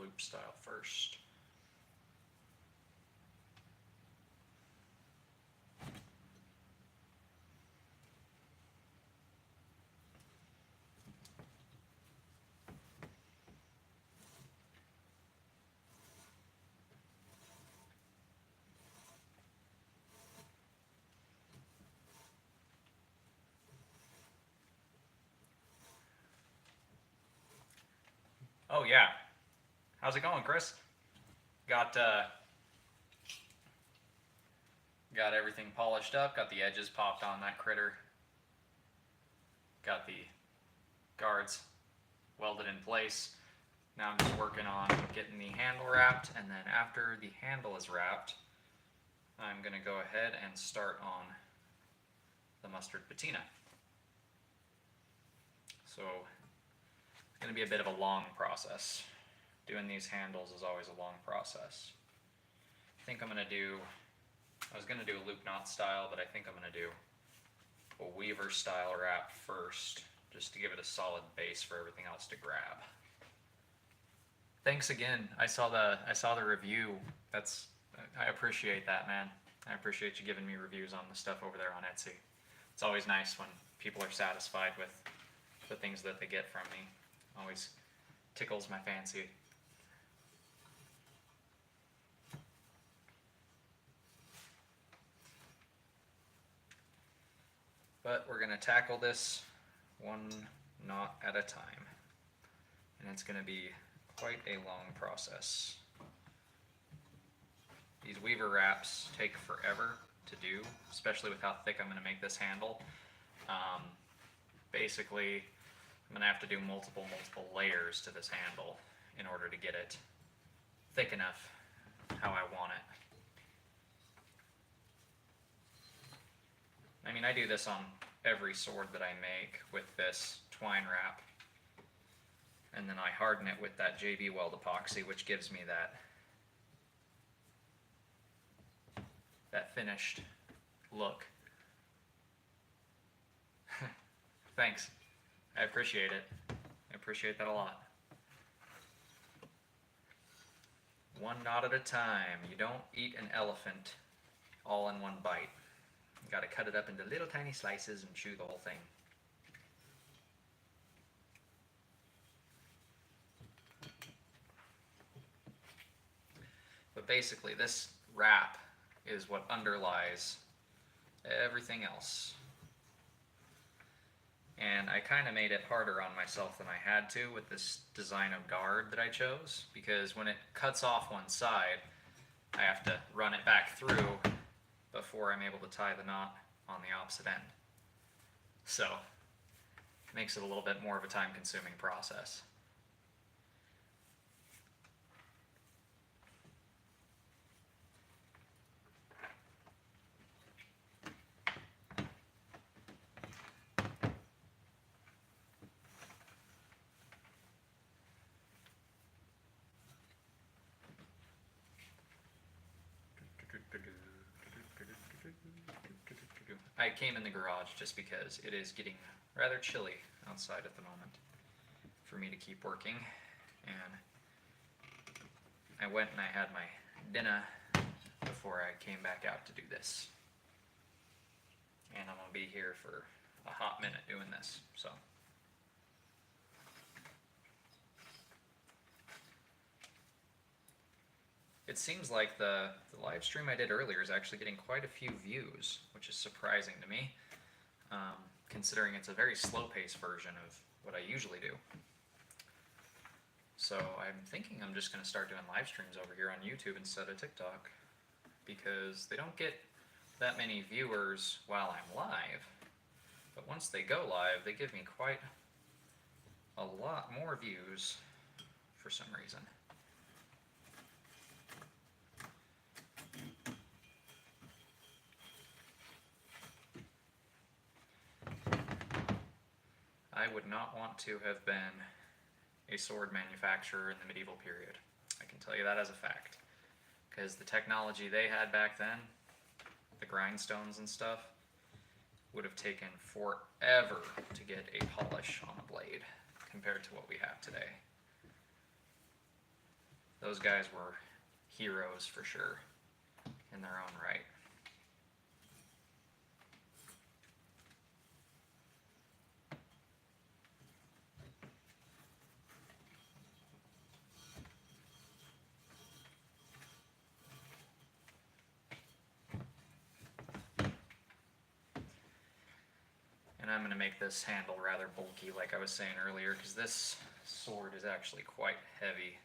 loop style first. Oh yeah, how's it going, Chris? Got got everything polished up. Got the edges popped on that critter. Got the guards welded in place. Now I'm just working on getting the handle wrapped, and then after the handle is wrapped, I'm going to go ahead and start on the mustard patina. So it's going to be a bit of a long process. Doing these handles is always a long process. I think I'm going to do, I was going to do a loop knot style, but I think I'm going to do a weaver style wrap first, just to give it a solid base for everything else to grab. Thanks again. I saw the review. I appreciate that, man. I appreciate you giving me reviews on the stuff over there on Etsy. It's always nice when people are satisfied with the things that they get from me. Always tickles my fancy. But we're going to tackle this one knot at a time. And it's going to be quite a long process. These weaver wraps take forever to do, especially with how thick I'm going to make this handle. Basically, I'm going to have to do multiple layers to this handle in order to get it thick enough how I want it. I mean, I do this on every sword that I make with this twine wrap. And then I harden it with that JB Weld epoxy, which gives me that finished look. Thanks. I appreciate it. I appreciate that a lot. One knot at a time. You don't eat an elephant all in one bite. You gotta cut it up into little tiny slices and chew the whole thing. But basically, this wrap is what underlies everything else. And I kind of made it harder on myself than I had to with this design of guard that I chose, because when it cuts off one side, I have to run it back through before I'm able to tie the knot on the opposite end. So it makes it a little bit more of a time-consuming process. I came in the garage just because it is getting rather chilly outside at the moment for me to keep working, and I went and I had my dinner before I came back out to do this, and I'm gonna be here for a hot minute doing this. So it seems like the live stream I did earlier is actually getting quite a few views, which is surprising to me, considering it's a very slow-paced version of what I usually do. So I'm thinking I'm just going to start doing live streams over here on YouTube instead of TikTok, because they don't get that many viewers while I'm live, but once they go live, they give me quite a lot more views for some reason. I would not want to have been a sword manufacturer in the medieval period. I can tell you that as a fact. Because the technology they had back then, the grindstones and stuff, would have taken forever to get a polish on a blade compared to what we have today. those guys were heroes for sure in their own right. And I'm going to make this handle rather bulky like I was saying earlier, because this sword is actually quite heavy.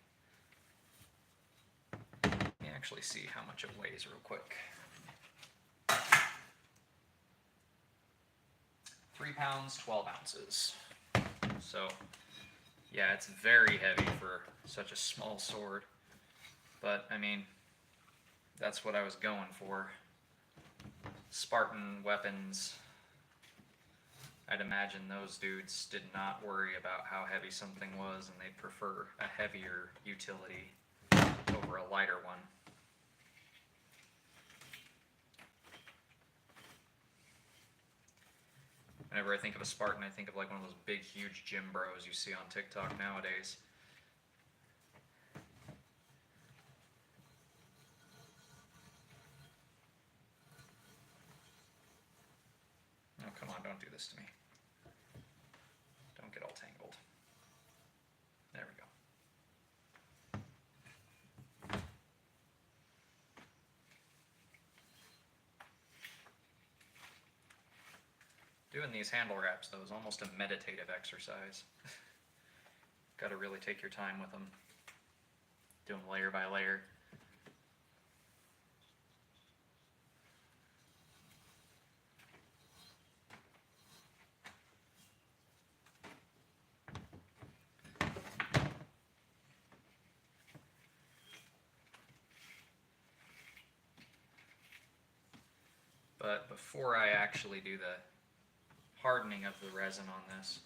Let me actually see how much it weighs real quick. 3 pounds, 12 ounces. So, yeah, it's very heavy for such a small sword. But, I mean, that's what I was going for. Spartan weapons. I'd imagine those dudes did not worry about how heavy something was, and they'd prefer a heavier utility over a lighter one. Whenever I think of a Spartan, I think of like one of those big, huge gym bros you see on TikTok nowadays. Oh, come on, don't do this to me. Don't get all tangled. There we go. Doing these handle wraps, though, is almost a meditative exercise. Got to really take your time with them. Do them layer by layer. But before I actually do the hardening of the resin on this,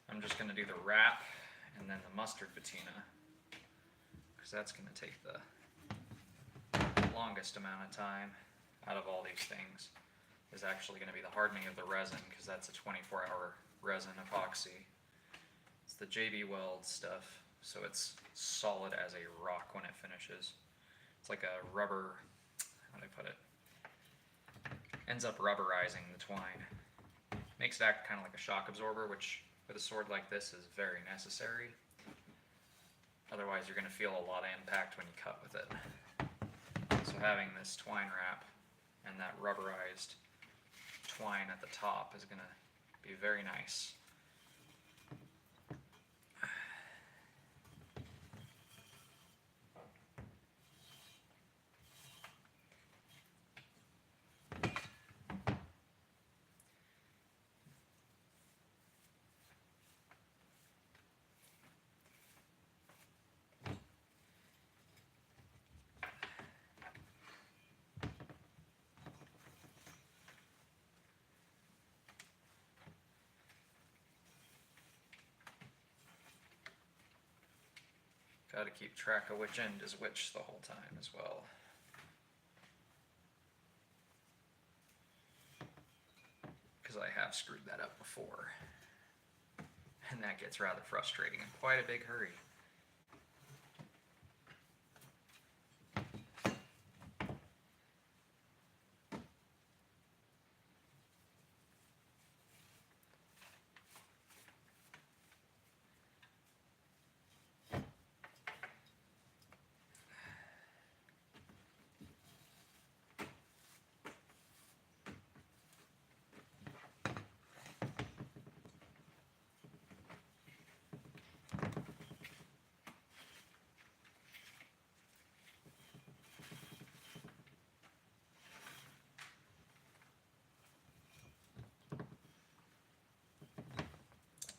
I'm just going to do the wrap and then the mustard patina, because that's going to take the longest amount of time out of all these things. Is actually going to be the hardening of the resin, because that's a 24-hour resin epoxy. It's the JB Weld stuff, so it's solid as a rock when it finishes. It's like a rubber, how do I put it? Ends up rubberizing the twine. Makes it act kind of like a shock absorber, which with a sword like this is very necessary. Otherwise you're going to feel a lot of impact when you cut with it. So having this twine wrap and that rubberized twine at the top is going to be very nice. Got to keep track of which end is which the whole time as well. Because I have screwed that up before. And that gets rather frustrating in quite a big hurry.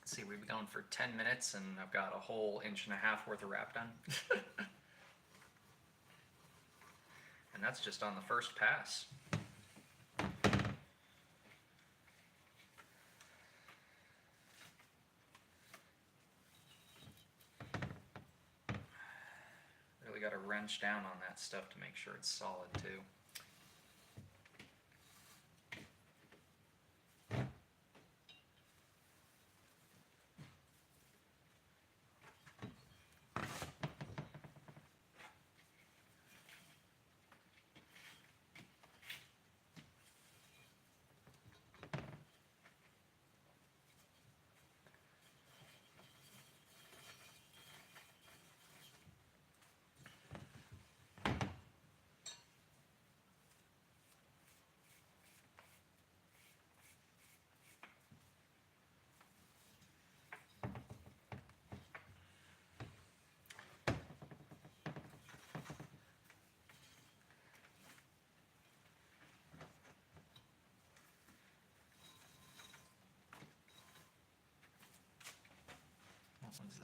See, we've been going for 10 minutes and I've got a whole 1.5 inches worth of wrap done. And that's just on the first pass. Really got to wrench down on that stuff to make sure it's solid too.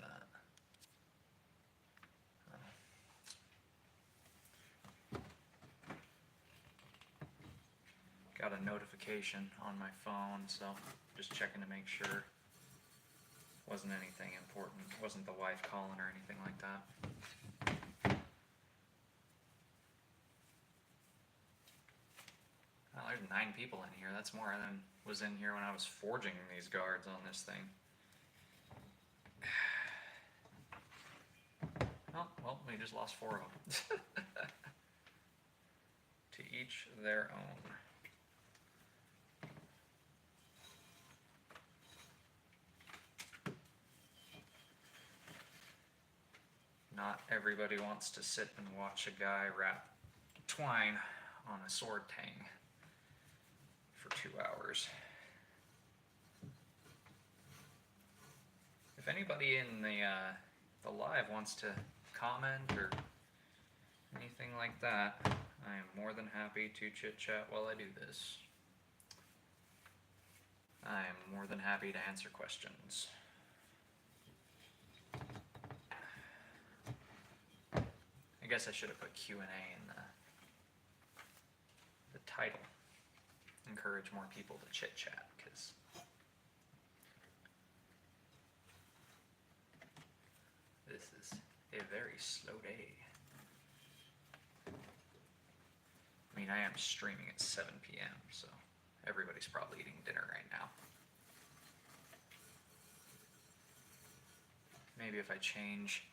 that? Got a notification on my phone, so just checking to make sure. Wasn't anything important. Wasn't the wife calling or anything like that. Well, there's 9 people in here. That's more than was in here when I was forging these guards on this thing. Oh, well, we just lost 4 of them. To each their own. Not everybody wants to sit and watch a guy wrap twine on a sword tang for 2 hours. If anybody in the live wants to comment or anything like that, I am more than happy to chit chat while I do this. I am more than happy to answer questions. I guess I should have put Q&A in the title. Encourage more people to chit chat, because this is a very slow day. I mean, I am streaming at 7 p.m., so everybody's probably eating dinner right now. Maybe if I change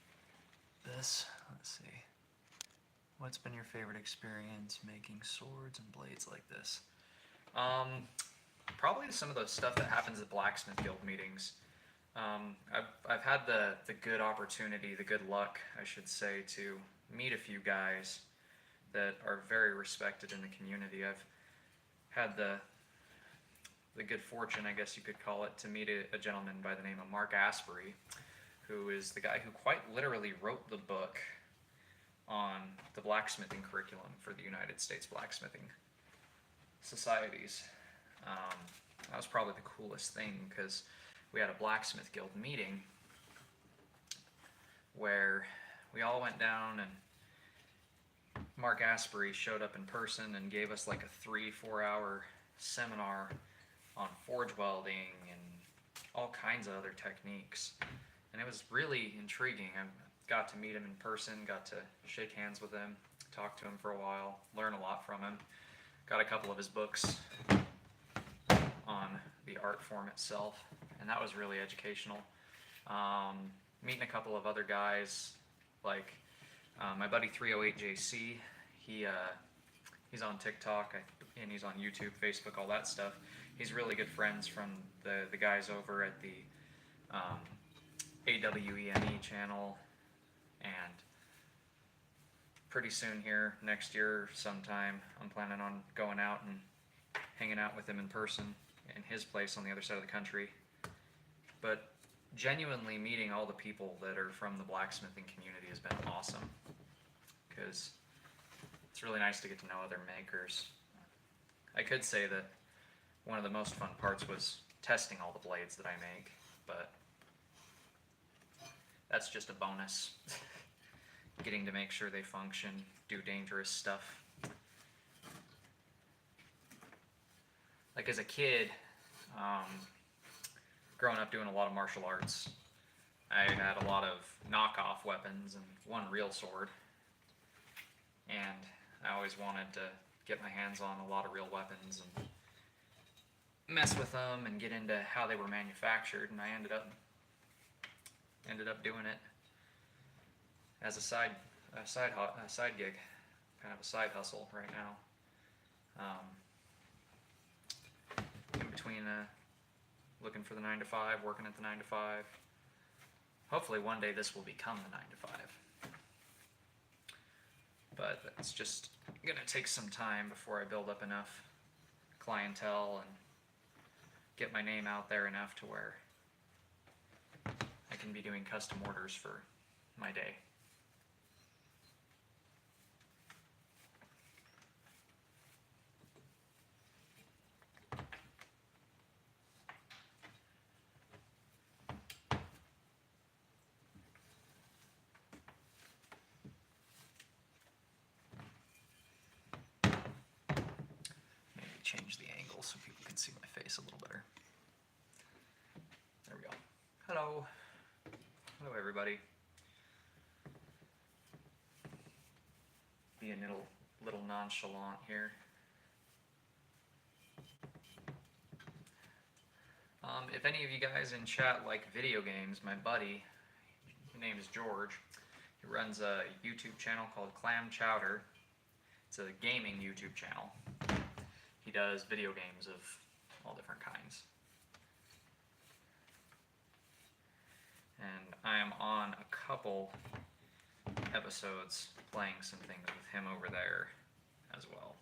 this, let's see. What's been your favorite experience making swords and blades like this? Probably some of the stuff that happens at Blacksmith Guild meetings. I've had the good opportunity, the good luck, I should say, to meet a few guys that are very respected in the community. I've had the good fortune, I guess you could call it, to meet a gentleman by the name of Mark Asbury, who is the guy who quite literally wrote the book on the blacksmithing curriculum for the United States Blacksmithing Societies. That was probably the coolest thing, because we had a Blacksmith Guild meeting where we all went down, and Mark Asbury showed up in person and gave us like a 3-4 hour seminar on forge welding and all kinds of other techniques. And it was really intriguing. I got to meet him in person, got to shake hands with him, talk to him for a while, learn a lot from him. Got a couple of his books on the art form itself, and that was really educational. Meeting a couple of other guys, like my buddy 308JC, he's on TikTok, and he's on YouTube, Facebook, all that stuff. He's really good friends from the guys over at the AWEME channel, and pretty soon here, next year sometime, I'm planning on going out and hanging out with him in person in his place on the other side of the country. But genuinely meeting all the people that are from the blacksmithing community has been awesome, because it's really nice to get to know other makers. I could say that one of the most fun parts was testing all the blades that I make, but that's just a bonus. Getting to make sure they function, do dangerous stuff. Like as a kid, growing up doing a lot of martial arts, I had a lot of knockoff weapons and one real sword. And I always wanted to get my hands on a lot of real weapons and mess with them and get into how they were manufactured, and I ended up doing it as a side gig, kind of a side hustle right now. In between looking for the 9 to 5, working at the 9 to 5. Hopefully one day this will become the 9 to 5. But it's just gonna take some time before I build up enough clientele and get my name out there enough to where I can be doing custom orders for my day. change the angle so people can see my face a little better. There we go. Hello. Hello, everybody. Being a little nonchalant here. If any of you guys in chat like video games, my buddy, his name is George, he runs a YouTube channel called Clam Chowder. It's a gaming YouTube channel. He does video games of all different kinds. And I am on a couple episodes playing some things with him over there as well.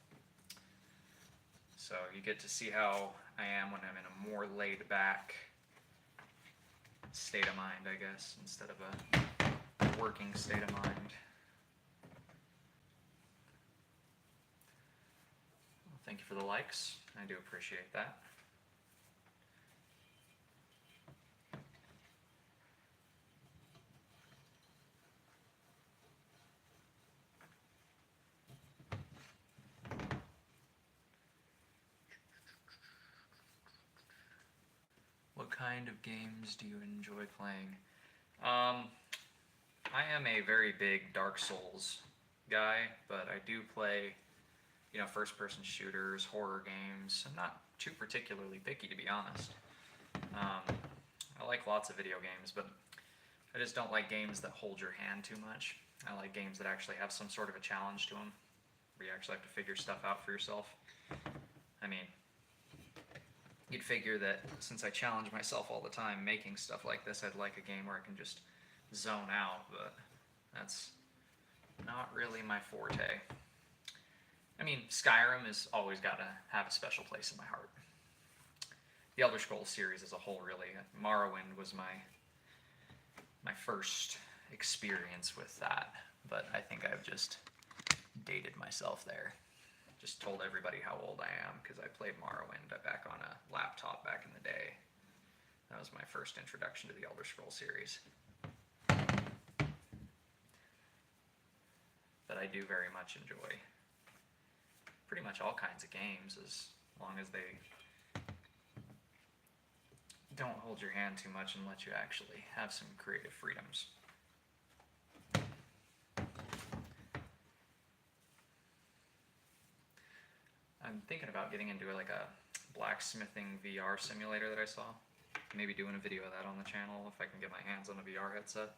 So you get to see how I am when I'm in a more laid back state of mind, I guess, instead of a working state of mind. Well, thank you for the likes. I do appreciate that. What kind of games do you enjoy playing? I am a very big Dark Souls guy, but I do play, you know, first-person shooters, horror games. I'm not too particularly picky, to be honest. I like lots of video games, but I just don't like games that hold your hand too much. I like games that actually have some sort of a challenge to them, where you actually have to figure stuff out for yourself. I mean, you'd figure that since I challenge myself all the time making stuff like this, I'd like a game where I can just zone out, but that's not really my forte. I mean, Skyrim has always got to have a special place in my heart. The Elder Scrolls series as a whole, really. Morrowind was my first experience with that, but I think I've just dated myself there. Just told everybody how old I am because I played Morrowind back on a laptop back in the day. That was my first introduction to the Elder Scrolls series. But I do very much enjoy pretty much all kinds of games as long as they don't hold your hand too much and let you actually have some creative freedoms. I'm thinking about getting into like a blacksmithing VR simulator that I saw. Maybe doing a video of that on the channel if I can get my hands on a VR headset.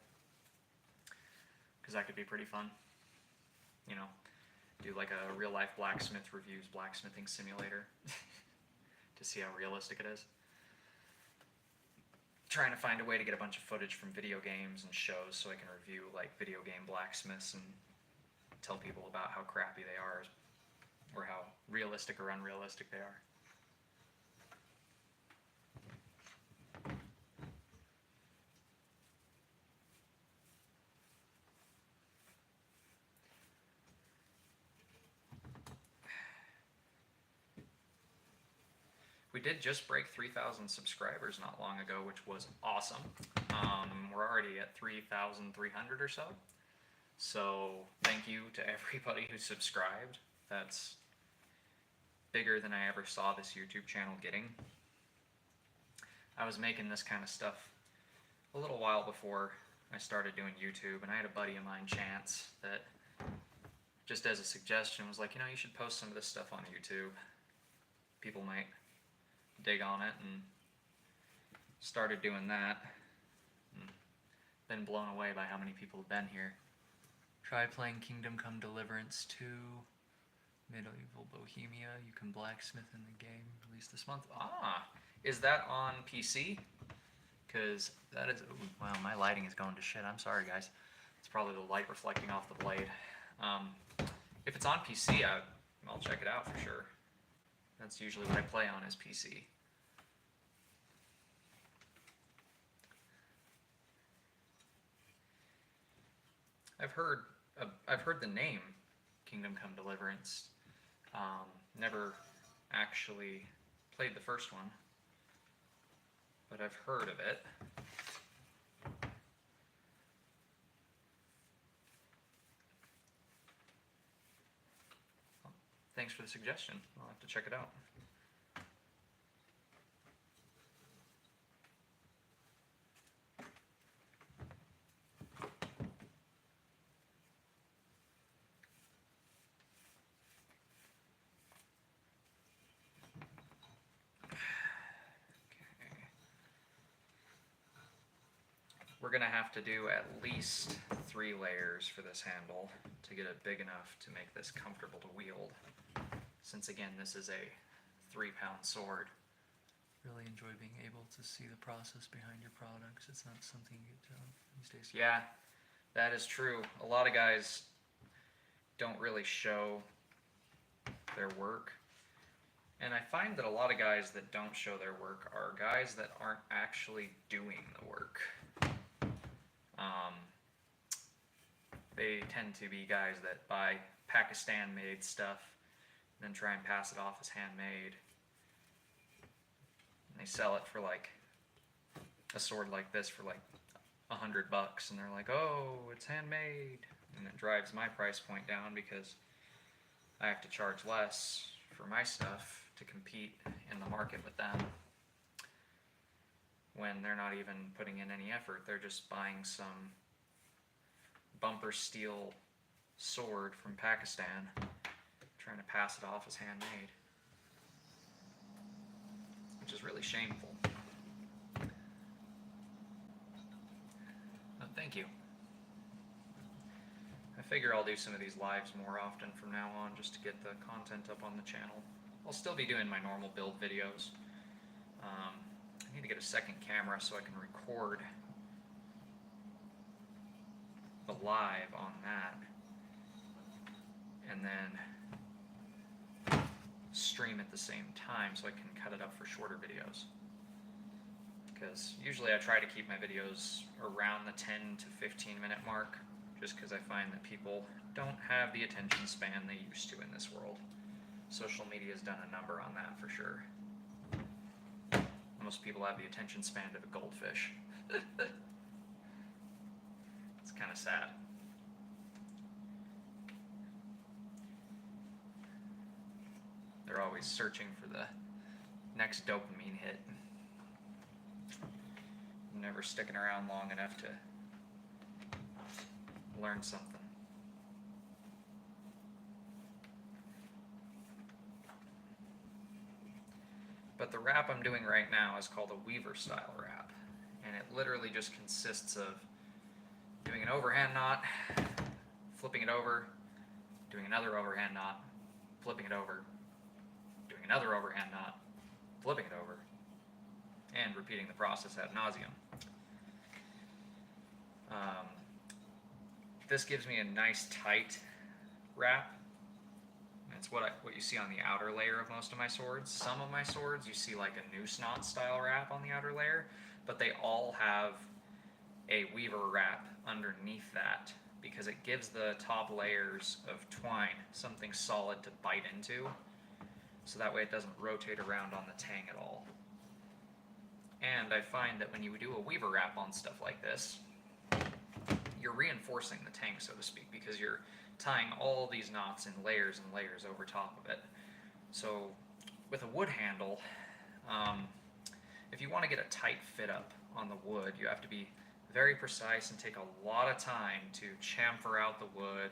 Because that could be pretty fun. You know, do like a real life blacksmith reviews blacksmithing simulator to see how realistic it is. Trying to find a way to get a bunch of footage from video games and shows so I can review like video game blacksmiths and tell people about how crappy they are or how realistic or unrealistic they are. We did just break 3,000 subscribers not long ago, which was awesome. We're already at 3,300 or so. So thank you to everybody who subscribed. That's bigger than I ever saw this YouTube channel getting. I was making this kind of stuff a little while before I started doing YouTube, and I had a buddy of mine, Chance, that just as a suggestion was like, you know, you should post some of this stuff on YouTube. People might dig on it, and started doing that. And been blown away by how many people have been here. Try playing Kingdom Come Deliverance 2, Medieval Bohemia. You can blacksmith in the game, released this month. Ah, is that on PC? Because that is, ooh, wow, my lighting is going to shit. I'm sorry, guys. It's probably the light reflecting off the blade. If it's on PC, I'll check it out for sure. That's usually what I play on is PC. I've heard the name Kingdom Come Deliverance. Never actually played the first one, but I've heard of it. Thanks for the suggestion. I'll have to check it out. we're going to have to do at least 3 layers for this handle to get it big enough to make this comfortable to wield. Since again, this is a 3-pound sword. Really enjoy being able to see the process behind your products. It's not something you get these days. Yeah, that is true. A lot of guys don't really show their work. And I find that a lot of guys that don't show their work are guys that aren't actually doing the work. They tend to be guys that buy Pakistan-made stuff and then try and pass it off as handmade. And they sell it for like a sword like this for like $100, and they're like, oh, it's handmade. And it drives my price point down because I have to charge less for my stuff to compete in the market with them, when they're not even putting in any effort. They're just buying some bumper steel sword from Pakistan, trying to pass it off as handmade, which is really shameful. Oh, thank you. I figure I'll do some of these lives more often from now on, just to get the content up on the channel. I'll still be doing my normal build videos. I need to get a second camera so I can record the live on that, and then stream at the same time so I can cut it up for shorter videos. Because usually I try to keep my videos around the 10 to 15 minute mark, just because I find that people don't have the attention span they used to in this world. Social media has done a number on that for sure. Most people have the attention span of a goldfish. It's kind of sad. They're always searching for the next dopamine hit. Never sticking around long enough to learn something. But the wrap I'm doing right now is called a weaver style wrap, and it literally just consists of doing an overhand knot, flipping it over, doing another overhand knot, flipping it over, doing another overhand knot, flipping it over, and repeating the process ad nauseum. This gives me a nice tight wrap. It's what you see on the outer layer of most of my swords. Some of my swords you see like a noose knot style wrap on the outer layer, but they all have a weaver wrap underneath that, because it gives the top layers of twine something solid to bite into, so that way it doesn't rotate around on the tang at all. And I find that when you do a weaver wrap on stuff like this, you're reinforcing the tang, so to speak, because you're tying all these knots in layers and layers over top of it. So with a wood handle, if you want to get a tight fit up on the wood, you have to be very precise and take a lot of time to chamfer out the wood,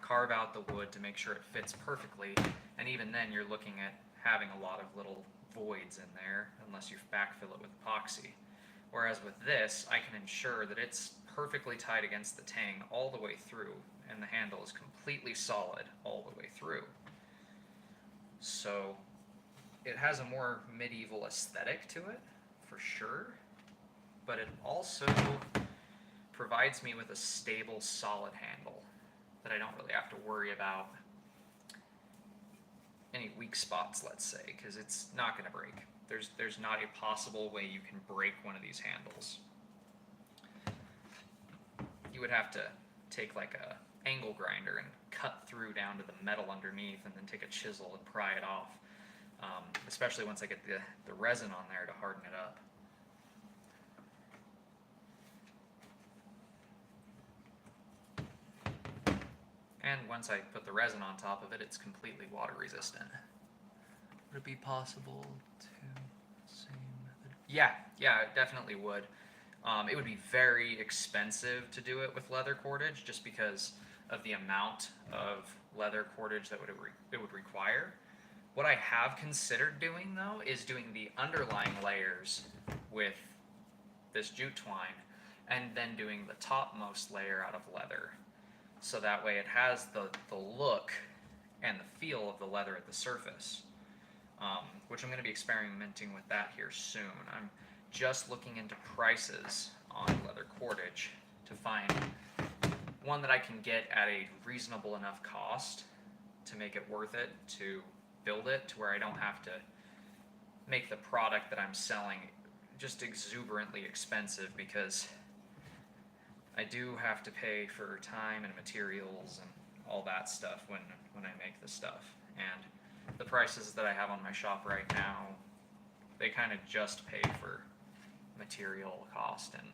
carve out the wood to make sure it fits perfectly, and even then you're looking at having a lot of little voids in there unless you backfill it with epoxy. Whereas with this, I can ensure that it's perfectly tight against the tang all the way through, and the handle is completely solid all the way through. So it has a more medieval aesthetic to it, for sure, but it also provides me with a stable, solid handle that I don't really have to worry about any weak spots, let's say, because it's not going to break. There's not a possible way you can break one of these handles. You would have to take like a angle grinder and cut through down to the metal underneath, and then take a chisel and pry it off, especially once I get the resin on there to harden it up. And once I put the resin on top of it, it's completely water resistant. Would it be possible to same method? Yeah, it definitely would. It would be very expensive to do it with leather cordage, just because of the amount of leather cordage that it would require. What I have considered doing, though, is doing the underlying layers with this jute twine, and then doing the topmost layer out of leather. So that way it has the look and the feel of the leather at the surface, which I'm going to be experimenting with that here soon. I'm just looking into prices on leather cordage to find one that I can get at a reasonable enough cost to make it worth it to build it, to where I don't have to make the product that I'm selling just exuberantly expensive, because I do have to pay for time and materials and all that stuff when I make the stuff. And the prices that I have on my shop right now, they kind of just pay for material cost, and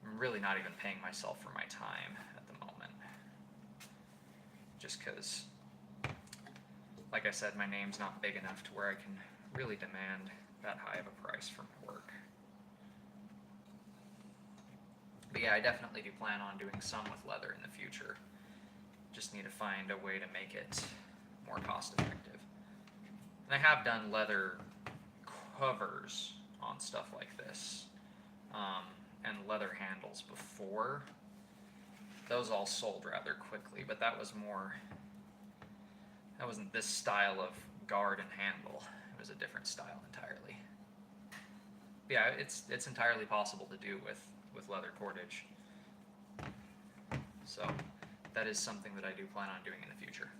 I'm really not even paying myself for my time at the moment. Just because, like I said, my name's not big enough to where I can really demand that high of a price for my work. But yeah, I definitely do plan on doing some with leather in the future. Just need to find a way to make it more cost effective. And I have done leather covers on stuff like this, and leather handles before. Those all sold rather quickly, but that wasn't this style of guard and handle. It was a different style entirely. But yeah, it's entirely possible to do with leather cordage. So that is something that I do plan on doing in the future.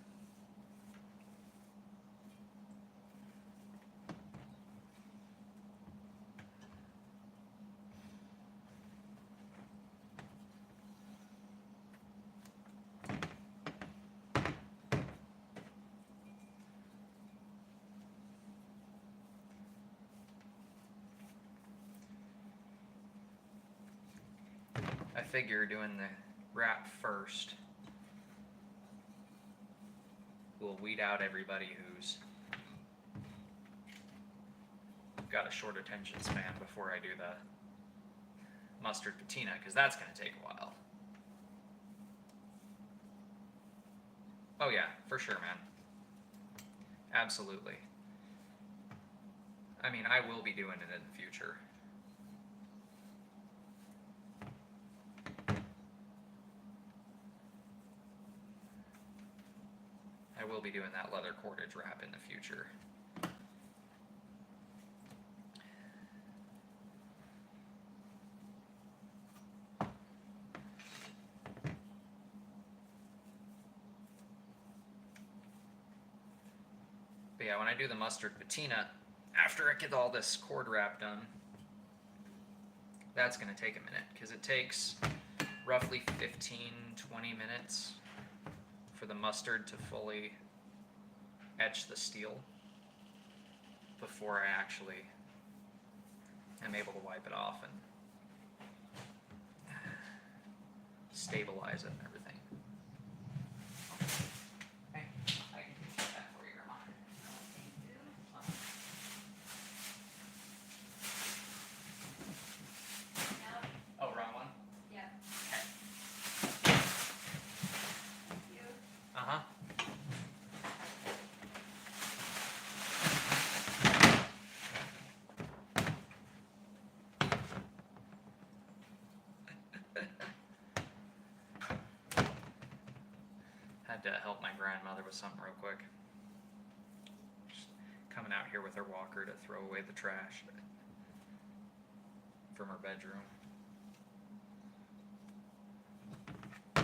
I figure doing the wrap first will weed out everybody who's got a short attention span before I do the mustard patina, because that's going to take a while. Oh yeah, for sure, man. Absolutely. I mean, I will be doing it in the future. I will be doing that leather cordage wrap in the future. But yeah, when I do the mustard patina, after I get all this cord wrap done, that's going to take a minute, because it takes roughly 15-20 minutes for the mustard to fully etch the steel before I actually am able to wipe it off and stabilize it and everything. Hey, I can do that for you, Grandma. Oh, wrong one? Yeah. Okay. Thank you. Uh-huh. Had to help my grandmother with something real quick. Just coming out here with her walker to throw away the trash from her bedroom. Oh,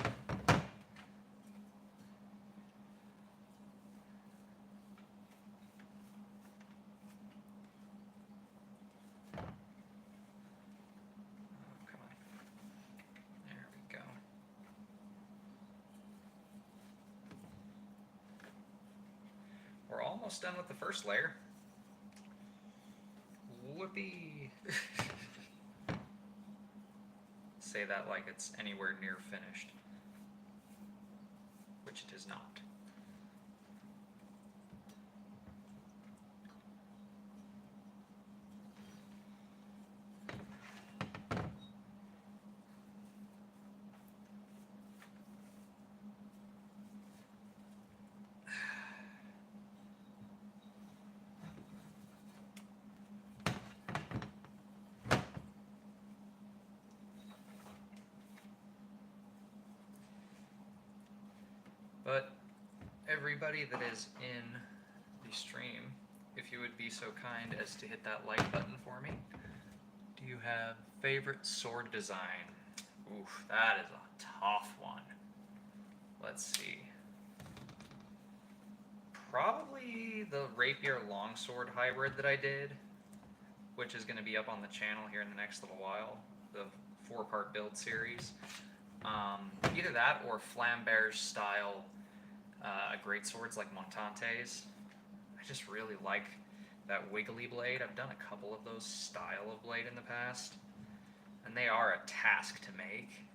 come on. There we go. We're almost done with the first layer. Whoopee! Say that like it's anywhere near finished, which it is not. But everybody that is in the stream, if you would be so kind as to hit that like button for me. Do you have favorite sword design? Oof, that is a tough one. Let's see. Probably the rapier longsword hybrid that I did, which is going to be up on the channel here in the next little while. The 4-part build series. Either that or Flamberge style great swords like Montantes. I just really like that wiggly blade. I've done a couple of those style of blade in the past, and they are a task to make,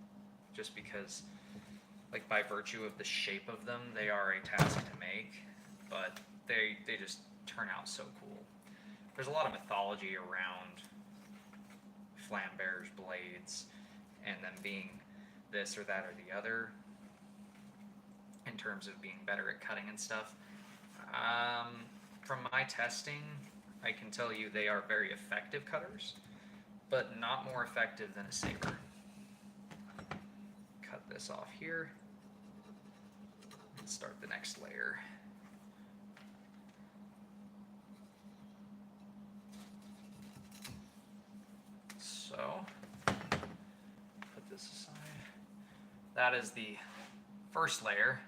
just because, like, by virtue of the shape of them, they are a task to make, but they just turn out so cool. There's a lot of mythology around Flamberge blades and them being this or that or the other in terms of being better at cutting and stuff. From my testing, I can tell you they are very effective cutters, but not more effective than a saber. Cut this off here and start the next layer. So, put this aside. That is the first layer.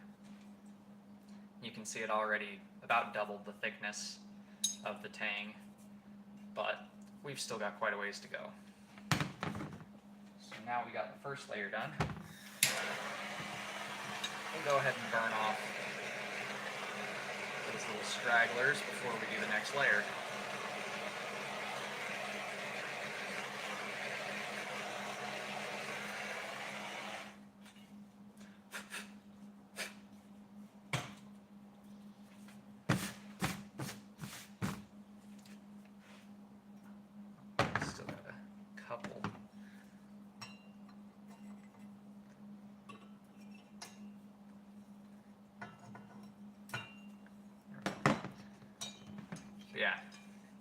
You can see it already about doubled the thickness of the tang, but we've still got quite a ways to go. So now we got the first layer done. We'll go ahead and burn off those little stragglers before we do the next layer. Still got a couple. So yeah,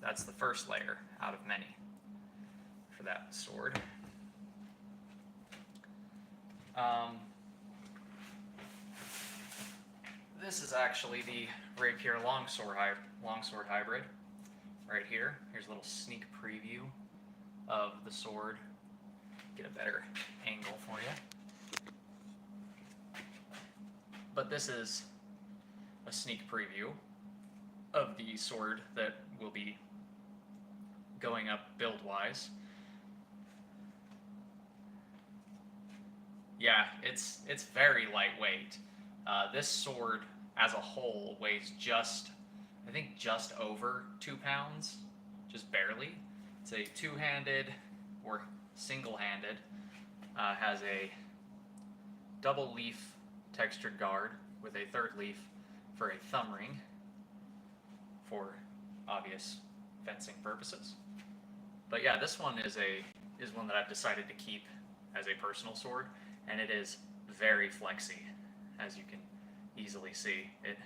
that's the first layer out of many for that sword. This is actually the rapier longsword hybrid right here. Here's a little sneak preview of the sword. Get a better angle for you. But this is a sneak preview of the sword that will be going up build-wise. Yeah, it's very lightweight. This sword as a whole weighs I think just over 2 pounds, just barely. It's a two-handed or single-handed, has a double leaf textured guard with a third leaf for a thumb ring for obvious fencing purposes. But yeah, this one is one that I've decided to keep as a personal sword, and it is very flexy, as you can easily see. It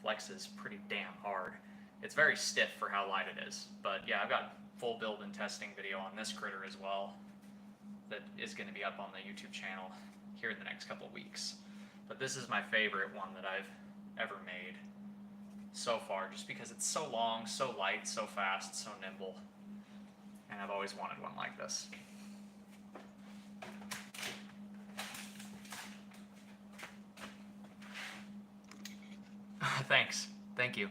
flexes pretty damn hard. It's very stiff for how light it is, but yeah, I've got full build and testing video on this critter as well that is going to be up on the YouTube channel here in the next couple of weeks. But this is my favorite one that I've ever made so far, just because it's so long, so light, so fast, so nimble, and I've always wanted one like this. Thanks. Thank you.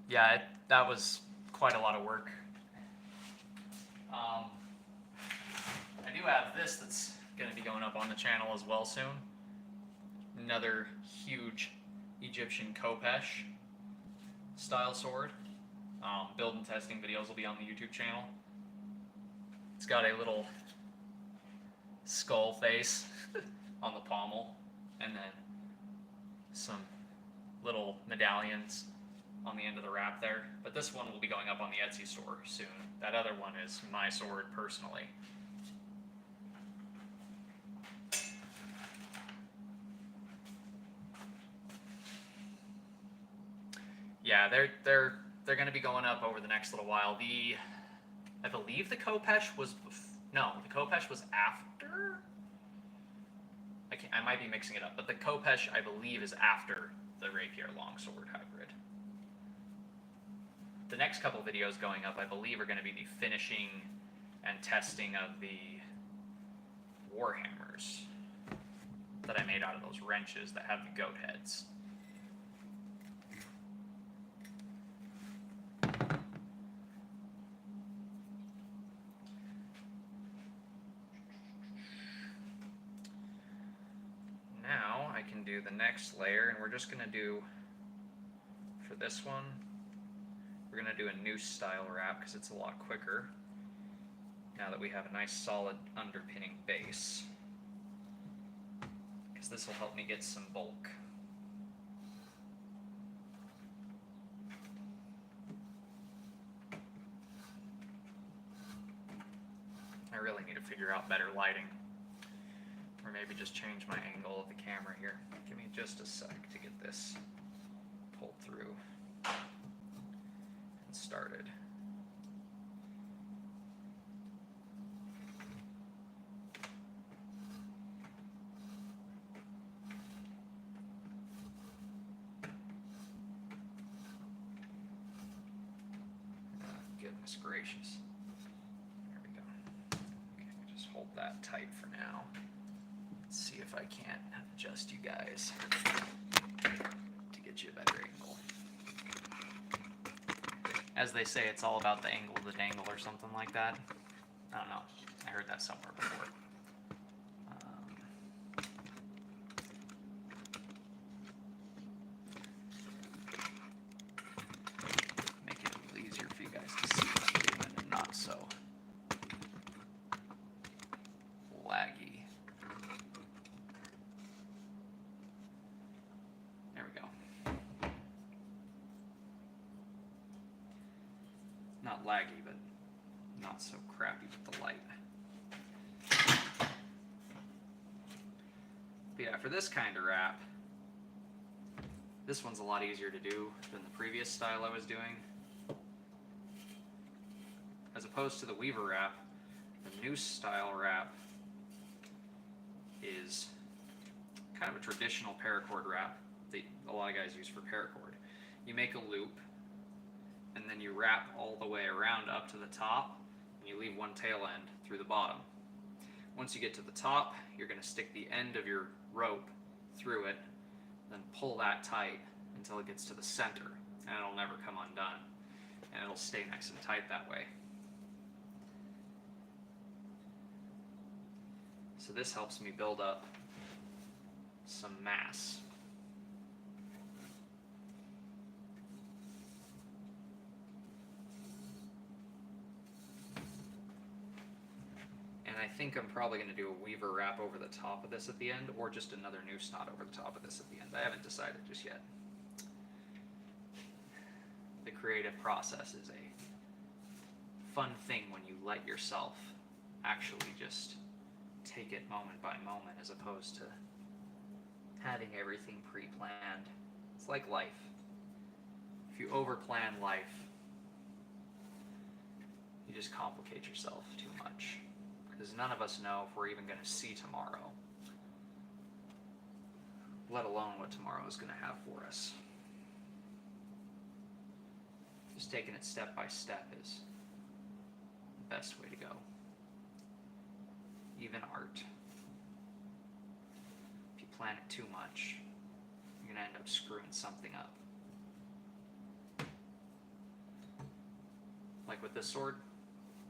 Yeah, that was quite a lot of work. I do have this that's going to be going up on the channel as well soon. Another huge Egyptian Khopesh style sword. Build and testing videos will be on the YouTube channel. It's got a little skull face on the pommel, and then some little medallions on the end of the wrap there. But this one will be going up on the Etsy store soon. That other one is my sword personally. Yeah, they're going to be going up over the next little while. I believe the Khopesh was the Khopesh was after. I might be mixing it up, but the Khopesh, I believe, is after the Rapier Longsword hybrid. The next couple videos going up, I believe, are going to be the finishing and testing of the Warhammers that I made out of those wrenches that have the goat heads. Now I can do the next layer, and we're just going to do, for this one, we're going to do a noose style wrap because it's a lot quicker now that we have a nice solid underpinning base, because this will help me get some bulk. I really need to figure out better lighting, or maybe just change my angle of the camera here. Give me just a sec to get this pulled through and started. Goodness gracious. There we go. Okay, just hold that tight for now. Let's see if I can't adjust you guys to get you a better angle. As they say, it's all about the angle of the dangle or something like that. I don't know. I heard that somewhere before. Make it a little easier for you guys to see what I'm doing and not so laggy. There we go. Not laggy, but not so crappy with the light. But yeah, for this kind of wrap, this one's a lot easier to do than the previous style I was doing. As opposed to the Weaver wrap, the noose style wrap is kind of a traditional paracord wrap that a lot of guys use for paracord. You make a loop, and then you wrap all the way around up to the top, and you leave one tail end through the bottom. Once you get to the top, you're going to stick the end of your rope through it, then pull that tight until it gets to the center, and it'll never come undone, and it'll stay nice and tight that way. So this helps me build up some mass. And I think I'm probably going to do a Weaver wrap over the top of this at the end, or just another noose knot over the top of this at the end. I haven't decided just yet. The creative process is a fun thing when you let yourself actually just take it moment by moment, as opposed to having everything pre-planned. It's like life. If you over-plan life, you just complicate yourself too much. Because none of us know if we're even going to see tomorrow, let alone what tomorrow is going to have for us. Just taking it step by step is the best way to go. Even art. If you plan it too much, you're going to end up screwing something up. Like with this sword,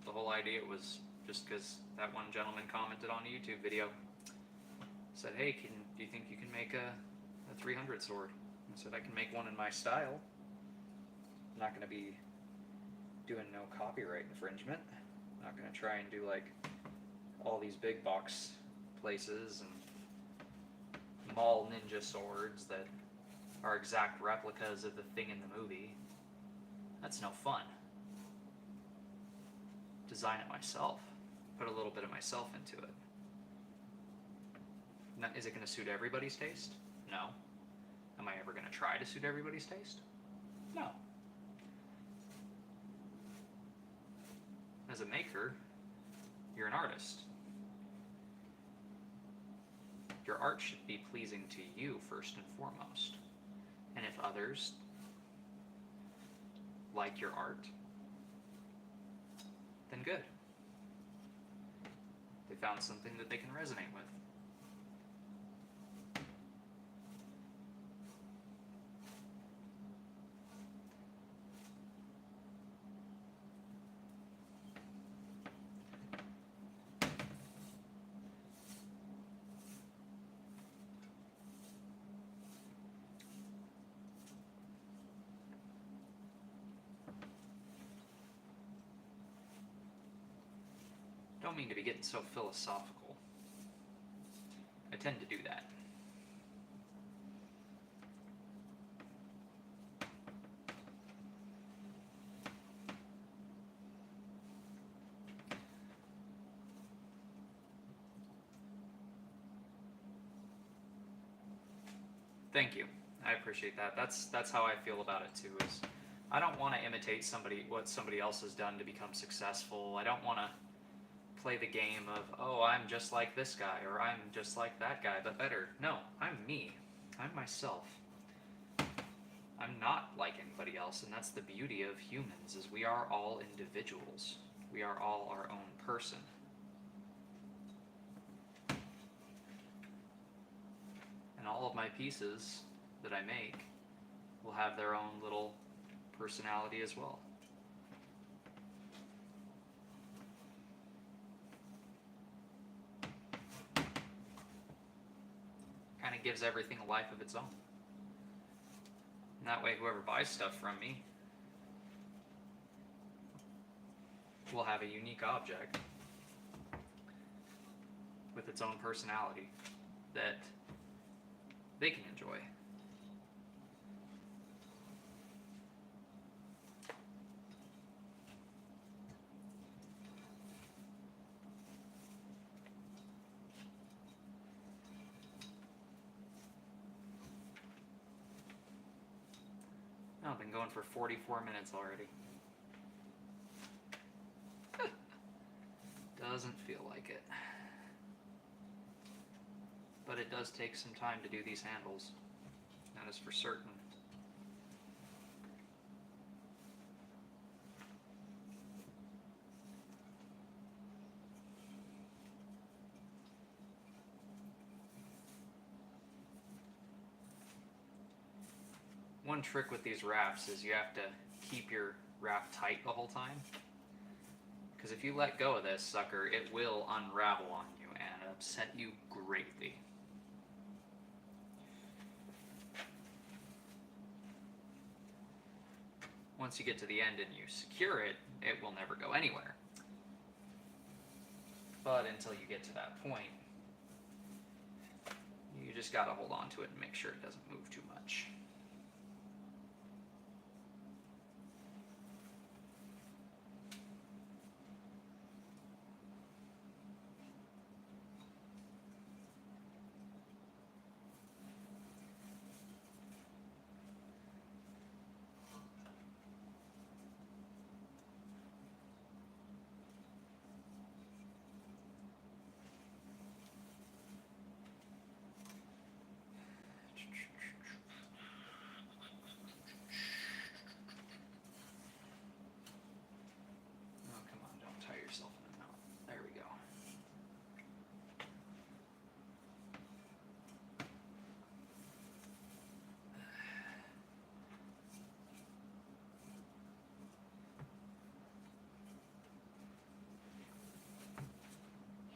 the whole idea was just because that one gentleman commented on a YouTube video, said, hey, do you think you can make a 300 sword? I said, I can make one in my style. I'm not going to be doing no copyright infringement. I'm not going to try and do like all these big box places and mall ninja swords that are exact replicas of the thing in the movie. That's no fun. Design it myself. Put a little bit of myself into it. Now, is it going to suit everybody's taste? No. Am I ever going to try to suit everybody's taste? No. As a maker, you're an artist. Your art should be pleasing to you first and foremost. And if others like your art, then good. They found something that they can resonate with. Don't mean to be getting so philosophical. I tend to do that. Thank you. I appreciate that. That's how I feel about it too. Is I don't want to imitate what somebody else has done to become successful. I don't want to play the game of, oh, I'm just like this guy, or I'm just like that guy, but better. No, I'm me. I'm myself. I'm not like anybody else, and that's the beauty of humans, is we are all individuals. We are all our own person. And all of my pieces that I make will have their own little personality as well. Kind of gives everything a life of its own. And that way, whoever buys stuff from me will have a unique object with its own personality that they can enjoy. Oh, I've been going for 44 minutes already. Doesn't feel like it. But it does take some time to do these handles. That is for certain. One trick with these rafts is you have to keep your raft tight the whole time. Because if you let go of this sucker, it will unravel on you and upset you greatly. Once you get to the end and you secure it, it will never go anywhere. But until you get to that point, you just gotta hold on to it and make sure it doesn't move too much.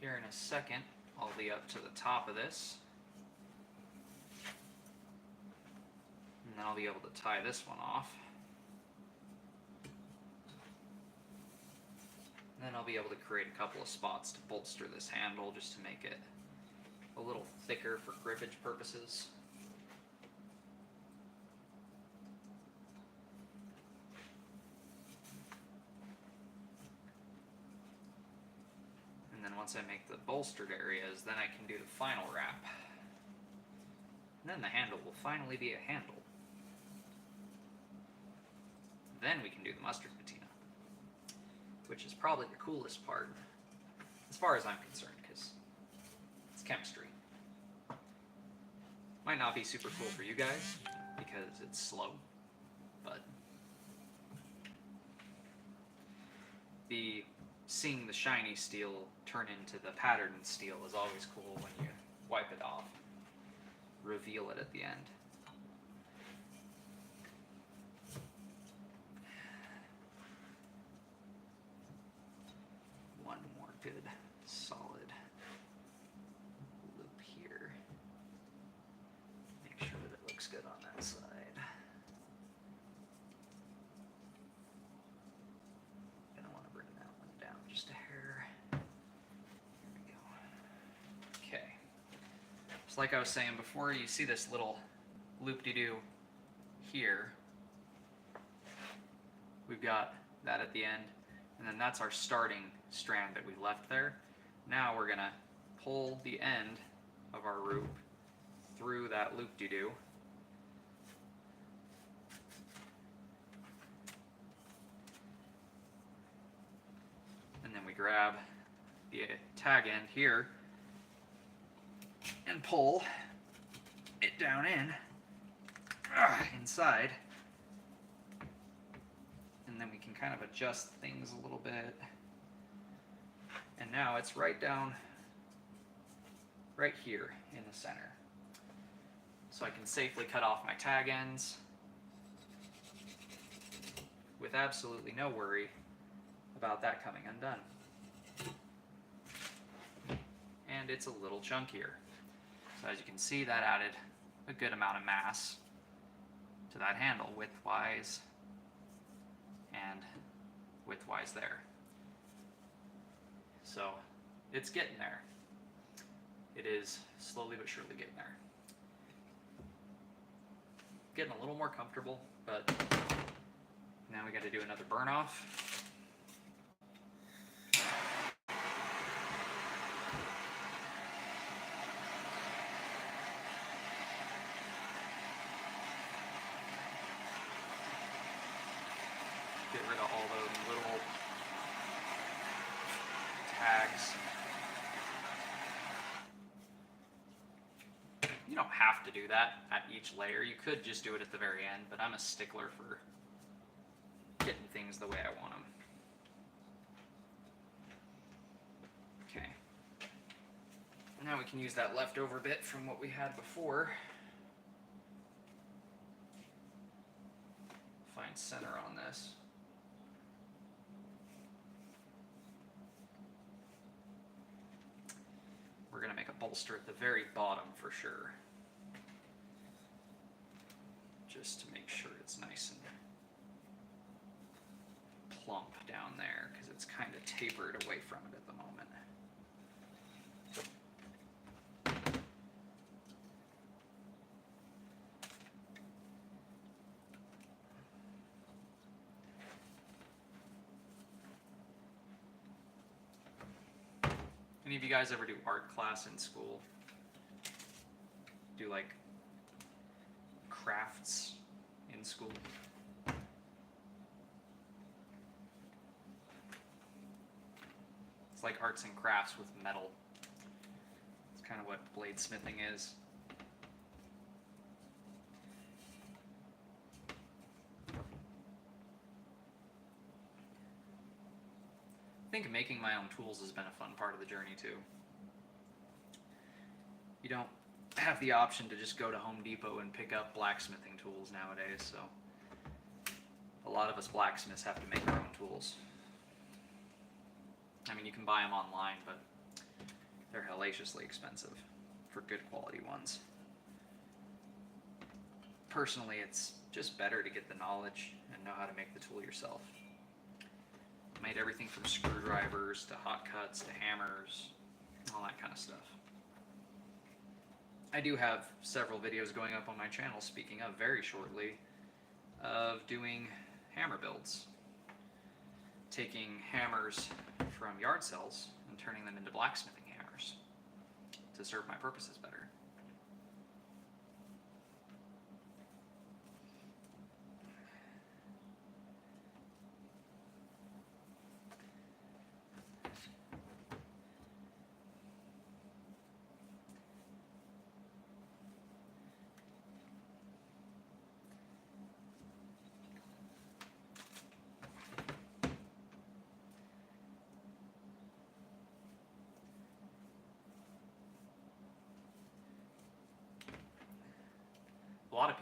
Here in a second, I'll be up to the top of this. And then I'll be able to tie this one off. And then I'll be able to create a couple of spots to bolster this handle just to make it a little thicker for grippage purposes. And then once I make the bolstered areas, then I can do the final wrap. And then the handle will finally be a handle. Then we can do the mustard patina, which is probably the coolest part, as far as I'm concerned, because it's chemistry. Might not be super cool for you guys because it's slow, but seeing the shiny steel turn into the patterned steel is always cool when you wipe it off, reveal it at the end. One more good solid loop here. Make sure that it looks good on that side. Gonna want to bring that one down just a hair. There we go. Okay. So like I was saying before, you see this little loop-de-doo here. We've got that at the end, and then that's our starting strand that we left there. Now we're gonna pull the end of our rope through that loop-de-doo. And then we grab the tag end here and pull it down inside. And then we can kind of adjust things a little bit. And now it's right down right here in the center. So I can safely cut off my tag ends with absolutely no worry about that coming undone. And it's a little chunkier. So as you can see, that added a good amount of mass to that handle, width-wise and width-wise there. So it's getting there. It is slowly but surely getting there. Getting a little more comfortable, but now we got to do another burn off. Get rid of all those little tags. You don't have to do that at each layer. You could just do it at the very end, but I'm a stickler for getting things the way I want them. Okay. Now we can use that leftover bit from what we had before. Find center on this. We're going to make a bolster at the very bottom for sure. Just to make sure it's nice and plump down there, because it's kind of tapered away from it at the moment. Any of you guys ever do art class in school? Do like crafts in school? It's like arts and crafts with metal. It's kind of what bladesmithing is. I think making my own tools has been a fun part of the journey too. You don't have the option to just go to Home Depot and pick up blacksmithing tools nowadays, so a lot of us blacksmiths have to make our own tools. I mean, you can buy them online, but they're hellaciously expensive for good quality ones. Personally, it's just better to get the knowledge and know how to make the tool yourself. Made everything from screwdrivers to hot cuts to hammers, all that kind of stuff. I do have several videos going up on my channel, speaking of, very shortly, of doing hammer builds. Taking hammers from yard cells and turning them into blacksmithing hammers to serve my purposes better.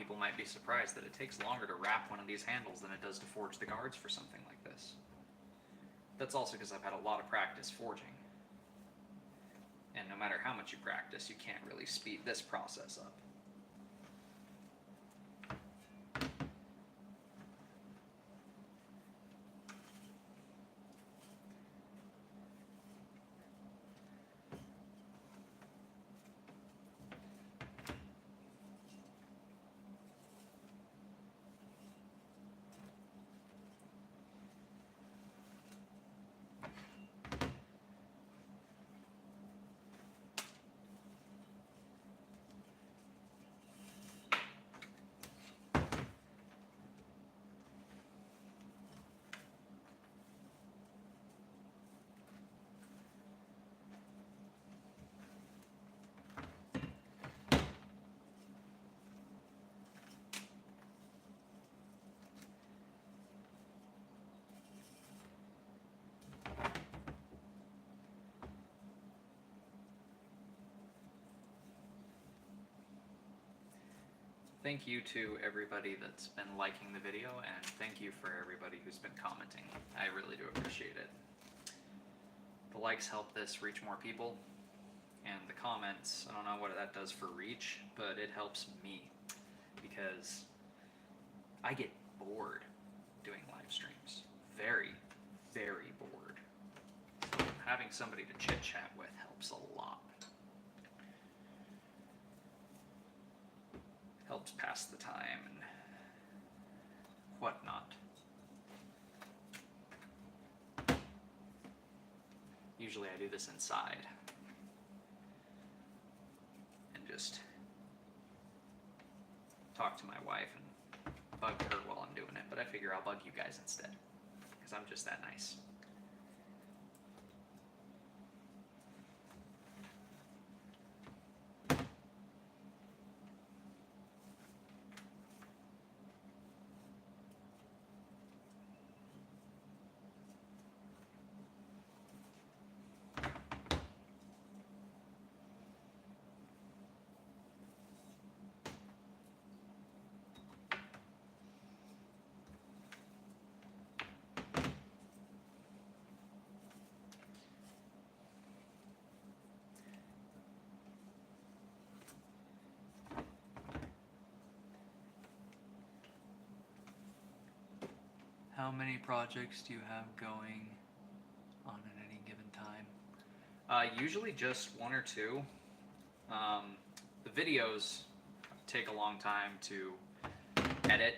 people might be surprised that it takes longer to wrap one of these handles than it does to forge the guards for something like this. That's also because I've had a lot of practice forging. And no matter how much you practice, you can't really speed this process up. Thank you to everybody that's been liking the video, and thank you for everybody who's been commenting. I really do appreciate it. The likes help this reach more people, and the comments, I don't know what that does for reach, but it helps me, because I get bored doing live streams. Very, very bored. So having somebody to chit-chat with helps a lot. Helps pass the time and whatnot. Usually I do this inside and just talk to my wife and bug her while I'm doing it, but I figure I'll bug you guys instead because I'm just that nice. How many projects do you have going on at any given time? Usually just one or two. The videos take a long time to edit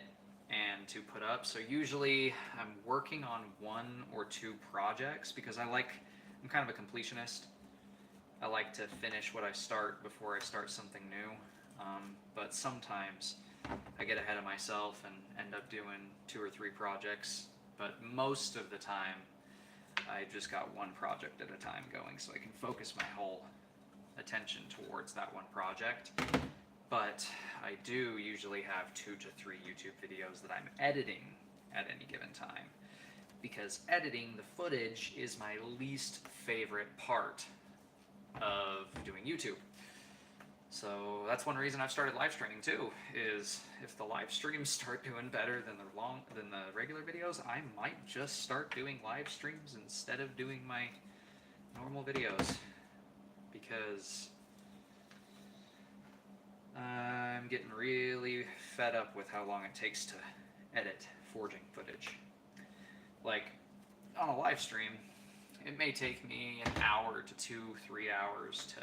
and to put up, so usually I'm working on one or two projects because I'm kind of a completionist. I like to finish what I start before I start something new, but sometimes I get ahead of myself and end up doing 2 or 3 projects, but most of the time I just got one project at a time going, so I can focus my whole attention towards that one project. But I do usually have 2 to 3 YouTube videos that I'm editing at any given time, because editing the footage is my least favorite part of doing YouTube. So that's one reason I've started live streaming too, is if the live streams start doing better than the regular videos, I might just start doing live streams instead of doing my normal videos, because I'm getting really fed up with how long it takes to edit forging footage. Like on a live stream, it may take me an hour to 2-3 hours to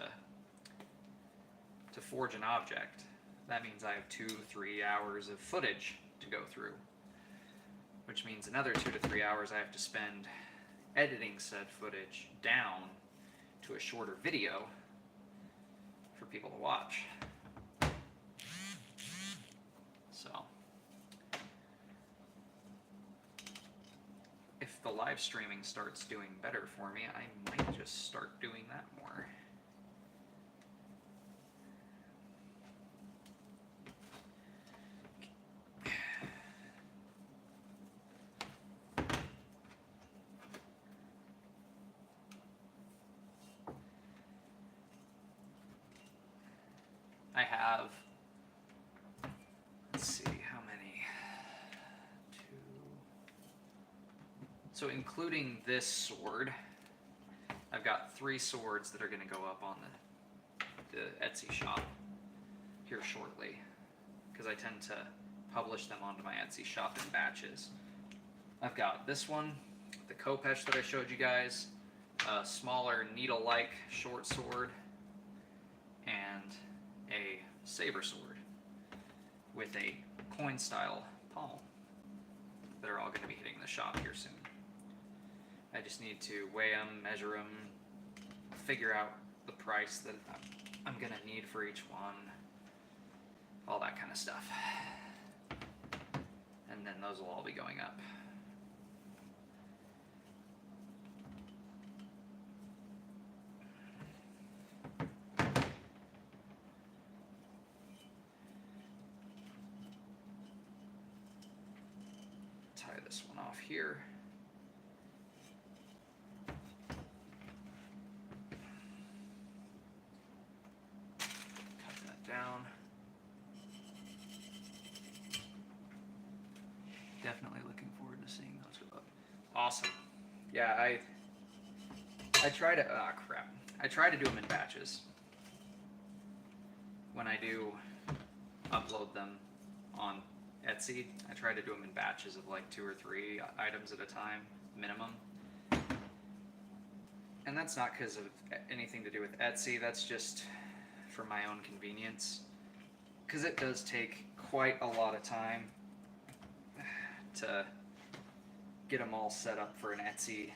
forge an object. That means I have 2-3 hours of footage to go through, which means another 2 to 3 hours I have to spend editing said footage down to a shorter video for people to watch. So if the live streaming starts doing better for me, I might just start doing that more. I have, let's So including this sword, I've got 3 swords that are going to go up on the Etsy shop here shortly, because I tend to publish them onto my Etsy shop in batches. I've got this one, the Kopech that I showed you guys, a smaller needle-like short sword, and a saber sword with a coin-style pommel that are all going to be hitting the shop here soon. I just need to weigh them, measure them, figure out the price that I'm going to need for each one, all that kind of stuff. And then those will all be going up. Tie this one off here. Cut that down. Definitely looking forward to seeing those go up. Awesome. Yeah, I try to, crap. I try to do them in batches. When I do upload them on Etsy, I try to do them in batches of like 2 or 3 items at a time, minimum. And that's not because of anything to do with Etsy, that's just for my own convenience. Because it does take quite a lot of time to get them all set up for an Etsy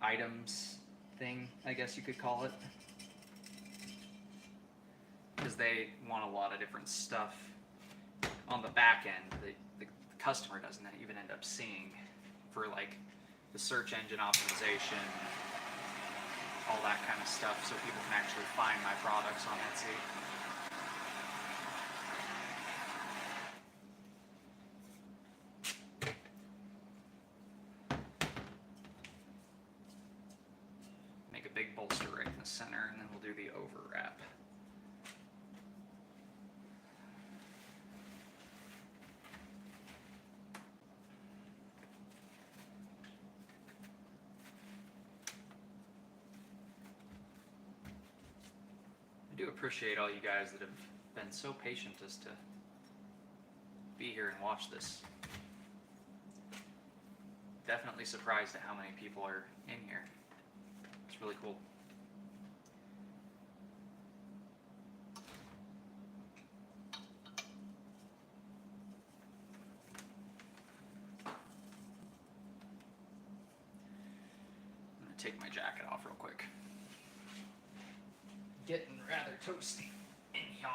items thing, I guess you could call it. Because they want a lot of different stuff on the back end. The customer doesn't even end up seeing for like the search engine optimization, all that kind of stuff, so people can actually find my products on Etsy. Make a big bolster right in the center, and then we'll do the overwrap. I do appreciate all you guys that have been so patient as to be here and watch this. Definitely surprised at how many people are in here. It's really cool. I'm gonna take my jacket off real quick. Getting rather toasty in here.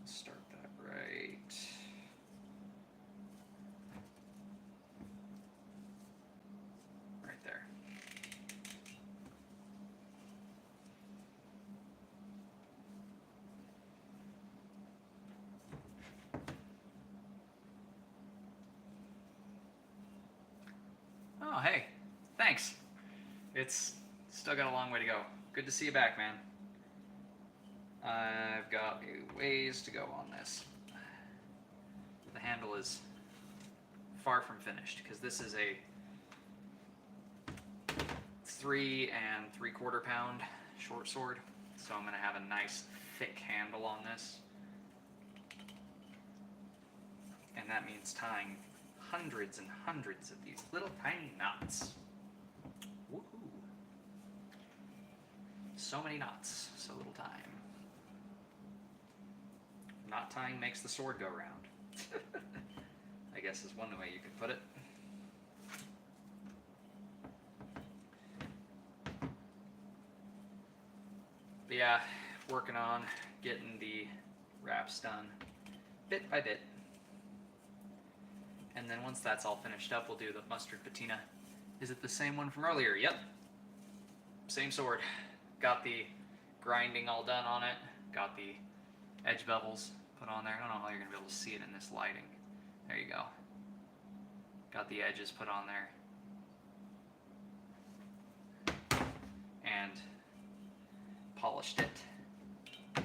Start that right. Right there. Oh, hey, thanks. It's still got a long way to go. Good to see you back, man. I've got a ways to go on this. The handle is far from finished because this is a 3 3/4 pound short sword, so I'm going to have a nice thick handle on this, and that means tying hundreds and hundreds of these little tiny knots. Woohoo! So many knots, so little time. Knot tying makes the sword go round. I guess is one way you could put it. But yeah, working on getting the wraps done bit by bit. And then once that's all finished up, we'll do the mustard patina. Is it the same one from earlier? Yep. Same sword. Got the grinding all done on it. Got the edge bevels put on there. I don't know how you're going to be able to see it in this lighting. There you go. Got the edges put on there. And polished it.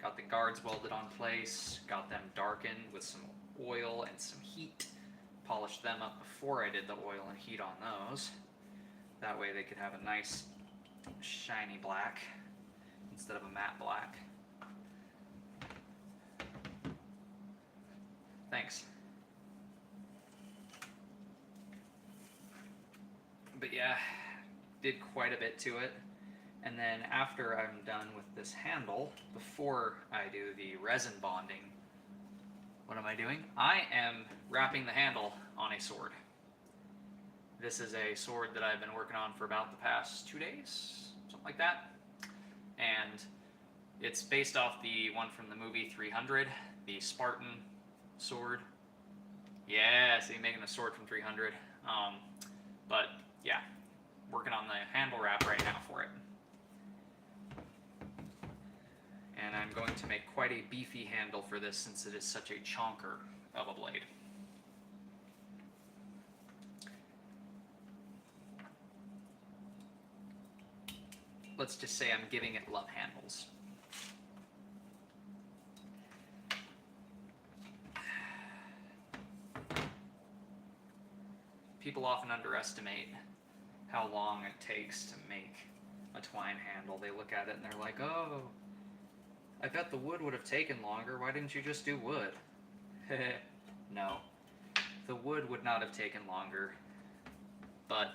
Got the guards welded on place. Got them darkened with some oil and some heat. Polished them up before I did the oil and heat on those. That way they could have a nice shiny black instead of a matte black. Thanks. But yeah, did quite a bit to it. And then after I'm done with this handle, before I do the resin bonding, what am I doing? I am wrapping the handle on a sword. This is a sword that I've been working on for about the past 2 days, something like that. And it's based off the one from the movie 300, the Spartan sword. Yeah, see, making a sword from 300. But yeah, working on the handle wrap right now for it. And I'm going to make quite a beefy handle for this since it is such a chonker of a blade. Let's just say I'm giving it love handles. People often underestimate how long it takes to make a twine handle. They look at it and they're like, oh, I bet the wood would have taken longer. Why didn't you just do wood? No, the wood would not have taken longer, but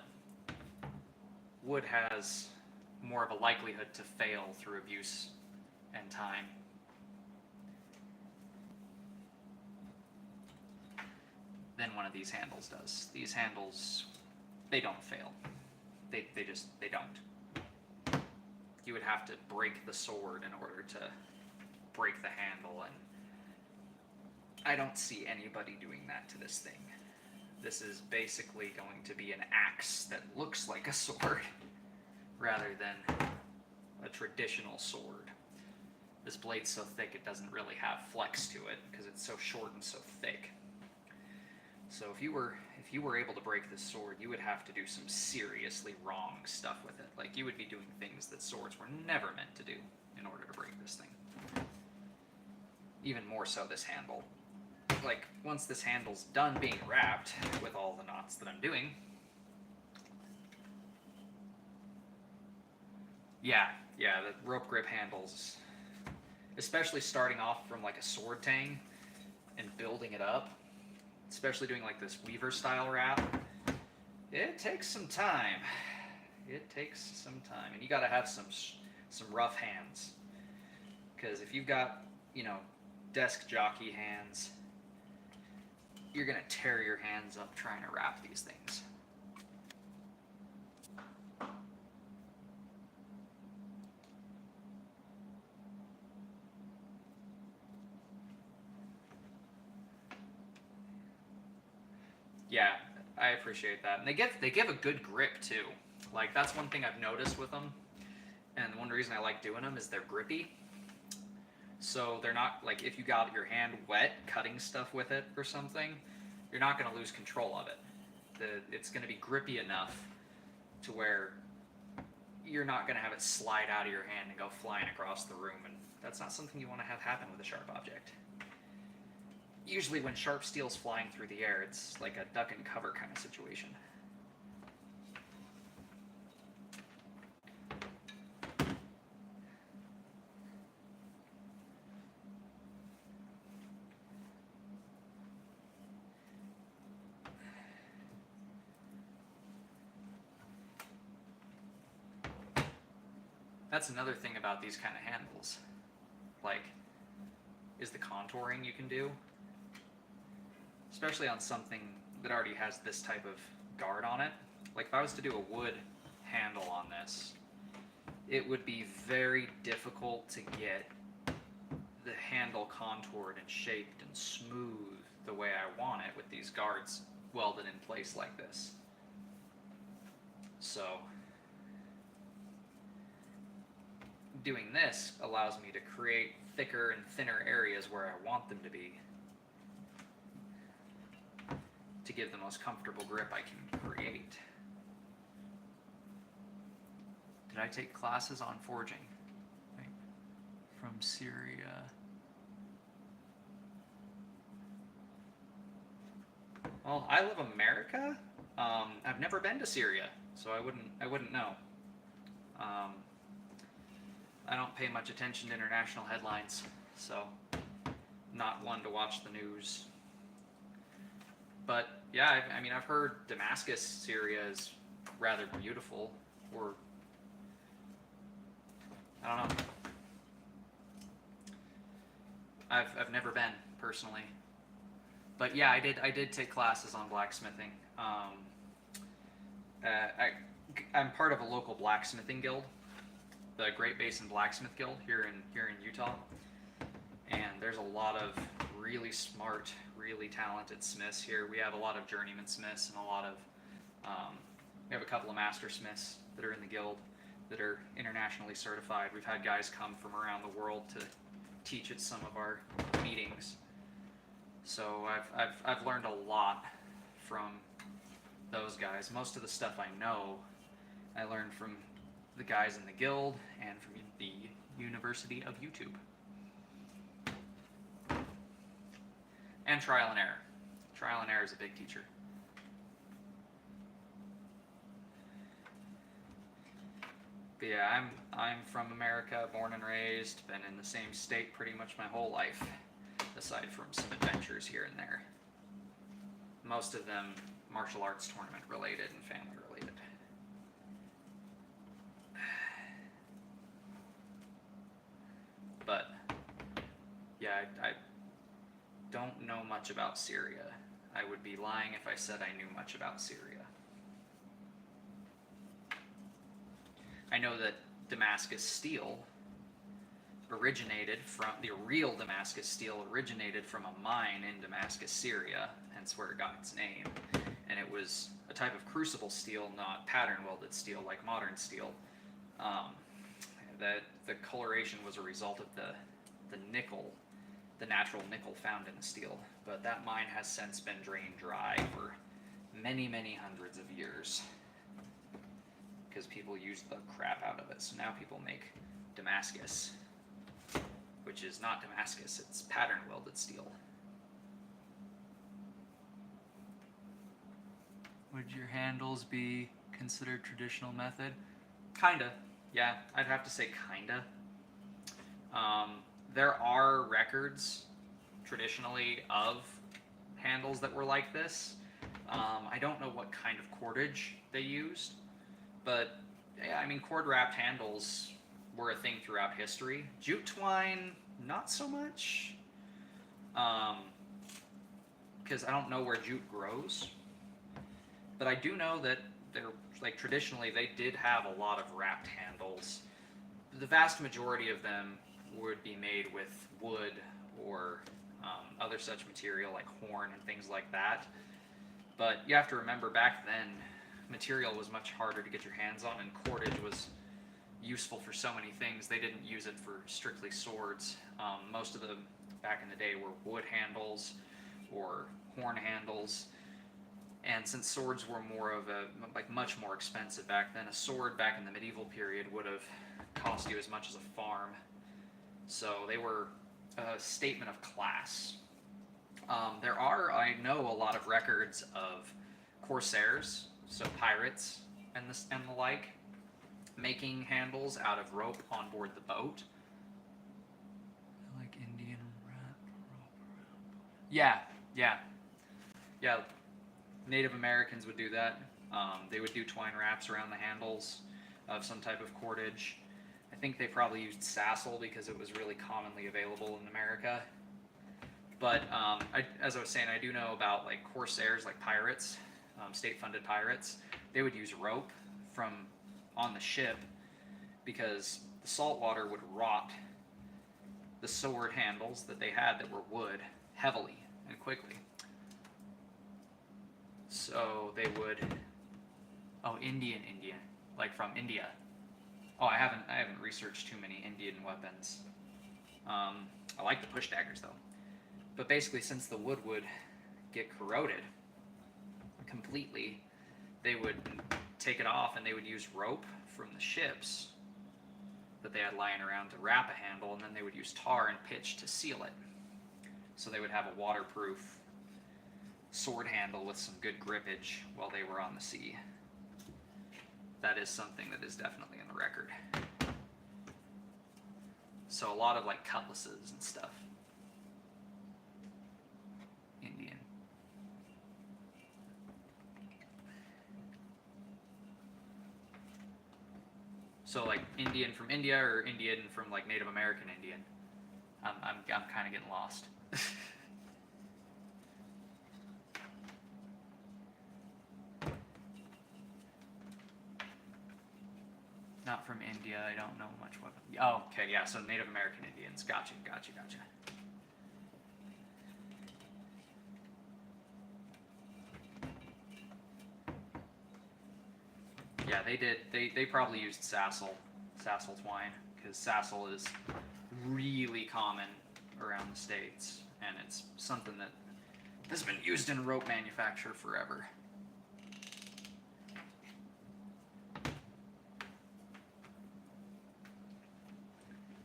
wood has more of a likelihood to fail through abuse and time. Than one of these handles does. These handles, they don't fail. They don't. You would have to break the sword in order to break the handle, and I don't see anybody doing that to this thing. This is basically going to be an axe that looks like a sword rather than a traditional sword. This blade's so thick it doesn't really have flex to it because it's so short and so thick. So if you were able to break this sword, you would have to do some seriously wrong stuff with it. Like, you would be doing things that swords were never meant to do in order to break this thing. Even more so this handle. Like, once this handle's done being wrapped with all the knots that I'm doing, yeah, the rope grip handles, especially starting off from like a sword tang and building it up, especially doing like this weaver style wrap, it takes some time. It takes some time, and you got to have some rough hands, because if you've got, desk jockey hands, you're gonna tear your hands up trying to wrap these things. Yeah, I appreciate that. And they give a good grip too. Like, that's one thing I've noticed with them. And one reason I like doing them is they're grippy. So they're not, like, if you got your hand wet cutting stuff with it or something, you're not going to lose control of it. It's going to be grippy enough to where you're not going to have it slide out of your hand and go flying across the room. And that's not something you want to have happen with a sharp object. Usually when sharp steel's flying through the air, it's like a duck and cover kind of situation. That's another thing about these kind of handles, like, is the contouring you can do. Especially on something that already has this type of guard on it. Like, if I was to do a wood handle on this, it would be very difficult to get the handle contoured and shaped and smooth the way I want it with these guards welded in place like this. So doing this allows me to create thicker and thinner areas where I want them to be, to give the most comfortable grip I can create. Did I take classes on forging? Right. From Syria. Well, I live in America. I've never been to Syria, so I wouldn't know. I don't pay much attention to international headlines, so not one to watch the news. But yeah, I mean, I've heard Damascus, Syria is rather beautiful, or I don't know. I've never been personally, but yeah, I did take classes on blacksmithing. I'm part of a local blacksmithing guild, the Great Basin Blacksmith Guild here in Utah, and there's a lot of really smart, really talented smiths here. We have a lot of journeyman smiths and a lot of we have a couple of master smiths that are in the guild that are internationally certified. We've had guys come from around the world to teach at some of our meetings. So I've learned a lot from those guys. Most of the stuff I know, I learned from the guys in the guild and from the University of YouTube. And trial and error. Trial and error is a big teacher. But yeah, I'm from America, born and raised, been in the same state pretty much my whole life, aside from some adventures here and there. Most of them martial arts tournament related and family related. But yeah, I don't know much about Syria. I would be lying if I said I knew much about Syria. I know that Damascus steel originated from, the real Damascus steel originated from a mine in Damascus, Syria, hence where it got its name. And it was a type of crucible steel, not pattern welded steel like modern steel. The coloration was a result of the nickel, the natural nickel found in the steel. But that mine has since been drained dry for many, many hundreds of years because people used the crap out of it. So now people make Damascus, which is not Damascus, it's pattern welded steel. Would your handles be considered traditional method? Kinda, yeah, I'd have to say kinda. There are records traditionally of handles that were like this. I don't know what kind of cordage they used, but yeah, I mean, cord wrapped handles were a thing throughout history. Jute twine, not so much, because I don't know where jute grows. But I do know that they're, like, traditionally they did have a lot of wrapped handles. The vast majority of them would be made with wood or other such material like horn and things like that. But you have to remember, back then material was much harder to get your hands on, and cordage was useful for so many things. They didn't use it for strictly swords. Most of them back in the day were wood handles or horn handles. And since swords were more of a, like, much more expensive back then, a sword back in the medieval period would have cost you as much as a farm. So they were a statement of class. There are, I know, a lot of records of corsairs, so pirates and the like, making handles out of rope on board the boat. Like Indian wrapped rope. Yeah. Native Americans would do that. They would do twine wraps around the handles of some type of cordage. I think they probably used sassel because it was really commonly available in America. But as I was saying, I do know about, like, corsairs, like pirates, state-funded pirates. They would use rope from on the ship because the salt water would rot the sword handles that they had that were wood heavily and quickly. So they would, Indian, like from India. Oh, I haven't researched too many Indian weapons. I like the push daggers though. But basically, since the wood would get corroded completely, they would take it off and they would use rope from the ships that they had lying around to wrap a handle, and then they would use tar and pitch to seal it. So they would have a waterproof sword handle with some good grippage while they were on the sea. That is something that is definitely in the record. So a lot of like cutlasses and stuff. Indian. So like Indian from India or Indian from like Native American Indian. I'm kind of getting lost. Not from India. I don't know much weapon. Oh, okay, yeah. So Native American Indians. Gotcha. Yeah, they did. They probably used sassil twine, because sassil is really common around the States, and it's something that has been used in rope manufacture forever.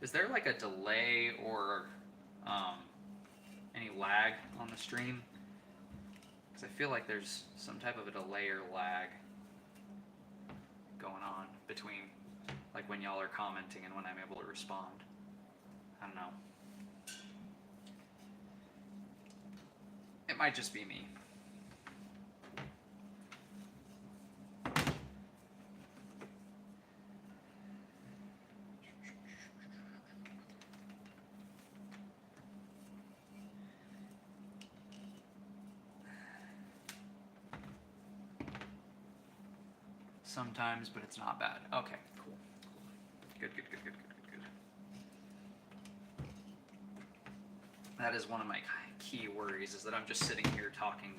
Is there like a delay or any lag on the stream? Because I feel like there's some type of a delay or lag going on between like when y'all are commenting and when I'm able to respond. I don't know. It might just be me. Sometimes, but it's not bad. Okay, cool. Good. That is one of my key worries, is that I'm just sitting here talking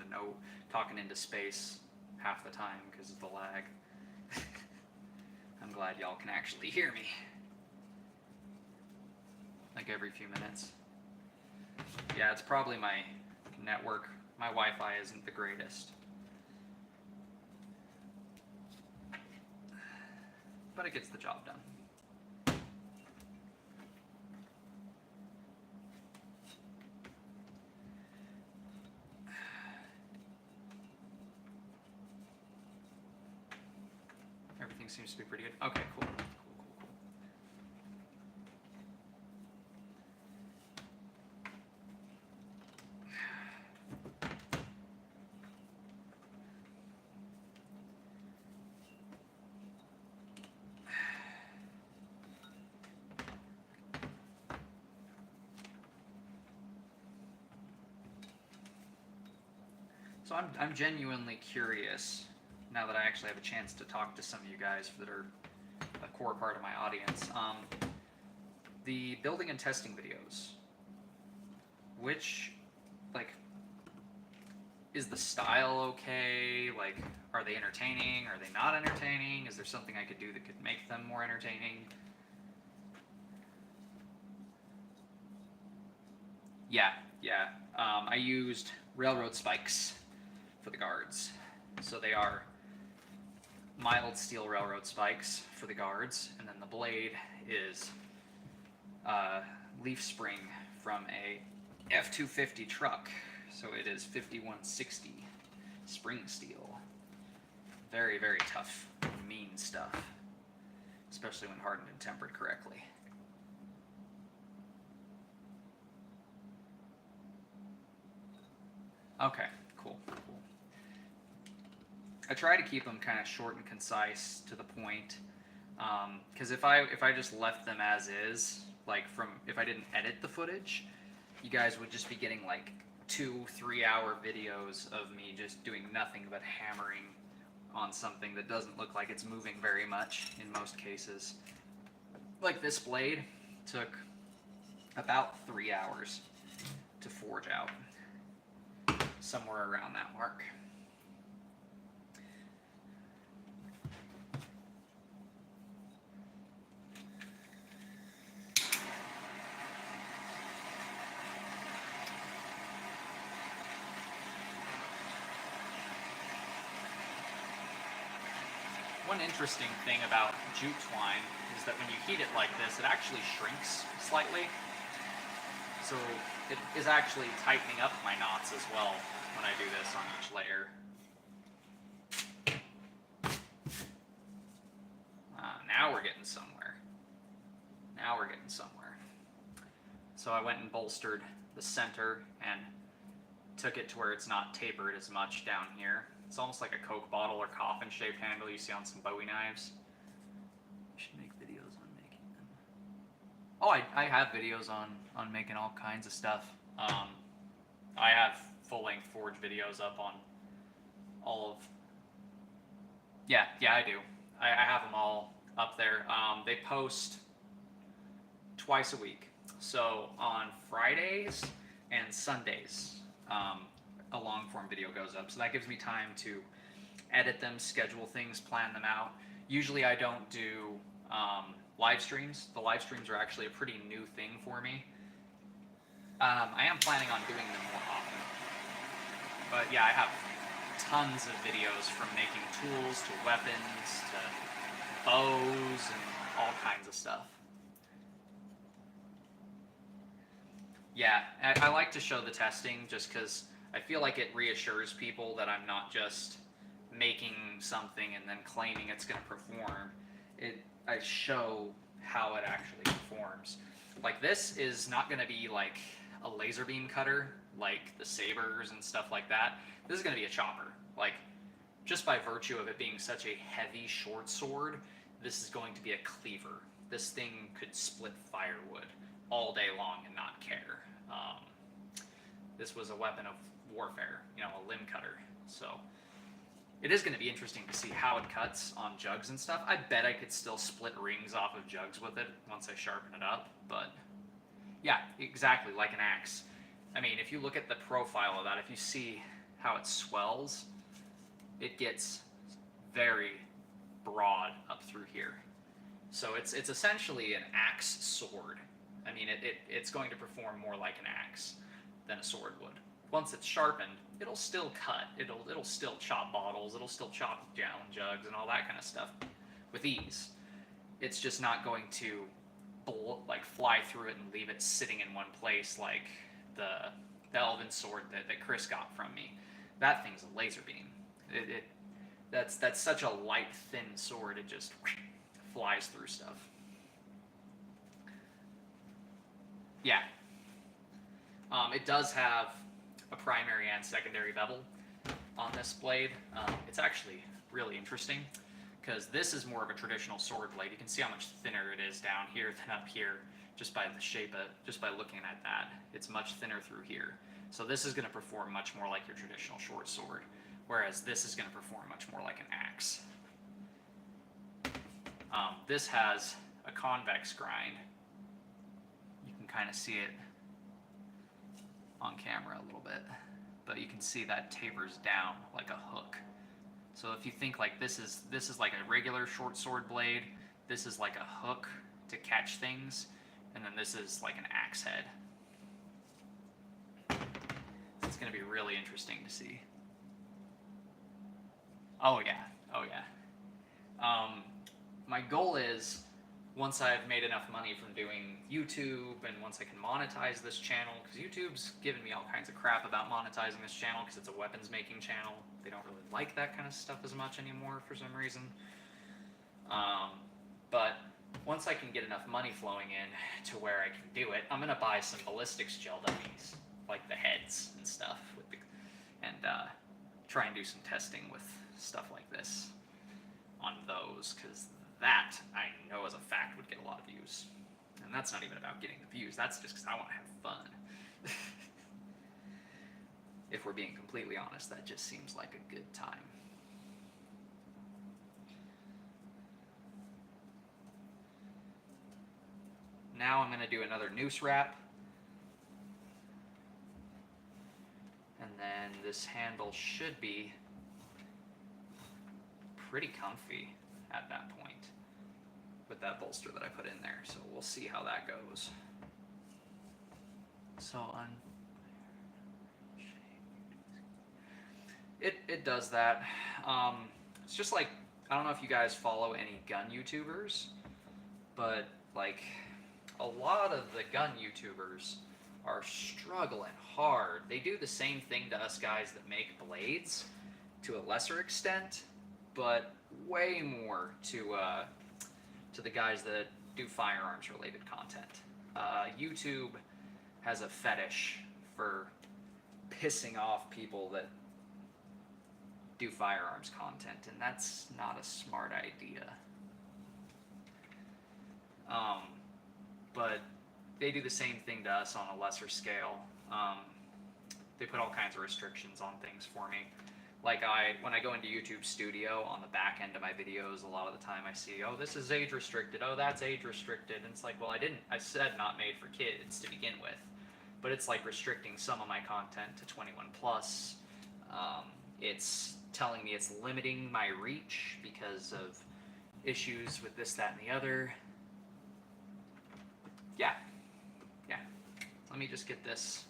into space half the time because of the lag. I'm glad y'all can actually hear me. Like every few minutes. Yeah, it's probably my network. My Wi-Fi isn't the greatest. But it gets the job done. Everything seems to be pretty good. Okay, cool. So I'm genuinely curious, now that I actually have a chance to talk to some of you guys that are a core part of my audience. The building and testing videos, which, like, is the style okay? Like, are they entertaining? Are they not entertaining? Is there something I could do that could make them more entertaining? Yeah. I used railroad spikes for the guards. So they are mild steel railroad spikes for the guards, and then the blade is leaf spring from a F-250 truck. So it is 5160 spring steel. Very, very tough, mean stuff, especially when hardened and tempered correctly. Okay, cool. I try to keep them kind of short and concise, to the point, because if I just left them as is, like if I didn't edit the footage, you guys would just be getting like 2-3 hour videos of me just doing nothing but hammering on something that doesn't look like it's moving very much in most cases. Like this blade took about 3 hours to forge out, somewhere around that mark. interesting thing about jute twine is that when you heat it like this, it actually shrinks slightly. So it is actually tightening up my knots as well when I do this on each layer. Now we're getting somewhere. Now we're getting somewhere. So I went and bolstered the center and took it to where it's not tapered as much down here. It's almost like a Coke bottle or coffin shaped handle you see on some Bowie knives. I should make videos on making them. Oh, I have videos on making all kinds of stuff. I have full-length forge videos up on all of... Yeah, I do. I have them all up there. They post twice a week. So on Fridays and Sundays, a long form video goes up. So that gives me time to edit them, schedule things, plan them out. Usually I don't do live streams. The live streams are actually a pretty new thing for me. I am planning on doing them more often. But yeah, I have tons of videos from making tools to weapons to bows and all kinds of stuff. Yeah, I like to show the testing just because I feel like it reassures people that I'm not just making something and then claiming it's going to perform. I show how it actually performs. Like this is not going to be like a laser beam cutter like the sabers and stuff like that. This is going to be a chopper. Like just by virtue of it being such a heavy short sword, this is going to be a cleaver. This thing could split firewood all day long and not care. This was a weapon of warfare, you know, a limb cutter. So it is going to be interesting to see how it cuts on jugs and stuff. I bet I could still split rings off of jugs with it once I sharpen it up, but yeah, exactly like an axe. I mean, if you look at the profile of that, if you see how it swells, it gets very broad up through here. So it's essentially an axe sword. I mean, it's going to perform more like an axe than a sword would. Once it's sharpened, it'll still cut. It'll still chop bottles. It'll still chop gallon jugs and all that kind of stuff with ease. It's just not going to like fly through it and leave it sitting in one place like the elven sword that Chris got from me. That thing's a laser beam. That's such a light, thin sword. It just flies through stuff. Yeah. It does have a primary and secondary bevel on this blade. It's actually really interesting because this is more of a traditional sword blade. You can see how much thinner it is down here than up here just by the shape of, just by looking at that. It's much thinner through here. So this is going to perform much more like your traditional short sword, whereas this is going to perform much more like an axe. This has a convex grind. You can kind of see it on camera a little bit, but you can see that tapers down like a hook. So if you think like this is like a regular short sword blade, this is like a hook to catch things, and then this is like an axe head. So it's going to be really interesting to see. Oh yeah, oh yeah. My goal is, once I've made enough money from doing YouTube and once I can monetize this channel, because YouTube's giving me all kinds of crap about monetizing this channel because it's a weapons making channel. They don't really like that kind of stuff as much anymore for some reason. But once I can get enough money flowing in to where I can do it, I'm going to buy some ballistics gel dummies, like the heads and stuff, and try and do some testing with stuff like this on those, because that, I know as a fact, would get a lot of views. And that's not even about getting the views, that's just because I want to have fun. If we're being completely honest, that just seems like a good time. Now I'm going to do another noose wrap. And then this handle should be pretty comfy at that point with that bolster that I put in there. So we'll see how that goes. So it does that. It's just like I don't know if you guys follow any gun YouTubers, but like a lot of the gun YouTubers are struggling hard. They do the same thing to us guys that make blades to a lesser extent, but way more to the guys that do firearms related content. YouTube has a fetish for pissing off people that do firearms content, and that's not a smart idea. But they do the same thing to us on a lesser scale. They put all kinds of restrictions on things for me. Like when I go into YouTube Studio, on the back end of my videos, a lot of the time I see, oh, this is age restricted, oh, that's age restricted, and it's like, well, I said not made for kids to begin with, but it's like restricting some of my content to 21 plus. It's telling me it's limiting my reach because of issues with this, that, and the other. Yeah. Let me just get this.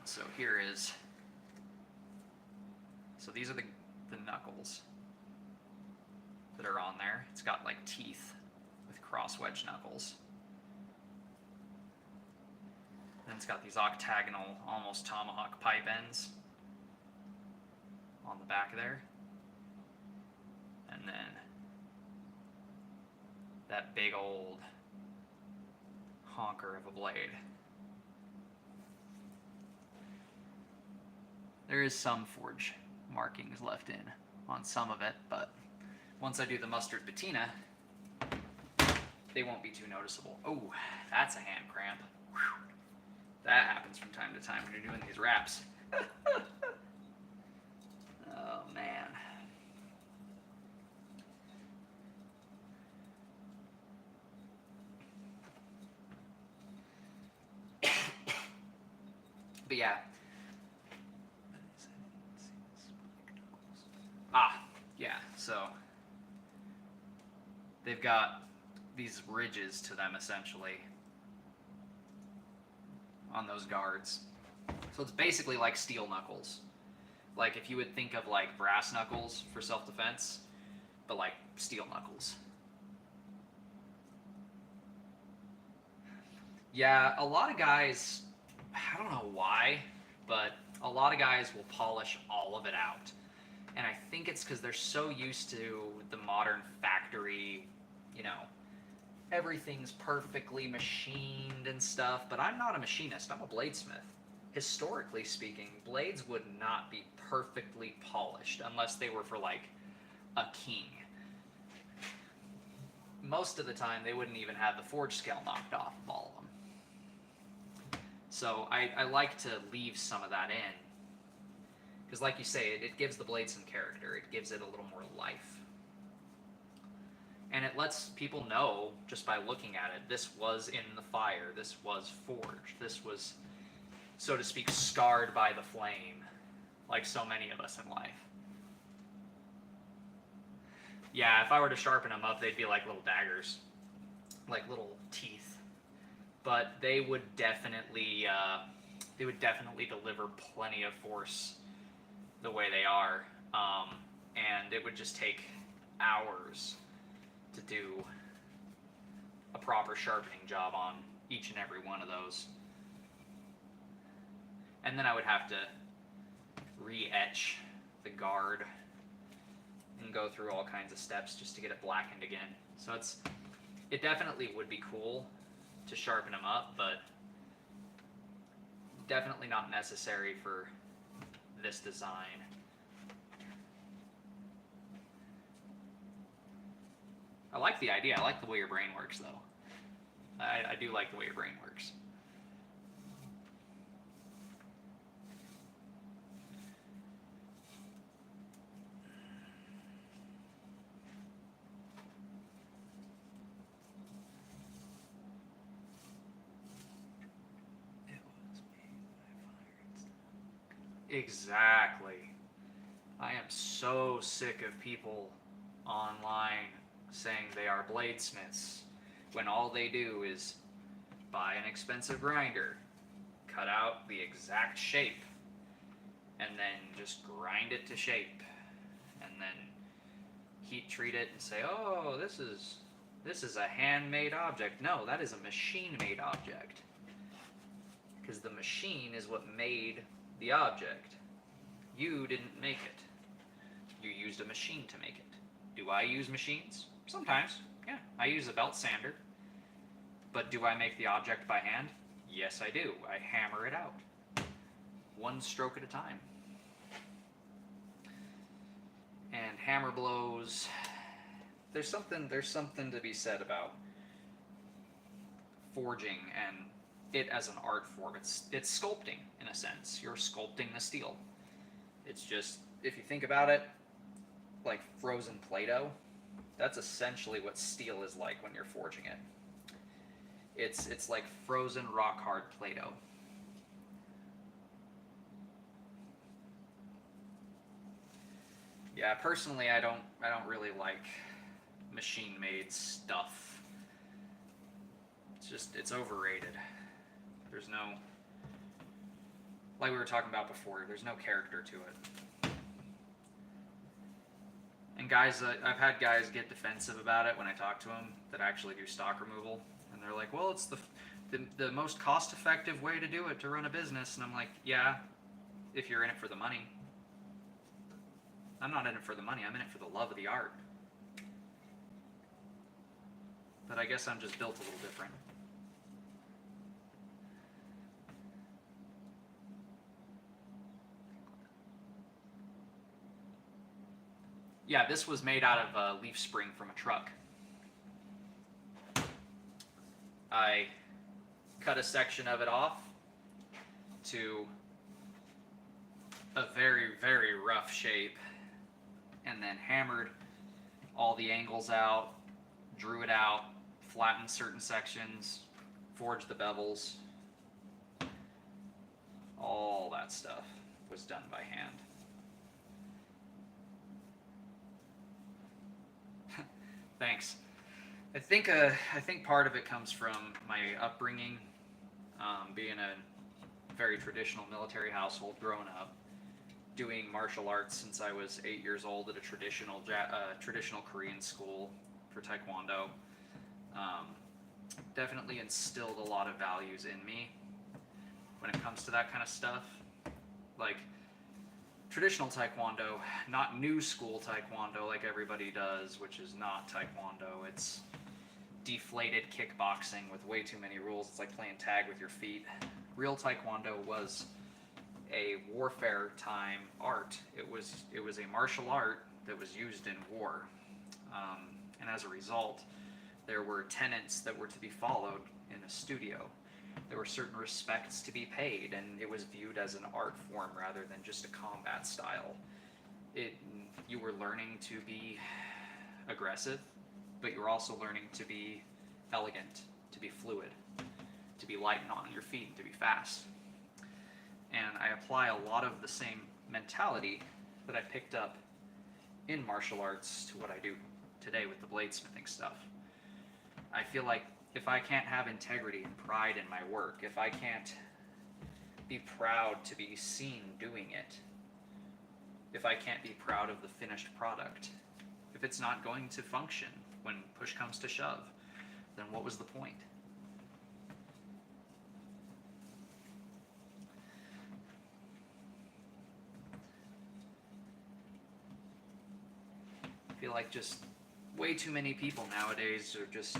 So here is, so these are the knuckles that are on there. It's got like teeth with cross wedge knuckles. Then it's got these octagonal, almost tomahawk pipe ends on the back there. And then that big old honker of a blade. There is some forge markings left in on some of it, but once I do the mustard patina, they won't be too noticeable. Oh, that's a hand cramp. Whew. That happens from time to time when you're doing these wraps. Oh, man. But yeah. Yeah, so they've got these ridges to them essentially on those guards. So it's basically like steel knuckles. Like if you would think of like brass knuckles for self-defense, but like steel knuckles. Yeah, a lot of guys, I don't know why, but a lot of guys will polish all of it out. And I think it's because they're so used to the modern factory, you know, everything's perfectly machined and stuff, but I'm not a machinist, I'm a bladesmith. Historically speaking, blades would not be perfectly polished unless they were for like a king. Most of the time they wouldn't even have the forge scale knocked off of all of them. So I like to leave some of that in. Because like you say, it gives the blade some character. It gives it a little more life. And it lets people know, just by looking at it, this was in the fire, this was forged, this was, so to speak, scarred by the flame, like so many of us in life. Yeah, if I were to sharpen them up, they'd be like little daggers, like little teeth. But they would definitely deliver plenty of force the way they are, and it would just take hours to do a proper sharpening job on each and every one of those. And then I would have to re-etch the guard and go through all kinds of steps just to get it blackened again. So it definitely would be cool to sharpen them up, but definitely not necessary for this design. I like the idea. I like the way your brain works, though. I do like the way your brain works. Exactly. I am so sick of people online saying they are bladesmiths when all they do is buy an expensive grinder, cut out the exact shape, and then just grind it to shape, and then heat treat it and say, oh, this is a handmade object. No, that is a machine-made object, because the machine is what made the object. You didn't make it. You used a machine to make it. Do I use machines? Sometimes, yeah. I use a belt sander. But do I make the object by hand? Yes, I do. I hammer it out. One stroke at a time. And hammer blows, there's something to be said about forging and it as an art form. It's sculpting, in a sense. You're sculpting the steel. It's just, if you think about it, like frozen Play-Doh, that's essentially what steel is like when you're forging it. It's like frozen rock hard Play-Doh. Yeah, personally, I don't really like machine-made stuff. It's overrated. There's no, like we were talking about before, there's no character to it. And guys, I've had guys get defensive about it when I talk to them that actually do stock removal, and they're like, well, it's the most cost-effective way to do it to run a business. And I'm like, yeah, if you're in it for the money. I'm not in it for the money, I'm in it for the love of the art. But I guess I'm just built a little different. Yeah, this was made out of a leaf spring from a truck. I cut a section of it off to a very, very rough shape, and then hammered all the angles out, drew it out, flattened certain sections, forged the bevels. All that stuff was done by hand. Thanks. I think part of it comes from my upbringing, being a very traditional military household growing up, doing martial arts since I was 8 years old at a traditional Korean school for Taekwondo. Definitely instilled a lot of values in me when it comes to that kind of stuff. Like traditional Taekwondo, not new school Taekwondo like everybody does, which is not Taekwondo. It's deflated kickboxing with way too many rules. It's like playing tag with your feet. Real Taekwondo was a warfare time art. It was a martial art that was used in war, and as a result, there were tenets that were to be followed in a studio. There were certain respects to be paid, and it was viewed as an art form rather than just a combat style. You were learning to be aggressive, but you were also learning to be elegant, to be fluid, to be light and on your feet, to be fast. And I apply a lot of the same mentality that I picked up in martial arts to what I do today with the bladesmithing stuff. I feel like if I can't have integrity and pride in my work, if I can't be proud to be seen doing it, if I can't be proud of the finished product, if it's not going to function when push comes to shove, then what was the point? I feel like just way too many people nowadays are just,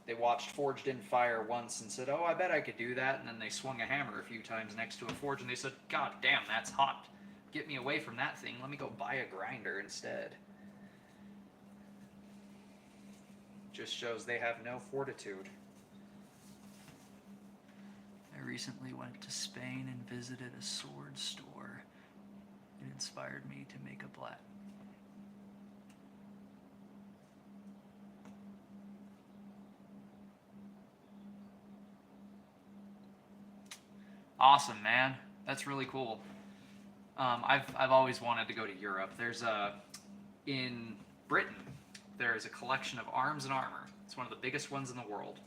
they watched Forged in Fire once and said, oh, I bet I could do that, and then they swung a hammer a few times next to a forge and they said, God damn, that's hot. Get me away from that thing, let me go buy a grinder instead. Just shows they have no fortitude. I recently went to Spain and visited a sword store. It inspired me to make a black. Awesome, man. That's really cool. I've always wanted to go to Europe. In Britain, there is a collection of arms and armor. It's one of the biggest ones in the world.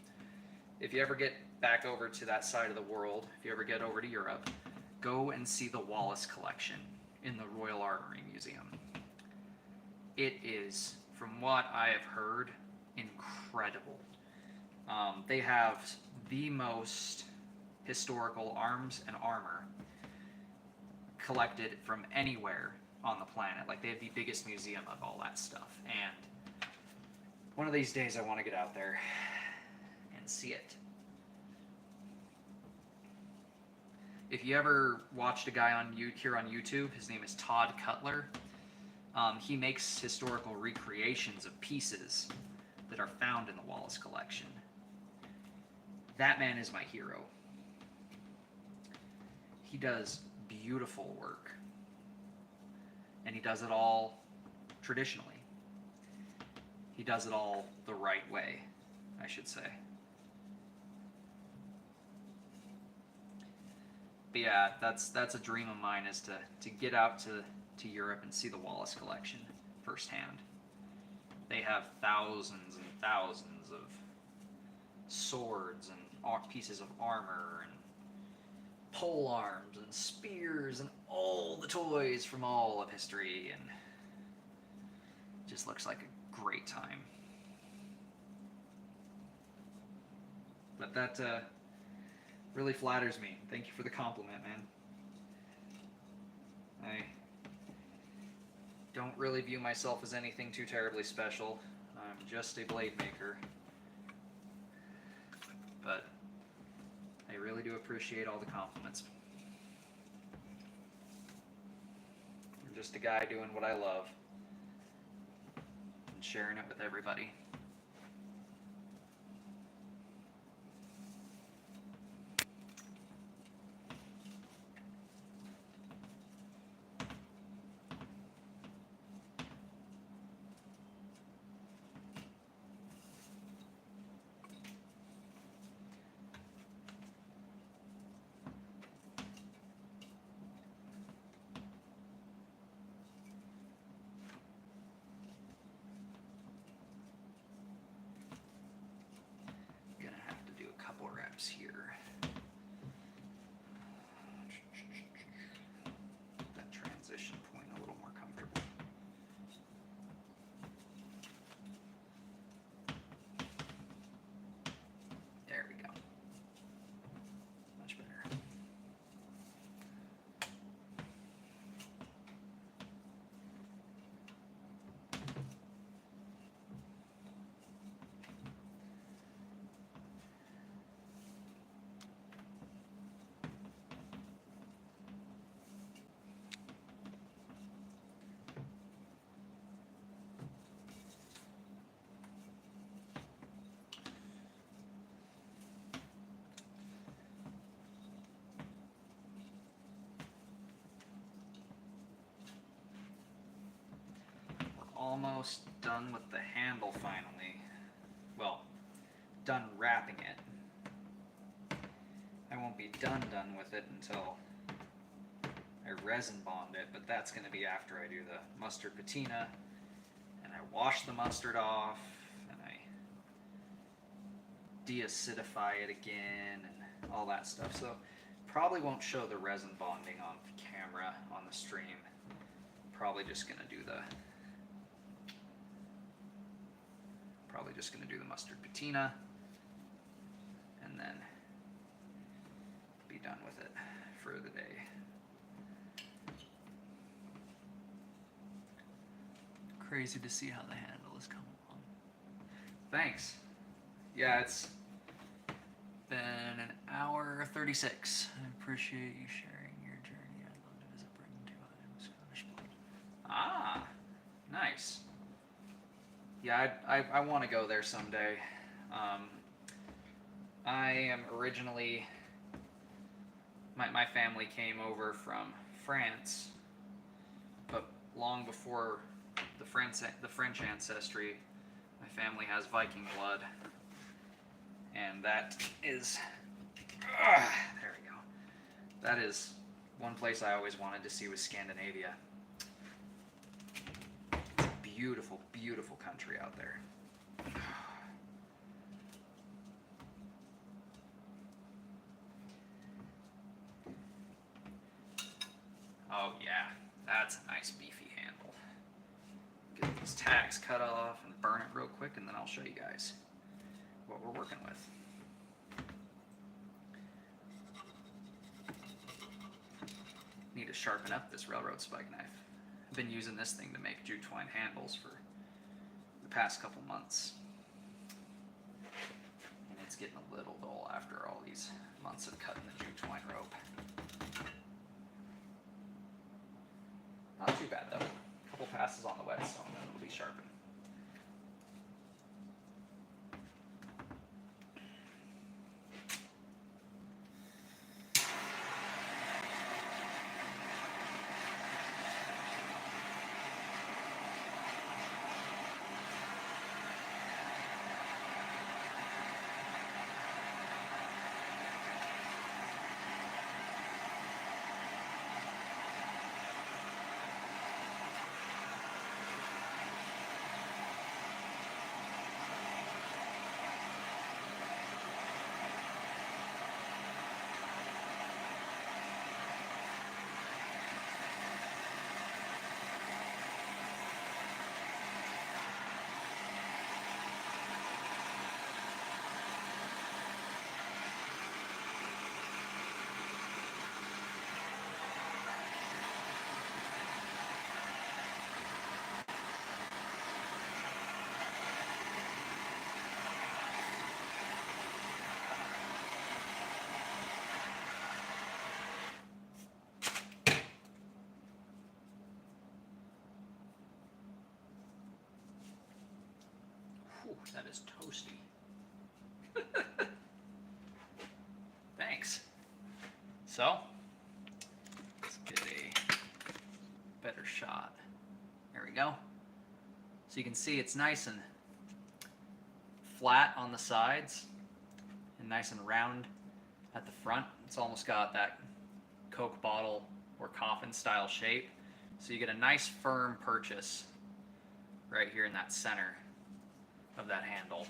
If you ever get back over to that side of the world, if you ever get over to Europe, go and see the Wallace collection. in the Royal Armory Museum. It is, from what I have heard, incredible. They have the most historical arms and armor collected from anywhere on the planet. Like, they have the biggest museum of all that stuff. And one of these days I want to get out there and see it. If you ever watched a guy here on YouTube, his name is Todd Cutler. He makes historical recreations of pieces that are found in the Wallace collection. That man is my hero. He does beautiful work. And he does it all traditionally. He does it all the right way, I should say. But yeah, that's a dream of mine, is to get out to Europe and see the Wallace collection firsthand. They have thousands and thousands of swords and pieces of armor and pole arms and spears and all the toys from all of history, and it just looks like a great time. But that really flatters me. Thank you for the compliment, man. I don't really view myself as anything too terribly special. I'm just a blade maker. But I really do appreciate all the compliments. I'm just a guy doing what I love and sharing it with everybody. Here. That transition point a little more comfortable. There we go. Much better. Almost done with the handle finally. Well, done wrapping it. I won't be done with it until I resin bond it, but that's going to be after I do the mustard patina and I wash the mustard off and I deacidify it again and all that stuff. So probably won't show the resin bonding on camera on the stream. Probably just going to do the mustard patina and then be done with it for the day. Crazy to see how the handle has come along. Thanks. Yeah, it's been an hour 36. I appreciate you sharing your journey. I'd love to visit Britain too. I am Scottish blood. Ah, nice. Yeah, I want to go there someday. I am originally, my family came over from France, but long before the French ancestry, my family has Viking blood, and that is, there we go. That is one place I always wanted to see was Scandinavia. It's a beautiful, beautiful country out there. Oh yeah, these tacks cut off and burn it real quick, and then I'll show you guys what we're working with. Need to sharpen up this railroad spike knife. I've been using this thing to make jute twine handles for the past couple months. And it's getting a little dull after all these months of cutting the jute twine rope. Not too bad though. A couple passes on the whetstone and it'll be sharpened. Whew, that is toasty. Thanks. So, let's get a better shot. There we go. So you can see it's nice and flat on the sides and nice and round at the front. It's almost got that Coke bottle or coffin style shape. So you get a nice firm purchase right here in that center of that handle.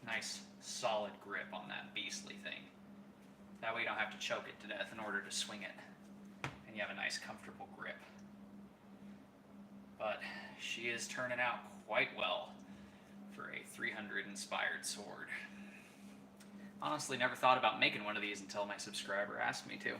Nice solid grip on that beastly thing. That way you don't have to choke it to death in order to swing it. And you have a nice comfortable grip. But she is turning out quite well for a 300 inspired sword. Honestly, never thought about making one of these until my subscriber asked me to.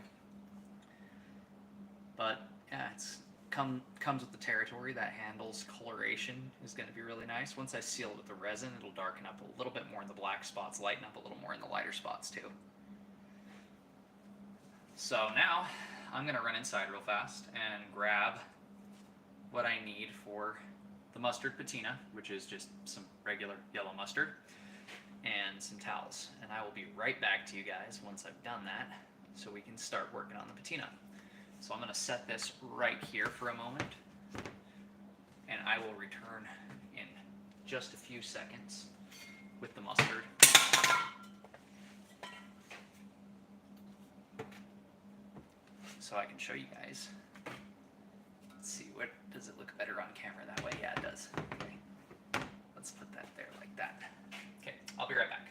But yeah, it's comes with the territory. That handle's coloration is going to be really nice. Once I seal it with the resin, it'll darken up a little bit more in the black spots, lighten up a little more in the lighter spots too. So now I'm going to run inside real fast and grab what I need for the mustard patina, which is just some regular yellow mustard, and some towels. And I will be right back to you guys once I've done that so we can start working on the patina. So I'm going to set this right here for a moment, and I will return in just a few seconds with the mustard. So I can show you guys. Let's see, what does it look better on camera that way? Yeah, it does. Okay. Let's put that there like that. Okay, I'll be right back.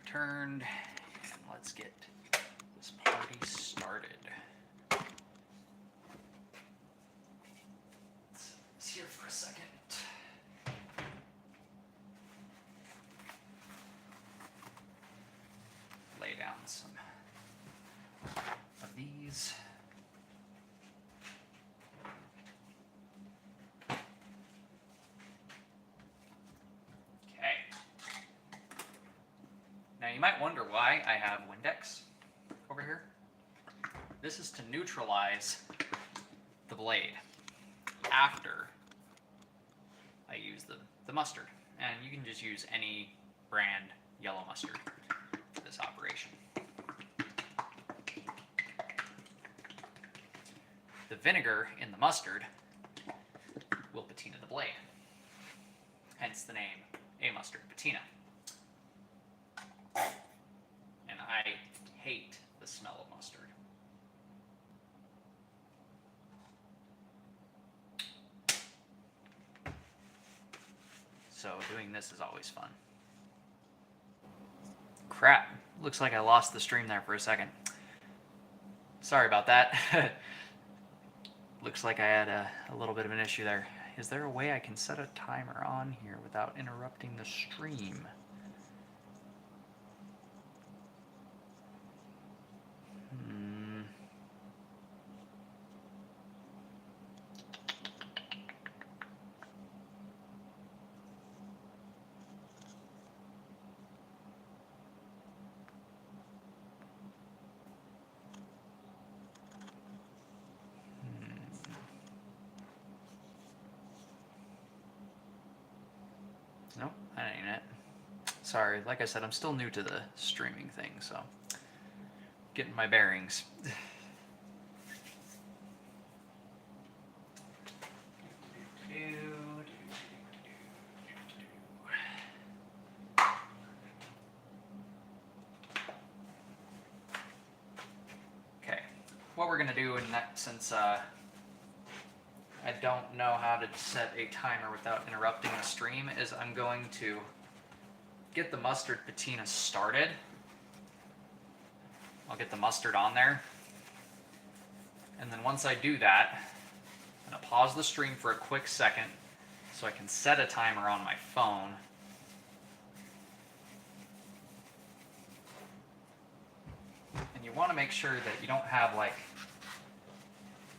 turned, and let's get this party started. It's here for a second. Lay down some of these. Now you might wonder why I have Windex over here. This is to neutralize the blade after I use the mustard. And you can just use any brand yellow mustard for this operation. The vinegar in the mustard will patina the blade, hence the name A mustard patina. And I hate the smell of mustard. So doing this is always fun. Crap, looks like I lost the stream there for a second. Sorry about that. Looks like I had a little bit of an issue there. Is there a way I can set a timer on here without interrupting the stream? Nope, that ain't it. Sorry, like I said, I'm still new to the streaming thing, so getting my bearings. Okay, what we're gonna do in that, since I don't know how to set a timer without interrupting the stream, is I'm going to get the mustard patina started. I'll get the mustard on there. And then once I do that, I'm going to pause the stream for a quick second so I can set a timer on my phone. And you want to make sure that you don't have like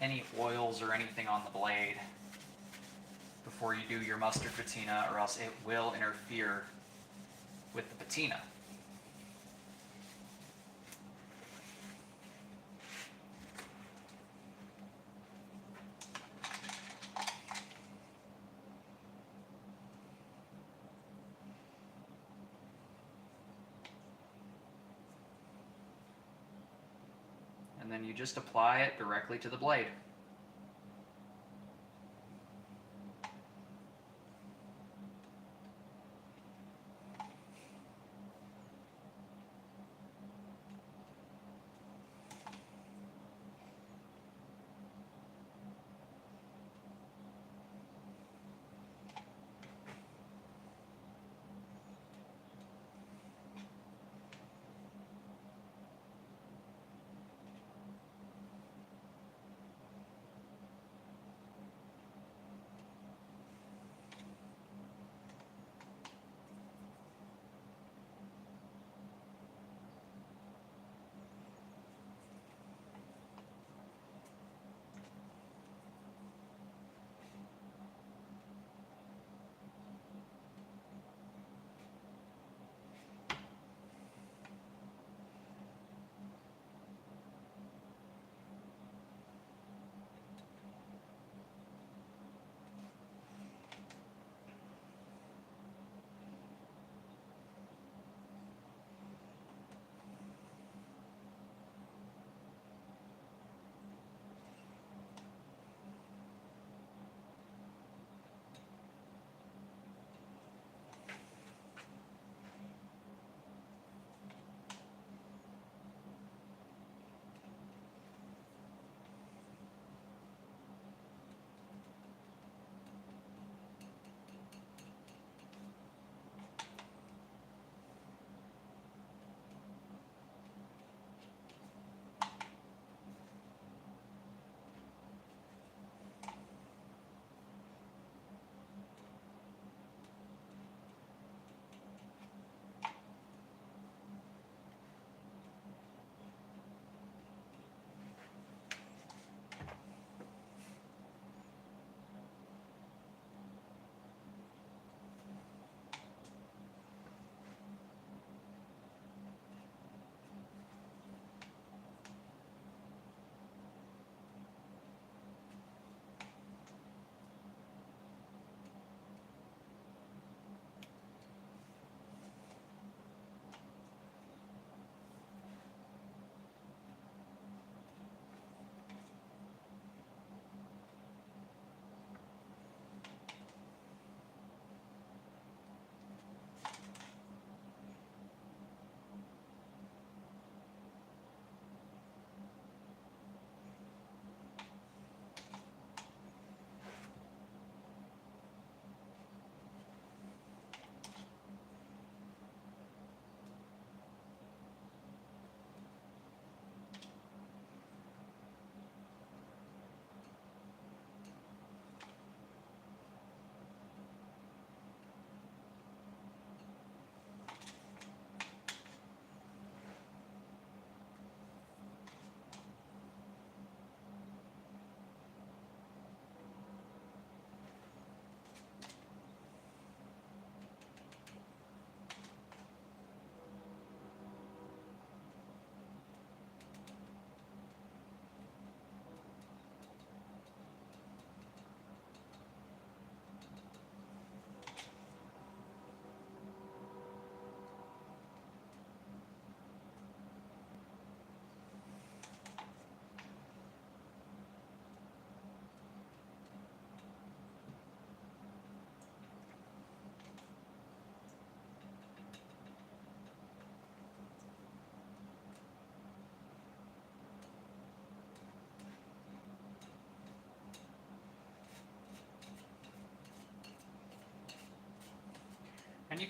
any oils or anything on the blade before you do your mustard patina, or else it will interfere with the patina. And then you just apply it directly to the blade.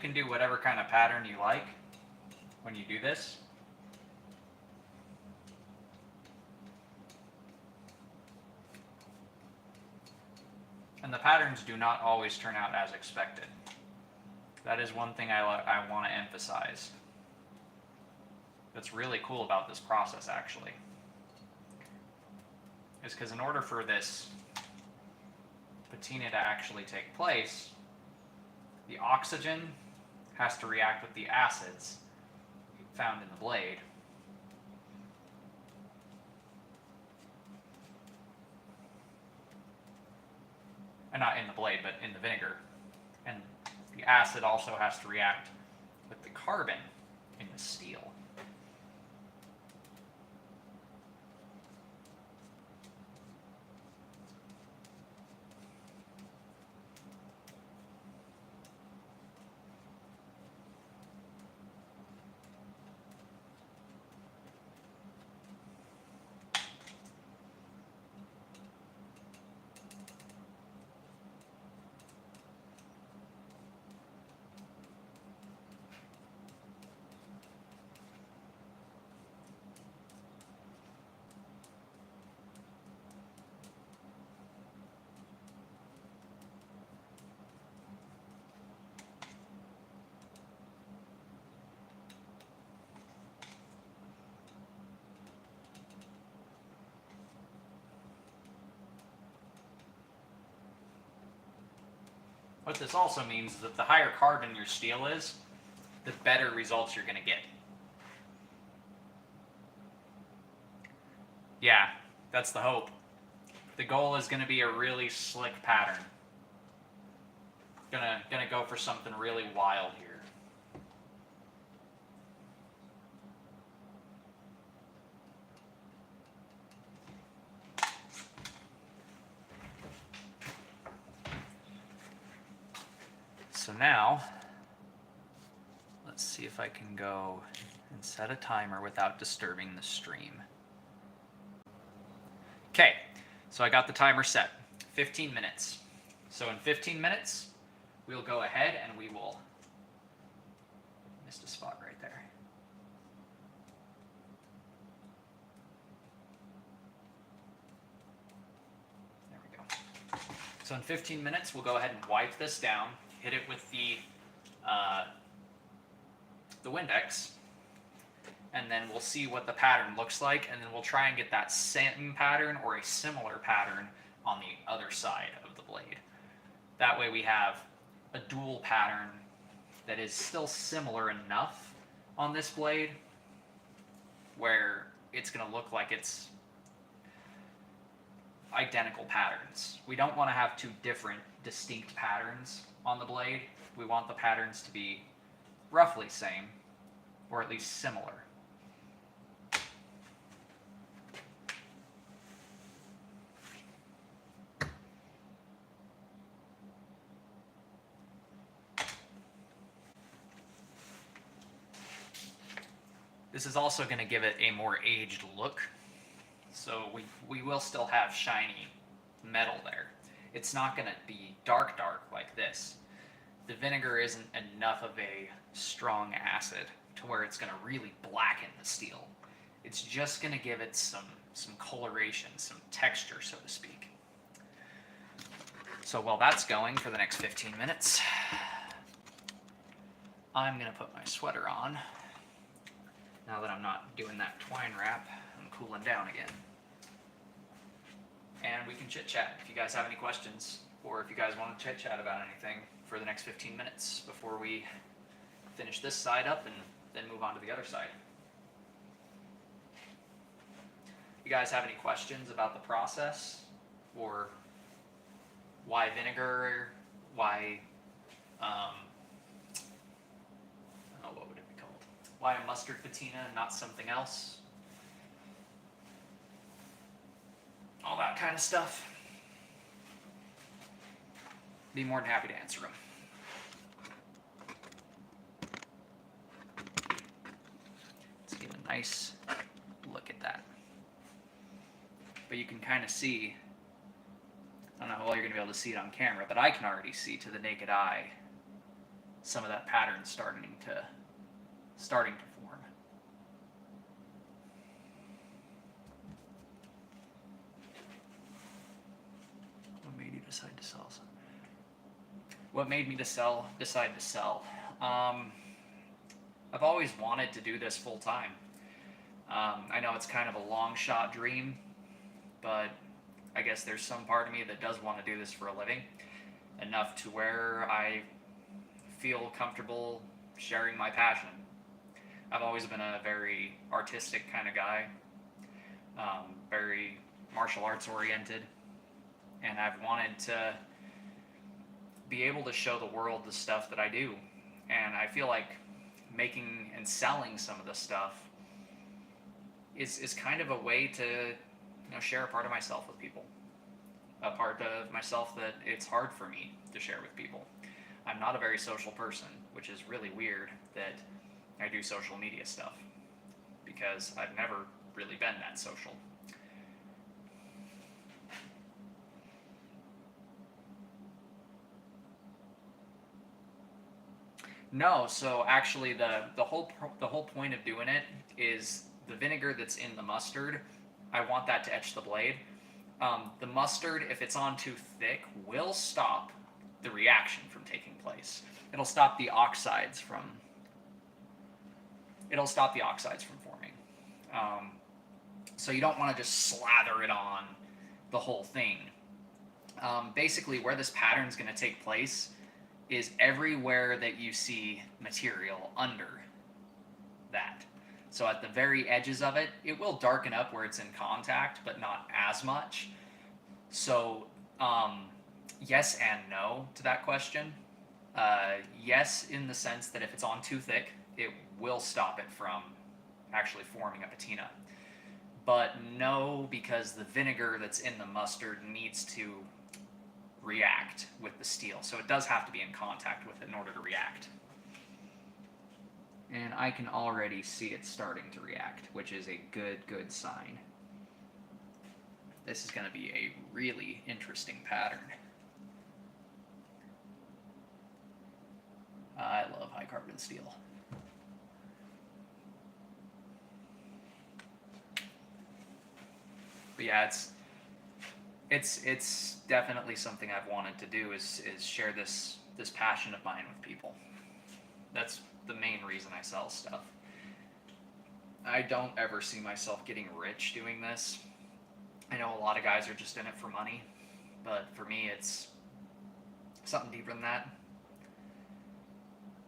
can do whatever kind of pattern you like when you do this. And the patterns do not always turn out as expected. That is one thing I want to emphasize. That's really cool about this process, actually. Is because in order for this patina to actually take place, the oxygen has to react with the acids found in the blade. And not in the blade, but in the vinegar. And the acid also has to react with the carbon in the steel. What this also means is that the higher carbon your steel is, the better results you're going to get. Yeah, that's the hope. The goal is going to be a really slick pattern. Gonna go for something really wild here. So now, let's see if I can go and set a timer without disturbing the stream. Okay, so I got the timer set, 15 minutes. So in 15 minutes, we'll go ahead and we will, missed a spot right there. There we go. So in 15 minutes, we'll go ahead and wipe this down, hit it with the Windex, and then we'll see what the pattern looks like, and then we'll try and get that same pattern or a similar pattern on the other side of the blade. That way we have a dual pattern that is still similar enough on this blade where it's going to look like it's identical patterns. We don't want to have two different distinct patterns on the blade. We want the patterns to be roughly same, or at least similar. This is also going to give it a more aged look, so we will still have shiny metal there. It's not going to be dark like this. The vinegar isn't enough of a strong acid to where it's going to really blacken the steel. It's just going to give it some coloration, some texture, so to speak. So while that's going for the next 15 minutes, I'm going to put my sweater on. Now that I'm not doing that twine wrap, I'm cooling down again. And we can chit-chat if you guys have any questions, or if you guys want to chit-chat about anything for the next 15 minutes before we finish this side up and then move on to the other side. You guys have any questions about the process, or why vinegar, why, what would it be called? Why a mustard patina and not something else? All that kind of stuff. Be more than happy to answer them. Let's give a nice look at that. But you can kind of see, I don't know how well you're going to be able to see it on camera, but I can already see to the naked eye some of that pattern starting to form. What made you decide to sell? What made me decide to sell? I've always wanted to do this full time. I know it's kind of a long shot dream, but I guess there's some part of me that does want to do this for a living, enough to where I feel comfortable sharing my passion. I've always been a very artistic kind of guy, very martial arts oriented, and I've wanted to be able to show the world the stuff that I do. And I feel like making and selling some of the stuff is kind of a way to share a part of myself with people. A part of myself that it's hard for me to share with people. I'm not a very social person, which is really weird that I do social media stuff, because I've never really been that social. No, so actually the whole point of doing it is the vinegar that's in the mustard. I want that to etch the blade. The mustard, if it's on too thick, will stop the reaction from taking place. It'll stop the oxides from forming. So you don't want to just slather it on the whole thing. Basically, where this pattern is going to take place is everywhere that you see material under that. So at the very edges of it, it will darken up where it's in contact, but not as much. So yes and no to that question. Yes, in the sense that if it's on too thick, it will stop it from actually forming a patina. But no, because the vinegar that's in the mustard needs to react with the steel. So it does have to be in contact with it in order to react. And I can already see it starting to react, which is a good sign. This is going to be a really interesting pattern. I love high carbon steel. But yeah, it's definitely something I've wanted to do is share this passion of mine with people. That's the main reason I sell stuff. I don't ever see myself getting rich doing this. I know a lot of guys are just in it for money, but for me it's something deeper than that.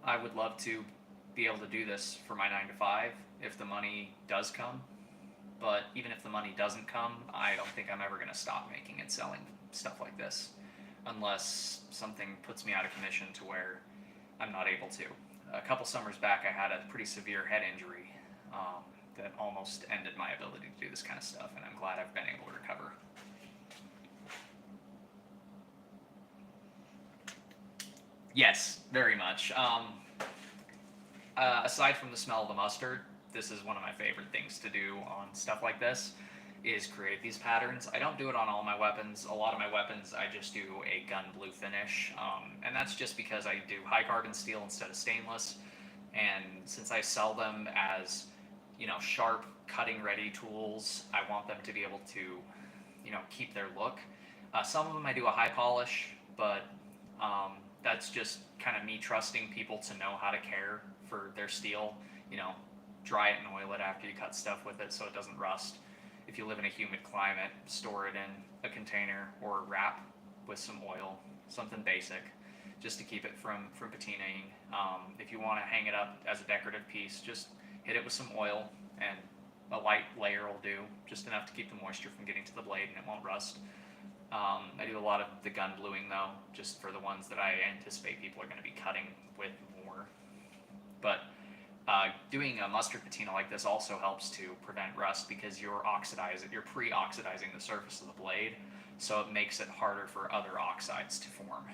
I would love to be able to do this for my 9 to 5 if the money does come. But even if the money doesn't come, I don't think I'm ever going to stop making and selling stuff like this, unless something puts me out of commission to where I'm not able to. A couple summers back, I had a pretty severe head injury that almost ended my ability to do this kind of stuff, and I'm glad I've been able to recover. Yes, very much. Aside from the smell of the mustard, this is one of my favorite things to do on stuff like this, is create these patterns. I don't do it on all my weapons. A lot of my weapons, I just do a gun blue finish, and that's just because I do high carbon steel instead of stainless, and since I sell them as, sharp, cutting ready tools, I want them to be able to, keep their look. Some of them I do a high polish, but that's just kind of me trusting people to know how to care for their steel, dry it and oil it after you cut stuff with it so it doesn't rust. If you live in a humid climate, store it in a container or wrap with some oil, something basic, just to keep it from patinaing. If you want to hang it up as a decorative piece, just hit it with some oil, and a light layer will do, just enough to keep the moisture from getting to the blade and it won't rust. I do a lot of the gun bluing though, just for the ones that I anticipate people are going to be cutting with more. But doing a mustard patina like this also helps to prevent rust, because you're pre-oxidizing the surface of the blade, so it makes it harder for other oxides to form.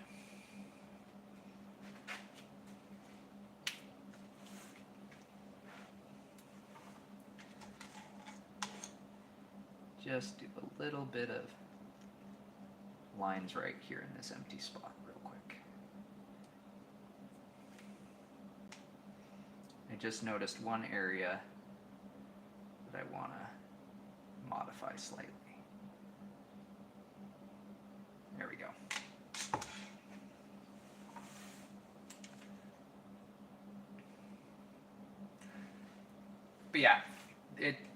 Just do a little bit of lines right here in this empty spot real quick. just noticed one area that I want to modify slightly. There we go. But yeah,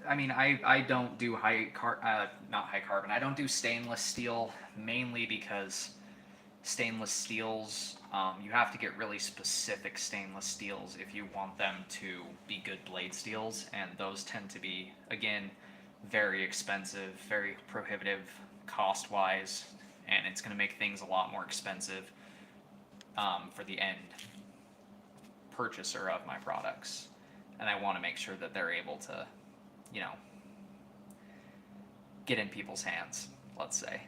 I don't do not high carbon. I don't do stainless steel mainly because stainless steels, you have to get really specific stainless steels if you want them to be good blade steels, and those tend to be, again, very expensive, very prohibitive cost-wise, and it's going to make things a lot more expensive for the end purchaser of my products. And I want to make sure that they're able to, get in people's hands, let's say.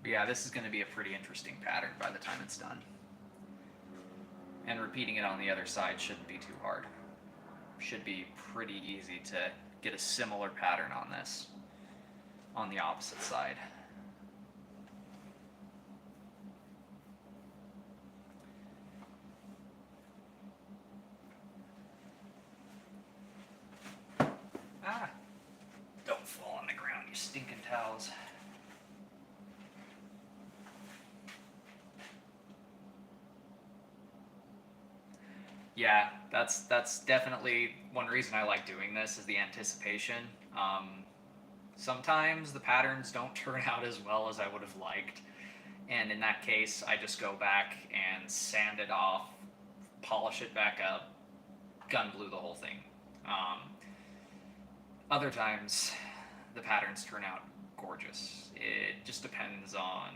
But yeah, this is going to be a pretty interesting pattern by the time it's done. And repeating it on the other side shouldn't be too hard. Should be pretty easy to get a similar pattern on this on the opposite side. Ah! Don't fall on the ground, you stinking towels. Yeah, that's definitely one reason I like doing this is the anticipation. Sometimes the patterns don't turn out as well as I would have liked, and in that case, I just go back and sand it off, polish it back up, gun glue the whole thing. Other times, the patterns turn out gorgeous. It just depends on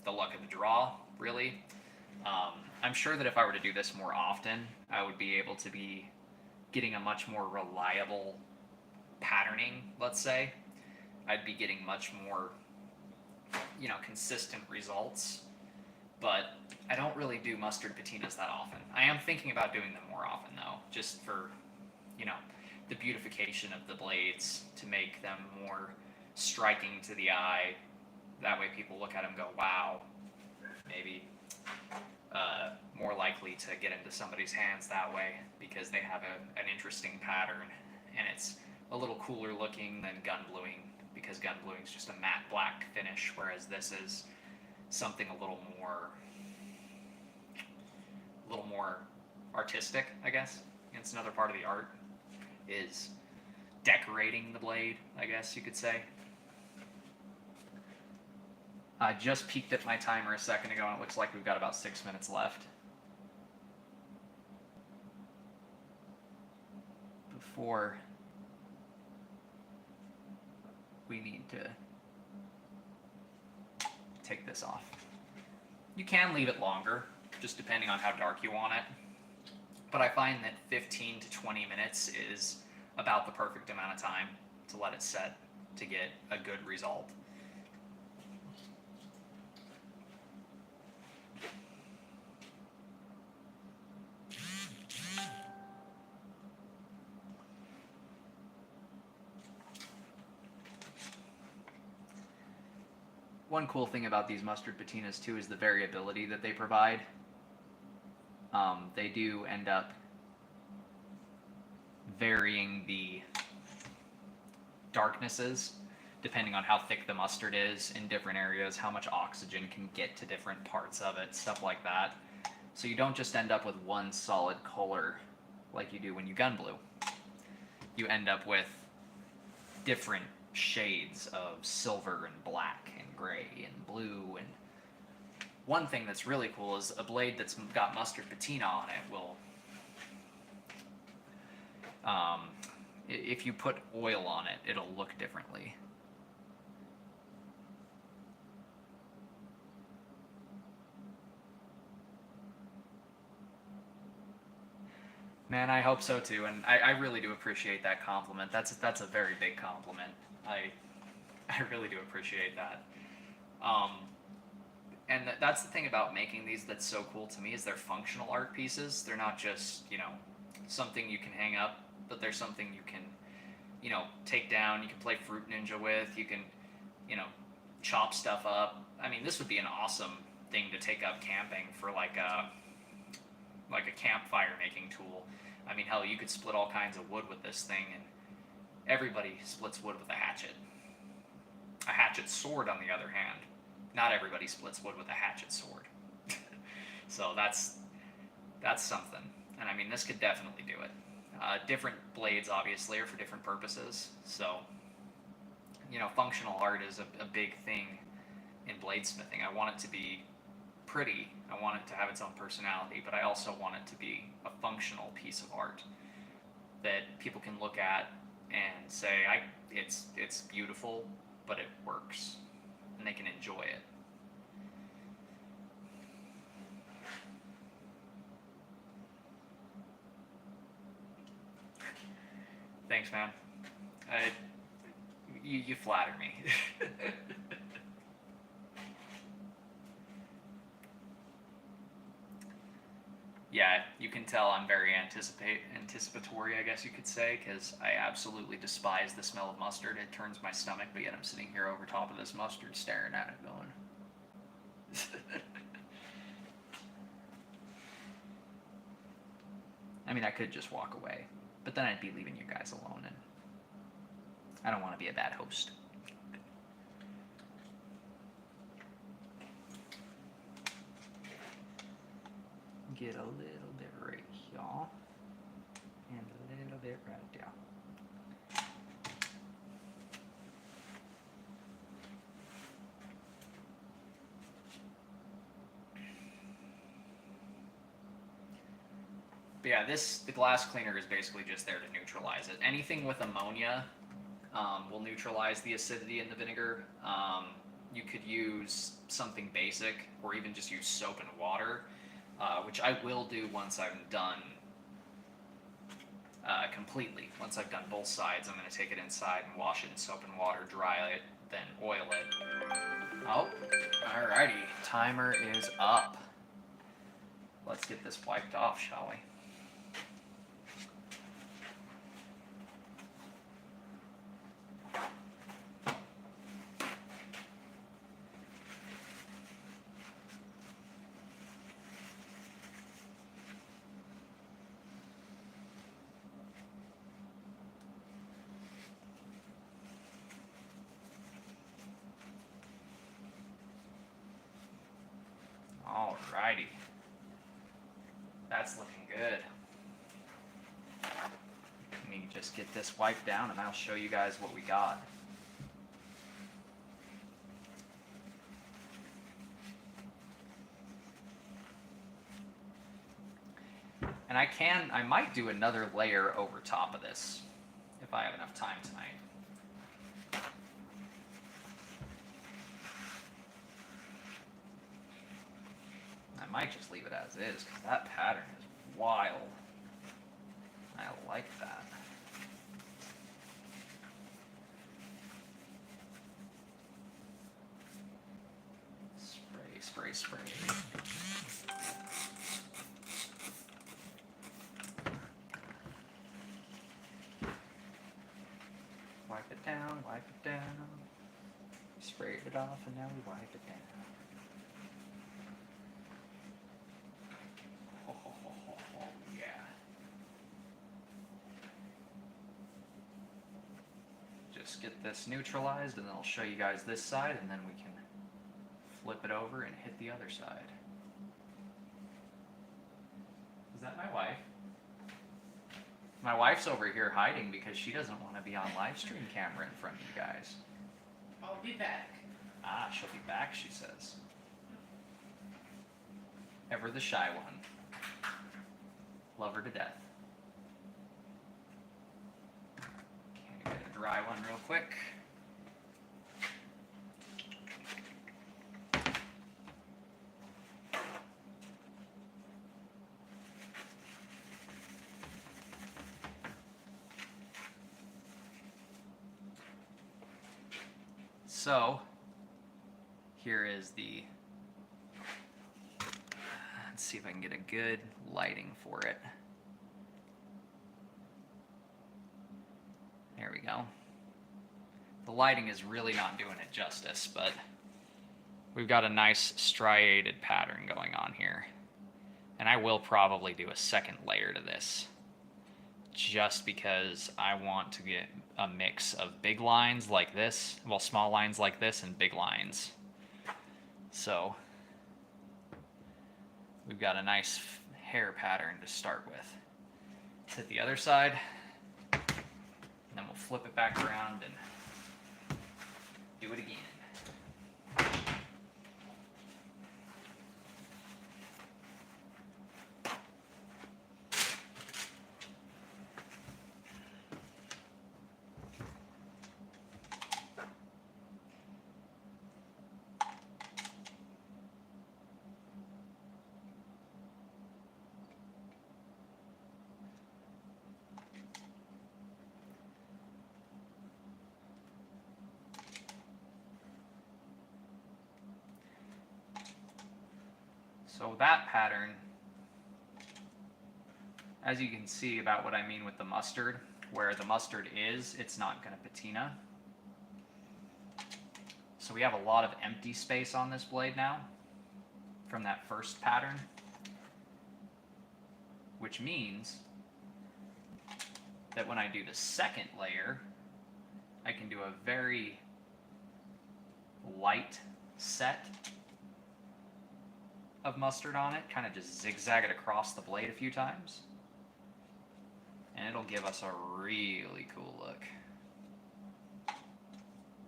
the luck of the draw, really. I'm sure that if I were to do this more often, I would be able to be getting a much more reliable patterning, let's say. I'd be getting much more, consistent results. But I don't really do mustard patinas that often. I am thinking about doing them more often, though, just for, the beautification of the blades to make them more striking to the eye. That way people look at them and go, wow, maybe more likely to get into somebody's hands that way because they have an interesting pattern and it's a little cooler looking than gun bluing, because gun bluing is just a matte black finish, whereas this is something a little more artistic, I guess. It's another part of the art is decorating the blade, I guess you could say. I just peeked at my timer a second ago and it looks like we've got about 6 minutes left. Before we need to take this off. You can leave it longer, just depending on how dark you want it. But I find that 15 to 20 minutes is about the perfect amount of time to let it set to get a good result. One cool thing about these mustard patinas too is the variability that they provide. They do end up varying the darknesses depending on how thick the mustard is in different areas, how much oxygen can get to different parts of it, stuff like that. So you don't just end up with one solid color like you do when you gun blue. You end up with different shades of silver and black and gray and blue. And one thing that's really cool is a blade that's got mustard patina on it will, if you put oil on it, it'll look differently. Man, I hope so too, and I really do appreciate that compliment. That's a very big compliment. I really do appreciate that. And that's the thing about making these that's so cool to me is they're functional art pieces. They're not just something you can hang up, but they're something you can you know, take down. You can play Fruit Ninja with. You can, you know, chop stuff up. I mean, this would be an awesome thing to take up camping for like a campfire making tool. I mean, hell, you could split all kinds of wood with this thing, and everybody splits wood with a hatchet. A hatchet sword, on the other hand, not everybody splits wood with a hatchet sword. So that's something. And I mean, this could definitely do it. Different blades, obviously, are for different purposes. So, you know, functional art is a big thing in bladesmithing. I want it to be pretty. I want it to have its own personality, but I also want it to be a functional piece of art that people can look at and say, it's beautiful, but it works, and they can enjoy it. Thanks, man. You flatter me. Yeah, you can tell I'm very anticipatory, I guess you could say, because I absolutely despise the smell of mustard. It turns my stomach, but yet I'm sitting here over top of this mustard staring at it going. I mean, I could just walk away, but then I'd be leaving you guys alone, and I don't want to be a bad host. Get a little bit right here, and a little bit right there. But yeah, the glass cleaner is basically just there to neutralize it. Anything with ammonia will neutralize the acidity in the vinegar. You could use something basic, or even just use soap and water, which I will do once I'm done completely. Once I've done both sides, I'm going to take it inside and wash it in soap and water, dry it, then oil it. Oh, alrighty. Timer is up. Let's get this wiped off, shall we? Alrighty. That's looking good. Let me just get this wiped down and I'll show you guys what we got. And I might do another layer over top of this if I have enough time tonight. I might just leave it as is, because that pattern is wild. I like that. Spray, spray, spray. Wipe it down, wipe it down. Sprayed it off, and now we wipe it down. Get this neutralized, and then I'll show you guys this side, and then we can flip it over and hit the other side. Is that my wife? My wife's over here hiding because she doesn't want to be on live stream camera in front of you guys. I'll be back. Ah, she'll be back, she says. Ever the shy one. Love her to death. Get a dry one real quick. So, here is the, let's see if I can get a good lighting for it. There we go. The lighting is really not doing it justice, but we've got a nice striated pattern going on here. And I will probably do a second layer to this, just because I want to get a mix of big lines like this, well, small lines like this, and big lines. So we've got a nice hair pattern to start with. Let's hit the other side, and then we'll flip it back around and do it again. So that pattern, as you can see about what I mean with the mustard, where the mustard is, it's not going to patina. So we have a lot of empty space on this blade now from that first pattern, which means that when I do the second layer, I can do a very light set of mustard on it, kind of just zigzag it across the blade a few times, and it'll give us a really cool look,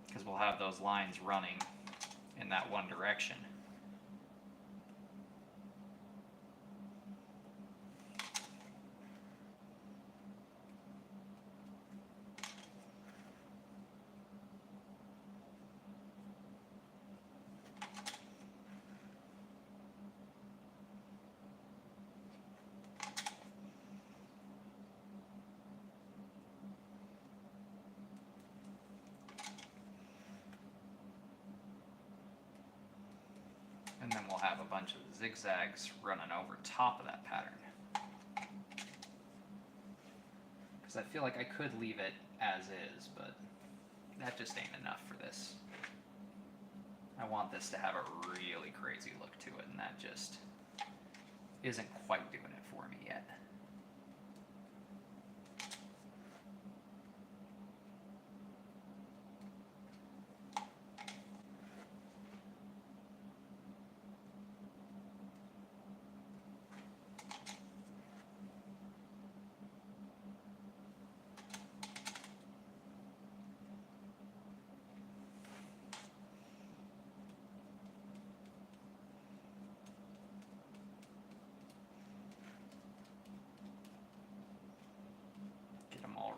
because we'll have those lines running in that one direction. And then we'll have a bunch of zigzags running over top of that pattern. Because I feel like I could leave it as is, but that just ain't enough for this. I want this to have a really crazy look to it, and that just isn't quite doing it for me yet.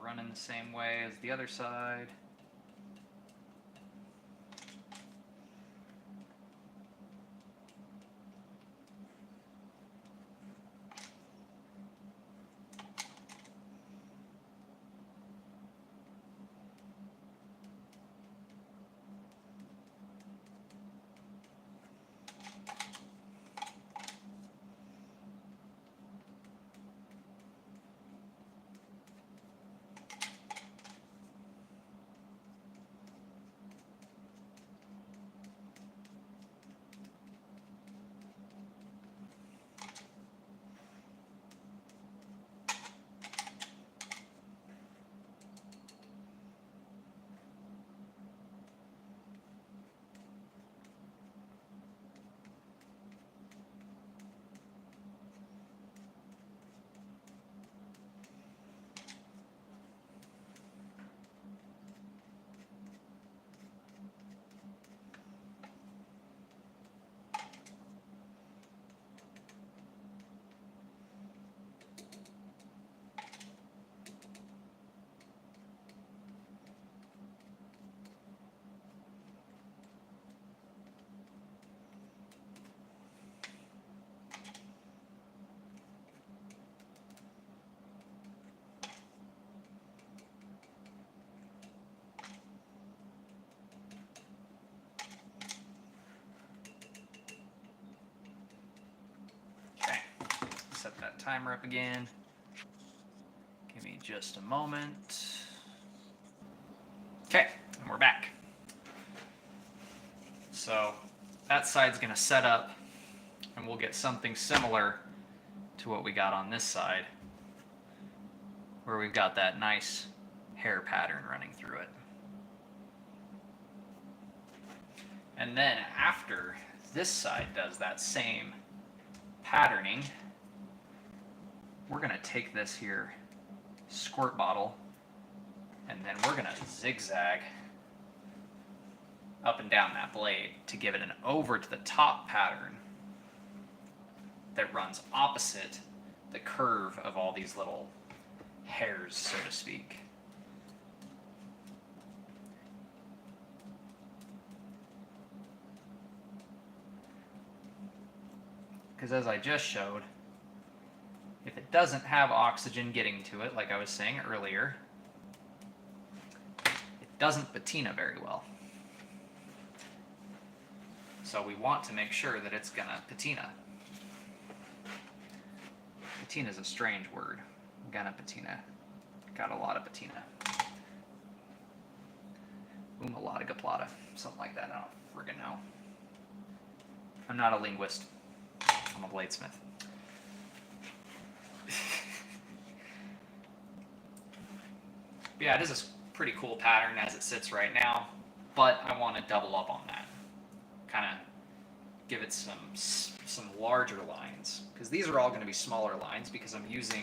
Running the same way as the other side. Set that timer up again. Give me just a moment. that side's going to set up, and we'll get something similar to what we got on this side, where we've got that nice hair pattern running through it. And then after this side does that same patterning, we're going to take this here squirt bottle, and then we're going to zigzag up and down that blade to give it an over to the top pattern that runs opposite the curve of all these little hairs, so to speak. Because as I just showed, if it doesn't have oxygen getting to it, like I was saying earlier, it doesn't patina very well. So we want to make sure that it's gonna patina. Patina is a strange word. Gonna patina. Got a lot of patina. Umalaga plata. Something like that. I don't friggin' know. I'm not a linguist. I'm a bladesmith. Yeah, it is a pretty cool pattern as it sits right now, but I want to double up on that. Kind of give it some larger lines, because these are all going to be smaller lines because I'm using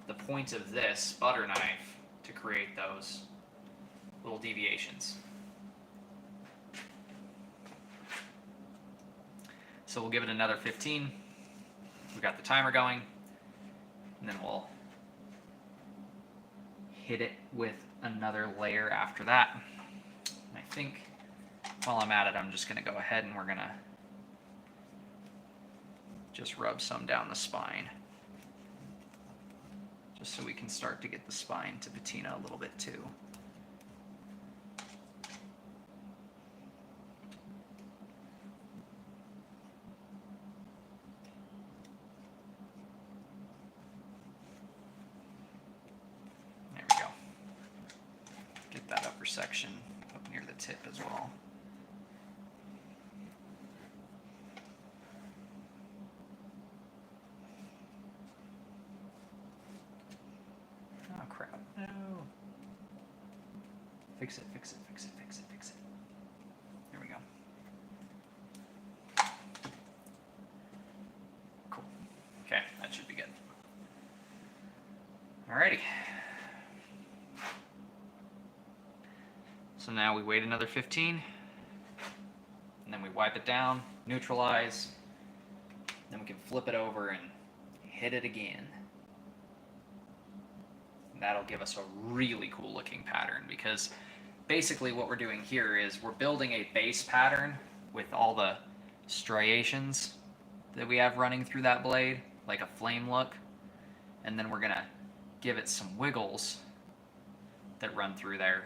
the point of this butter knife to create those little deviations. So we'll give it another 15. We've got the timer going, and then we'll hit it with another layer after that. And I think while I'm at it, I'm just going to go ahead and we're going to just rub some down the spine, just so we can start to get the spine to patina a little bit too. There we go. Get that upper section up near the tip as well. Oh crap. No. Fix it, fix it, fix it, fix it, fix it. There we go. Cool. Okay, that should be good. Alrighty. So now we wait another 15, and then we wipe it down, neutralize, then we can flip it over and hit it again. And that'll give us a really cool looking pattern, because basically what we're doing here is we're building a base pattern with all the striations that we have running through that blade, like a flame look, and then we're gonna give it some wiggles that run through there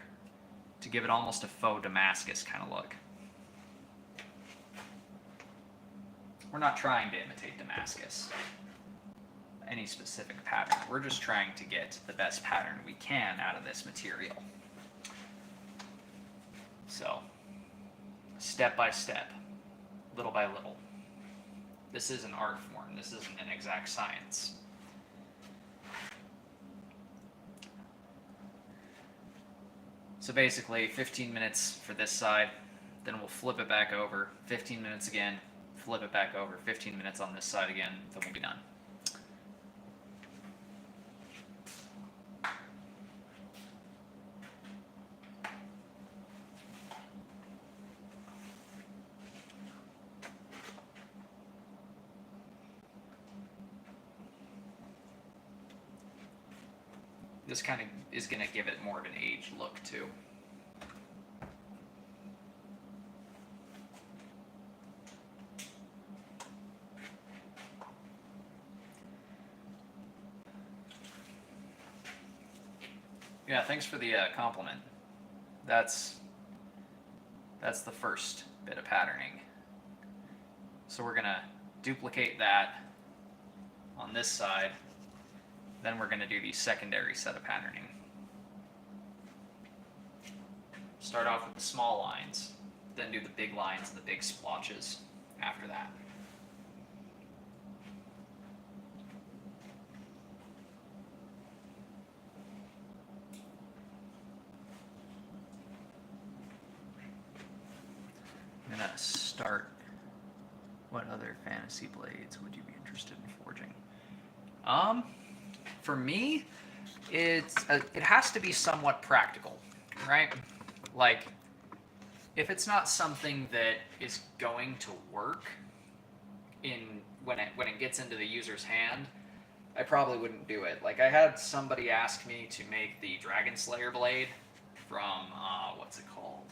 to give it almost a faux Damascus kind of look. We're not trying to imitate Damascus, any specific pattern. We're just trying to get the best pattern we can out of this material. So, step by step, little by little. This is an art form. This isn't an exact science. So basically 15 minutes for this side, then we'll flip it back over, 15 minutes again, flip it back over, 15 minutes on this side again, then we'll be done. This kind of is going to give it more of an aged look too. Yeah, thanks for the compliment. That's the first bit of patterning. So we're going to duplicate that on this side. Then we're going to do the secondary set of patterning. Start off with the small lines, then do the big lines and the big splotches. after that. I'm gonna start. What other fantasy blades would you be interested in forging? For me, it has to be somewhat practical, right? Like, if it's not something that is going to work when it gets into the user's hand, I probably wouldn't do it. Like, I had somebody ask me to make the Dragon Slayer blade from what's it called?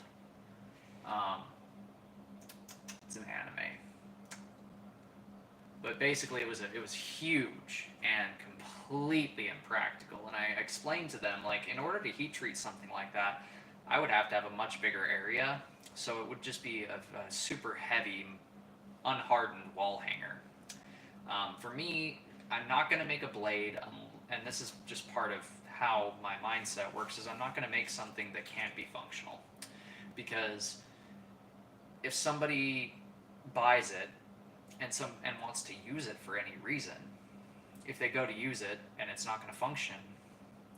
It's an anime. But basically, it was huge and completely impractical. And I explained to them, like, in order to heat treat something like that, I would have to have a much bigger area. So it would just be a super heavy, unhardened wall hanger. For me, I'm not going to make a blade, and this is just part of how my mindset works, is I'm not going to make something that can't be functional. Because if somebody buys it and wants to use it for any reason, if they go to use it and it's not going to function,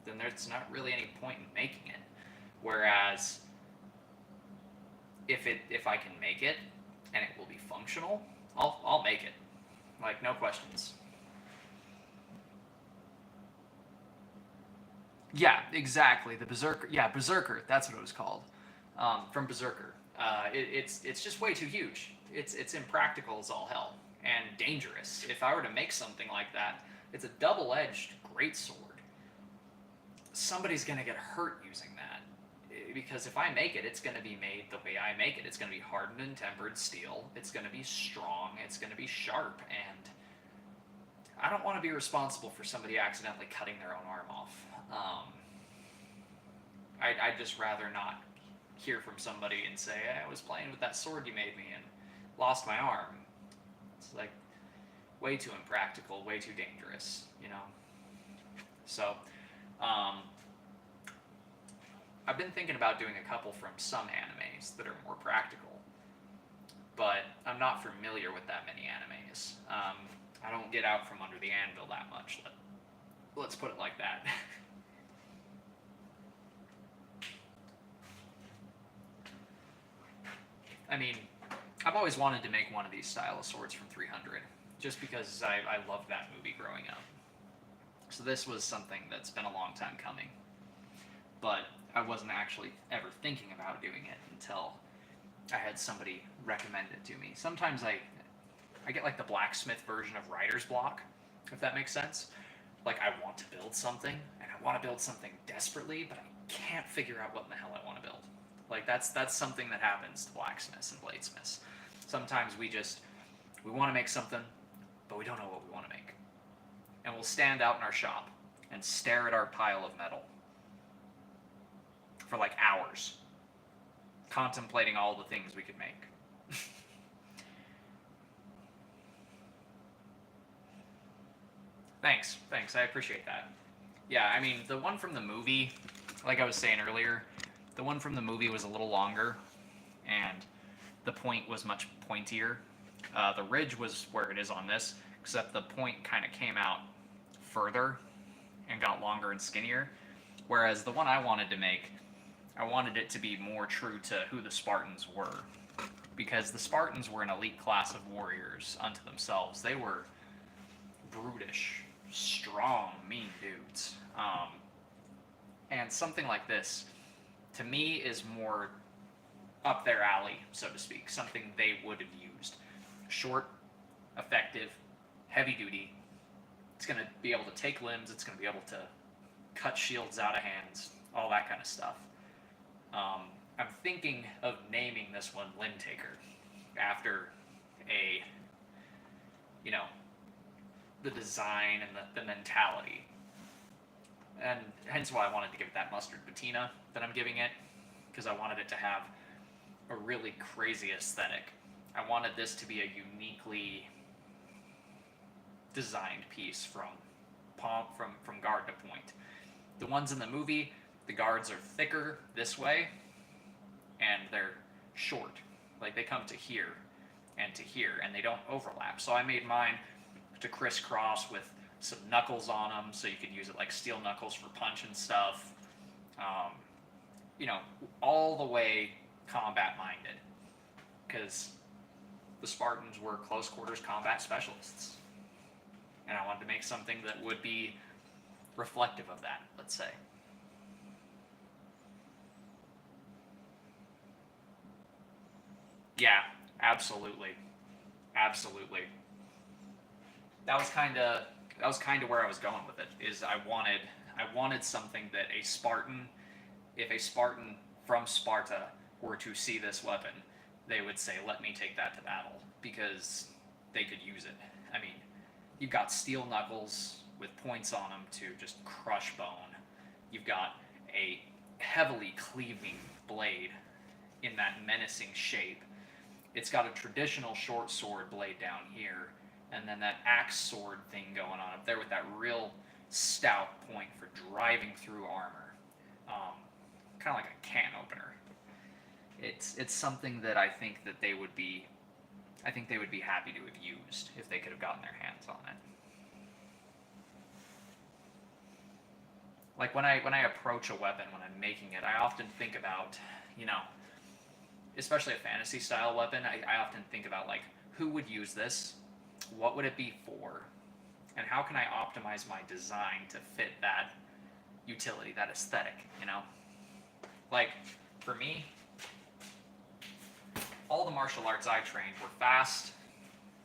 then there's not really any point in making it. Whereas if I can make it and it will be functional, I'll make it, like, no questions. Yeah, exactly. The Berserker. Yeah, Berserker. That's what it was called. From Berserker. It's just way too huge. It's impractical as all hell and dangerous. If I were to make something like that, it's a double-edged greatsword. Somebody's gonna get hurt using that, because if I make it, it's gonna be made the way I make it. It's gonna be hardened and tempered steel. It's gonna be strong. It's gonna be sharp, and I don't want to be responsible for somebody accidentally cutting their own arm off. I'd just rather not hear from somebody and say, hey, I was playing with that sword you made me and lost my arm. It's like way too impractical, way too dangerous, you know? So, I've been thinking about doing a couple from some animes that are more practical, but I'm not familiar with that many animes. I don't get out from under the anvil that much. Let's put it like that. I mean, I've always wanted to make one of these style of swords from 300, just because I loved that movie growing up. So this was something that's been a long time coming. But I wasn't actually ever thinking about doing it until I had somebody recommend it to me. Sometimes I get like the blacksmith version of writer's block, if that makes sense. Like, I want to build something, and I want to build something desperately, but I can't figure out what in the hell I want to build. Like, that's something that happens to blacksmiths and bladesmiths. Sometimes we want to make something, but we don't know what we want to make. And we'll stand out in our shop and stare at our pile of metal for like hours, contemplating all the things we could make. Thanks, I appreciate that. Yeah, I mean, the one from the movie, like I was saying earlier, the one from the movie was a little longer, and the point was much pointier. The ridge was where it is on this, except the point kind of came out further and got longer and skinnier. Whereas the one I wanted to make, I wanted it to be more true to who the Spartans were. Because the Spartans were an elite class of warriors unto themselves. They were brutish, strong, mean dudes. And something like this, to me, is more up their alley, so to speak. Something they would have used. Short, effective, heavy duty. It's going to be able to take limbs. It's going to be able to cut shields out of hands. All that kind of stuff. I'm thinking of naming this one Limb Taker, after the design and the mentality. And hence why I wanted to give it that mustard patina that I'm giving it, because I wanted it to have a really crazy aesthetic. I wanted this to be a uniquely designed piece from guard to point. The ones in the movie, the guards are thicker this way, and they're short. Like, they come to here. and to here, and they don't overlap. So I made mine to crisscross with some knuckles on them, so you could use it like steel knuckles for punching stuff. You know, all the way combat minded, because the Spartans were close quarters combat specialists, and I wanted to make something that would be reflective of that, let's say. Yeah, absolutely, absolutely. That was kind of where I was going with it. Is I wanted something that a Spartan, if a Spartan from Sparta were to see this weapon, they would say, "Let me take that to battle," because they could use it. I mean, you've got steel knuckles with points on them to just crush bone. You've got a heavily cleaving blade in that menacing shape. It's got a traditional short sword blade down here, and then that axe sword thing going on up there with that real stout point for driving through armor. Kind of like a can opener. It's something that I think that they would be happy to have used if they could have gotten their hands on it. Like when I approach a weapon when I'm making it, I often think about, you know, especially a fantasy style weapon, I often think about like, who would use this? What would it be for? And how can I optimize my design to fit that utility, that aesthetic, you know? Like, for me, all the martial arts I trained were fast,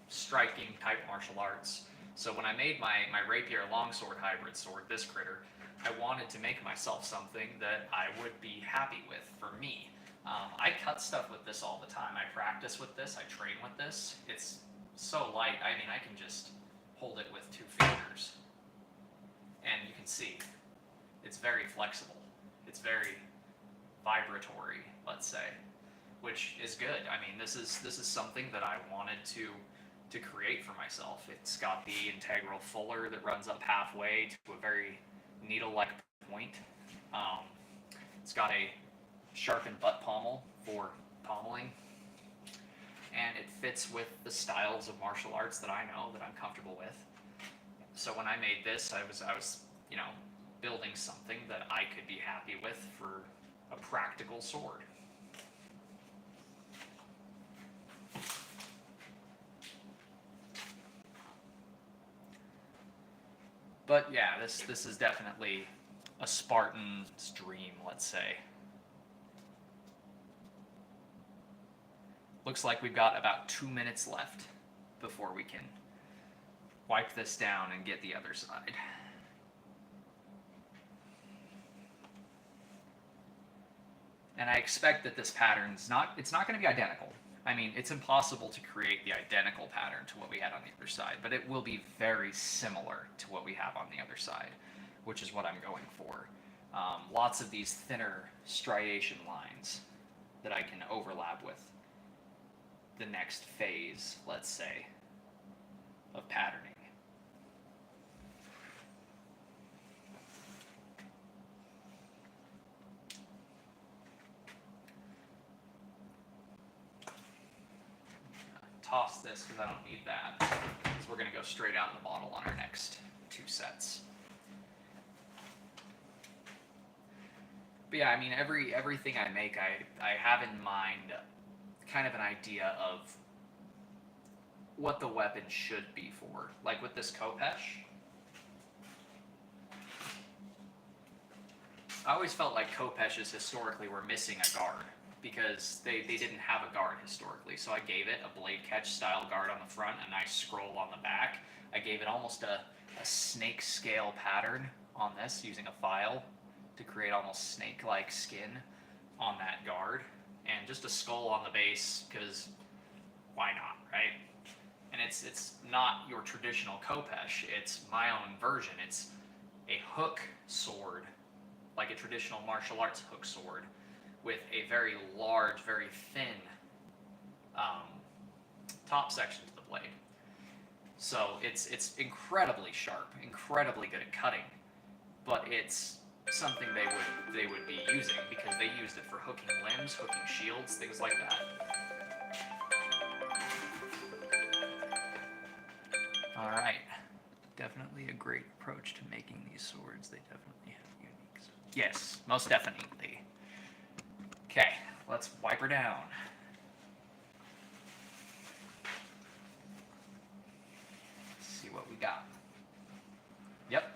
striking type martial arts. So when I made my rapier longsword hybrid sword, this critter, I wanted to make myself something that I would be happy with for me. I cut stuff with this all the time. I practice with this, I train with this. It's so light, I mean, I can just hold it with 2 fingers. And you can see, it's very flexible. It's very vibratory, let's say, which is good. I mean, this is something that I wanted to create for myself. It's got the integral fuller that runs up halfway to a very needle-like point. It's got a sharpened butt pommel for pommeling, and it fits with the styles of martial arts that I know, that I'm comfortable with. So when I made this, I was you know, building something that I could be happy with for a practical sword. But yeah, this is definitely a Spartan's dream, let's say. Looks like we've got about 2 minutes left before we can wipe this down and get the other side. And I expect that this pattern's not going to be identical. I mean, it's impossible to create the identical pattern to what we had on the other side, but it will be very similar to what we have on the other side, which is what I'm going for. Lots of these thinner striation lines that I can overlap with the next phase, let's say, of patterning. Toss this because I don't need that, because we're going to go straight out of the bottle on our next 2 sets. But yeah, I mean, everything I make, I have in mind kind of an idea of what the weapon should be for. Like with this Kopesh, I always felt like Kopeshes historically were missing a guard, because they didn't have a guard historically. So I gave it a blade catch style guard on the front, a nice scroll on the back. I gave it almost a snake scale pattern on this, using a file to create almost snake-like skin on that guard, and just a skull on the base, because why not, right? And it's not your traditional Kopesh, it's my own version. It's a hook sword, like a traditional martial arts hook sword, with a very large, very thin top section to the blade. So it's incredibly sharp, incredibly good at cutting, but it's something they would be using, because they used it for hooking limbs, hooking shields, things like that. Definitely a great approach to making these swords. They definitely have unique. Yes, most definitely. Okay, let's wipe her down. See what we got. Yep,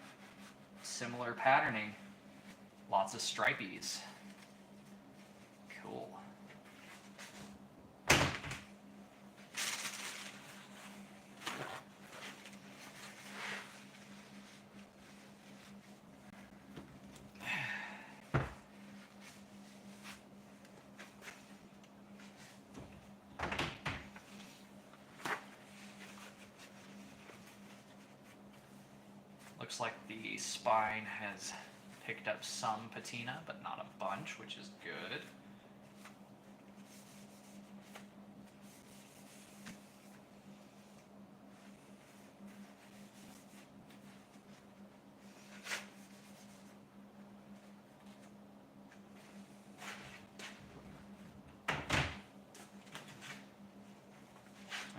similar patterning. Lots of stripies. Cool. Looks like the spine has picked up some patina, but not a bunch, which is good.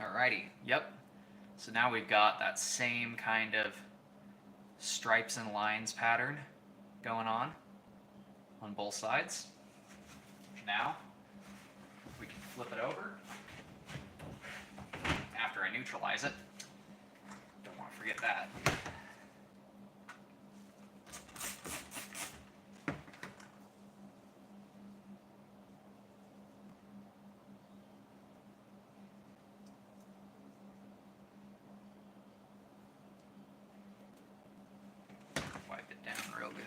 Alrighty, yep. So now we've got that same kind of stripes and lines pattern going on both sides. Now we can flip it over after I neutralize it. Don't want to forget that. Wipe it down real good.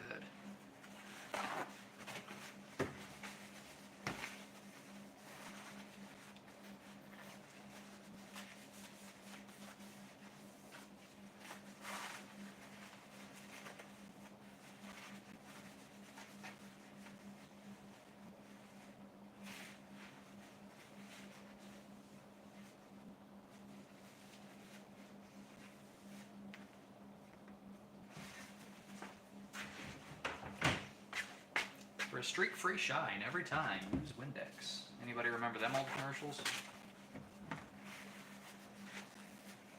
For a streak-free shine every time, use Windex. Anybody remember them old commercials?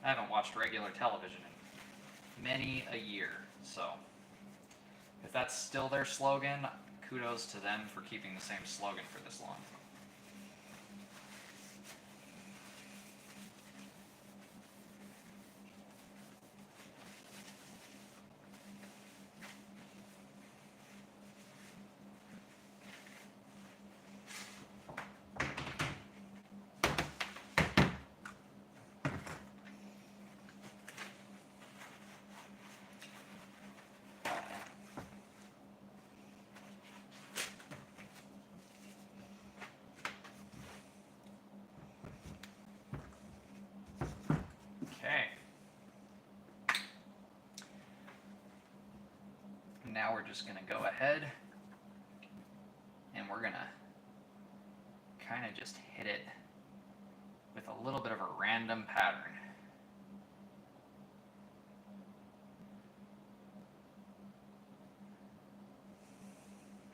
I haven't watched regular television in many a year, so if that's still their slogan, kudos to them for keeping the same slogan for this long. Okay. Now we're just going to go ahead and we're going to kind of just hit it with a little bit of a random pattern.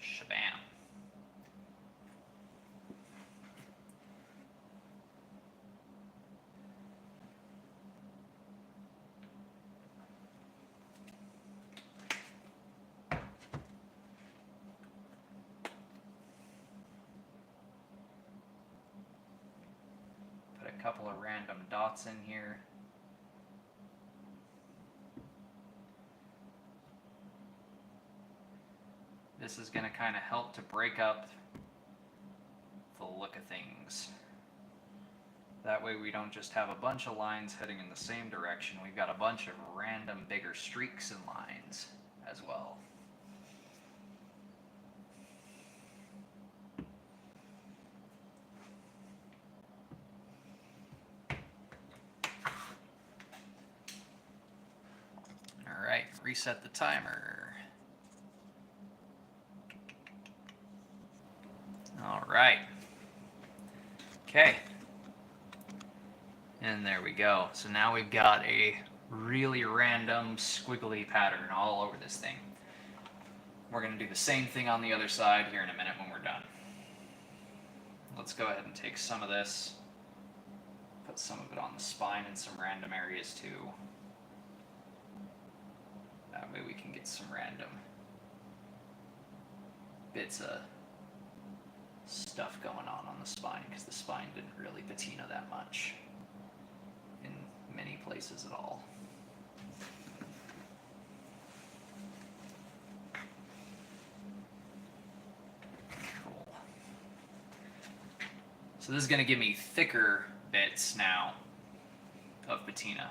Shabam. Put a couple of random dots in here. This is going to kind of help to break up the look of things. That way we don't just have a bunch of lines heading in the same direction, we've got a bunch of random bigger streaks and lines as well. Alright, reset the timer. Alright. Okay. And there we go. So now we've got a really random squiggly pattern all over this thing. We're going to do the same thing on the other side here in a minute when we're done. Let's go ahead and take some of this, put some of it on the spine in some random areas too. That way we can get some random bits of stuff going on the spine, because the spine didn't really patina that much in many places at all. Cool. So this is going to give me thicker bits now of patina.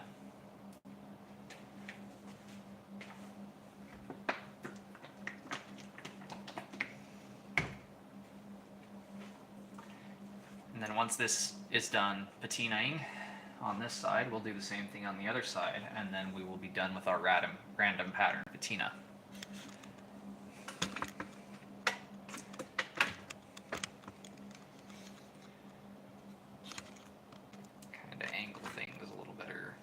And then once this is done patinaing on this side, we'll do the same thing on the other side, and then we will be done with our random pattern patina. Kind of angle things a little better.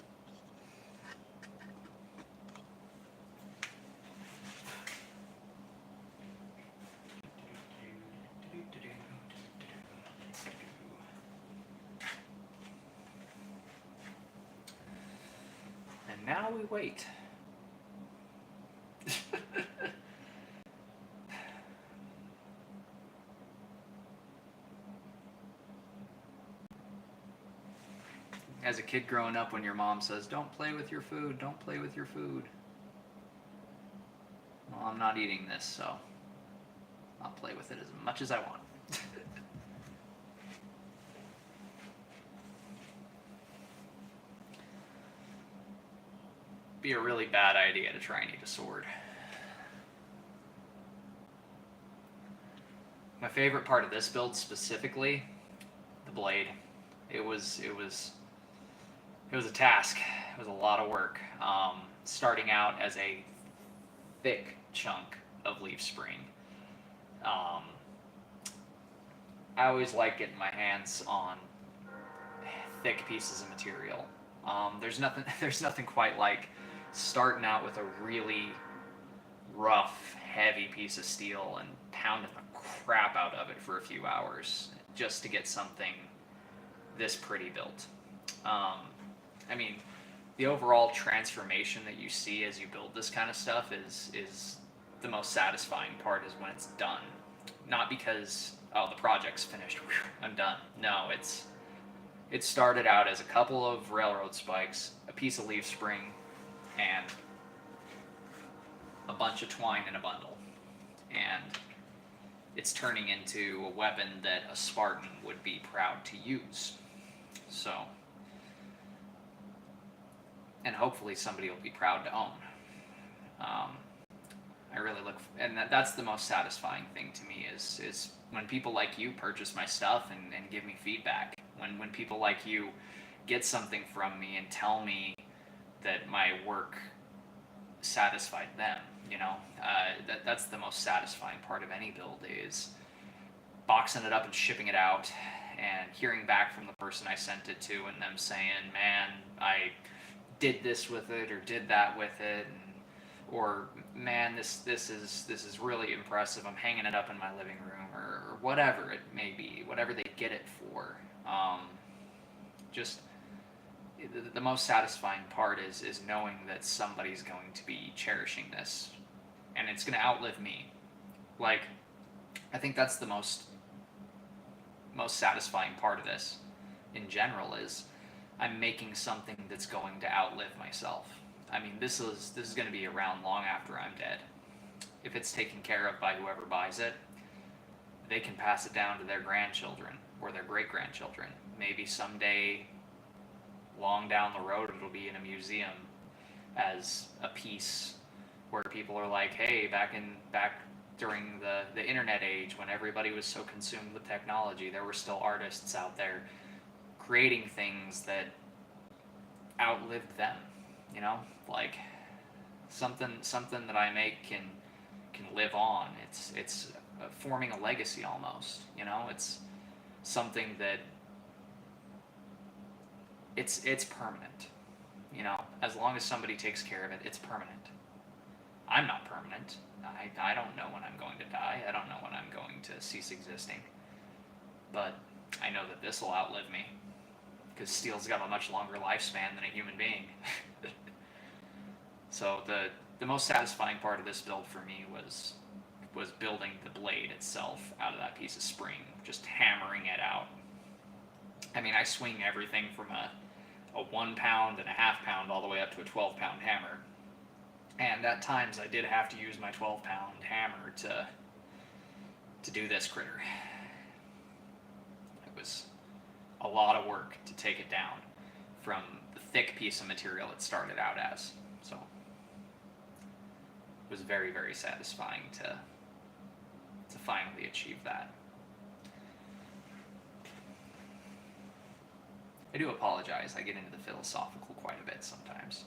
And now we wait. As a kid growing up, when your mom says, "Don't play with your food, don't play with your food." Well, I'm not eating this, so I'll play with it as much as I want. Be a really bad idea to try and eat a sword. My favorite part of this build specifically, the blade. It was a task. It was a lot of work. Starting out as a thick chunk of leaf spring. I always like getting my hands on thick pieces of material. There's nothing quite like starting out with a really rough, heavy piece of steel and pounding the crap out of it for a few hours just to get something this pretty built. I mean, the overall transformation that you see as you build this kind of stuff is the most satisfying part, is when it's done. Not because, oh, the project's finished, whew, I'm done. No, it started out as a couple of railroad spikes, a piece of leaf spring, and a bunch of twine in a bundle. And it's turning into a weapon that a Spartan would be proud to use. So, and hopefully somebody will be proud to own. I really look, and that's the most satisfying thing to me is when people like you purchase my stuff and give me feedback. When people like you get something from me and tell me that my work satisfied them, you know, that's the most satisfying part of any build, is boxing it up and shipping it out and hearing back from the person I sent it to and them saying, man, I did this with it or did that with it, or man, this is really impressive, I'm hanging it up in my living room, or whatever it may be, whatever they get it for. Just the most satisfying part is knowing that somebody's going to be cherishing this, and it's going to outlive me. Like, I think that's the most satisfying part of this in general, is I'm making something that's going to outlive myself. I mean, this is going to be around long after I'm dead. If it's taken care of by whoever buys it, they can pass it down to their grandchildren or their great-grandchildren. Maybe someday, long down the road, it'll be in a museum as a piece where people are like, hey, back during the internet age, when everybody was so consumed with technology, there were still artists out there creating things that outlived them, you know, like something that I make can live on. It's forming a legacy almost, you know. It's something that it's permanent, you know. As long as somebody takes care of it, it's permanent. I'm not permanent. I don't know when I'm going to die. I don't know when I'm going to cease existing. But I know that this will outlive me, because steel's got a much longer lifespan than a human being. So the the most satisfying part of this build for me was building the blade itself out of that piece of spring, just hammering it out. I mean, I swing everything from a 1 pound and a half pound all the way up to a 12-pound hammer. And at times I did have to use my 12-pound hammer to do this critter. It was a lot of work to take it down from the thick piece of material it started out as. So it was very, very satisfying to finally achieve that. I do apologize, I get into the philosophical quite a bit sometimes.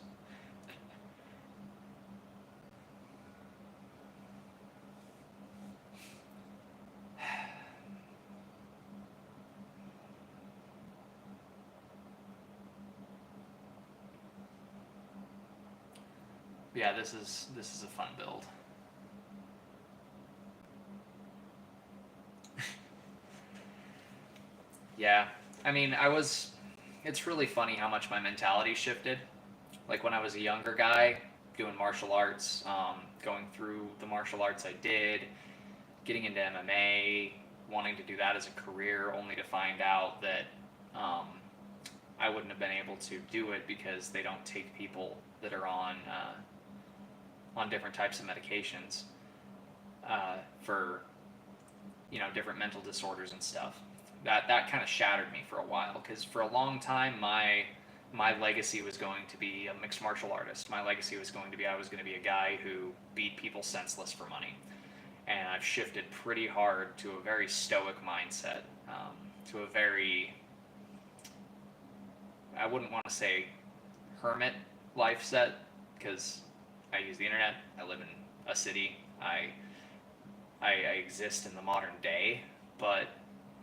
Yeah, this is a fun build. Yeah, I mean, it's really funny how much my mentality shifted. Like when I was a younger guy, doing martial arts, going through the martial arts I did, getting into MMA, wanting to do that as a career, only to find out that I wouldn't have been able to do it because they don't take people that are on different types of medications for different mental disorders and stuff. That kind of shattered me for a while, because for a long time my legacy was going to be a mixed martial artist. My legacy was going to be I was going to be a guy who beat people senseless for money. And I've shifted pretty hard to a very stoic mindset, to a very, I wouldn't want to say hermit life set, because I use the internet, I live in a city, I exist in the modern day, but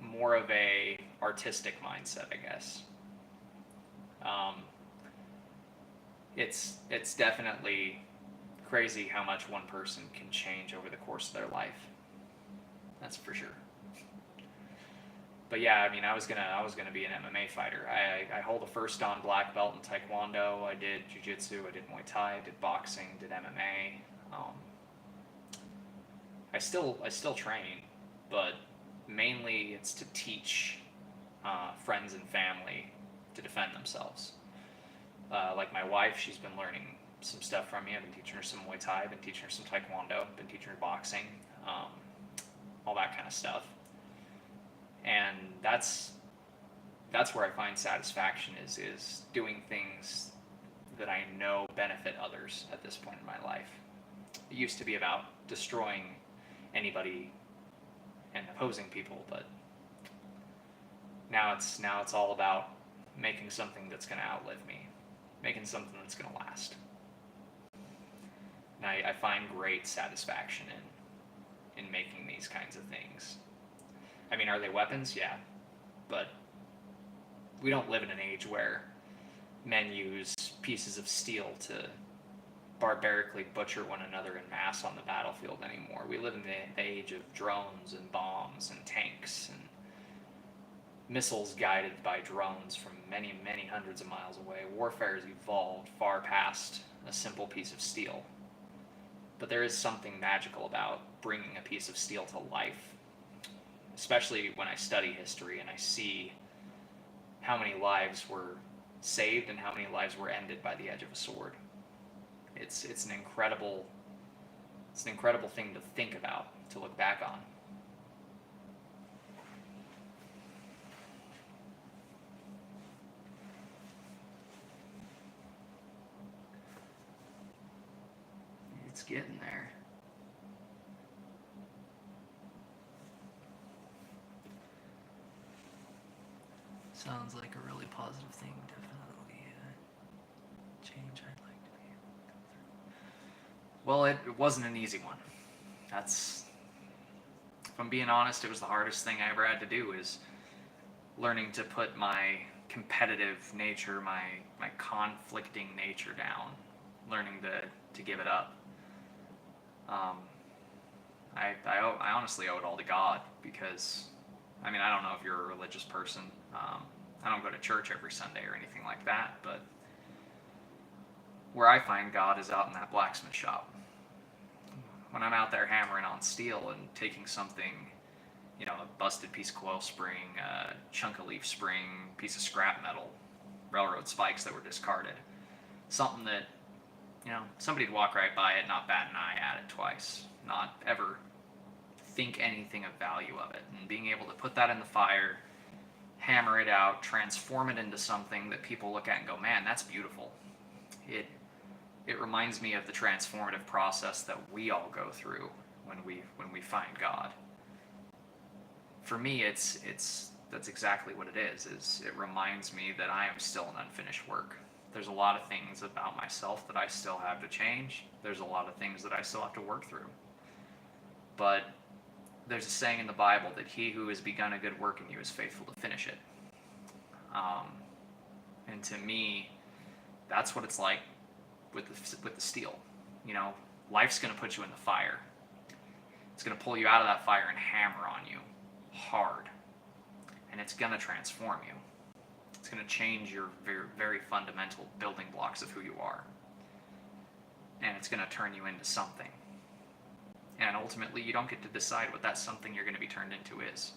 more of a artistic mindset, I guess. It's definitely crazy how much one person can change over the course of their life. That's for sure. But yeah, I mean, I was gonna be an MMA fighter. I hold a first dan black belt in Taekwondo. I did Jiu-Jitsu. I did Muay Thai. I did boxing. Did MMA. I still train, but mainly it's to teach friends and family to defend themselves. Like my wife, she's been learning some stuff from me. I've been teaching her some Muay Thai. I've been teaching her some Taekwondo. I've been teaching her boxing, all that kind of stuff. And that's where I find satisfaction is doing things that I know benefit others at this point in my life. It used to be about destroying anybody and opposing people, but now it's all about making something that's going to outlive me, making something that's going to last. And I find great satisfaction in making these kinds of things. I mean, are they weapons? Yeah. But we don't live in an age where men use pieces of steel to barbarically butcher one another in mass on the battlefield anymore. We live in the age of drones and bombs and tanks and missiles guided by drones from many, many hundreds of miles away. Warfare has evolved far past a simple piece of steel. But there is something magical about bringing a piece of steel to life, especially when I study history and I see how many lives were saved and how many lives were ended by the edge of a sword. It's an incredible thing to think about, to look back on. It's getting there. Sounds like a really positive thing, definitely. Change I'd like to be able to go through. Well, it wasn't an easy one. That's, if I'm being honest, it was the hardest thing I ever had to do, is learning to put my competitive nature, my conflicting nature down, learning to give it up. I honestly owe it all to God, because, I mean, I don't know if you're a religious person. I don't go to church every Sunday or anything like that, but where I find God is out in that blacksmith shop. When I'm out there hammering on steel and taking something, you know, a busted piece of coil spring, a chunk of leaf spring, piece of scrap metal, railroad spikes that were discarded, something that, you know, somebody'd walk right by it, not bat an eye at it twice, not ever think anything of value of it. And being able to put that in the fire, hammer it out, transform it into something that people look at and go, man, that's beautiful. It reminds me of the transformative process that we all go through when we find God. For me, that's exactly what it is it reminds me that I am still an unfinished work. There's a lot of things about myself that I still have to change. There's a lot of things that I still have to work through. But there's a saying in the Bible that he who has begun a good work in you is faithful to finish it. And to me, that's what it's like with the steel. You know, life's going to put you in the fire. It's going to pull you out of that fire and hammer on you hard. And it's going to transform you. It's going to change your very, very fundamental building blocks of who you are. And it's going to turn you into something. And ultimately, you don't get to decide what that something you're going to be turned into is.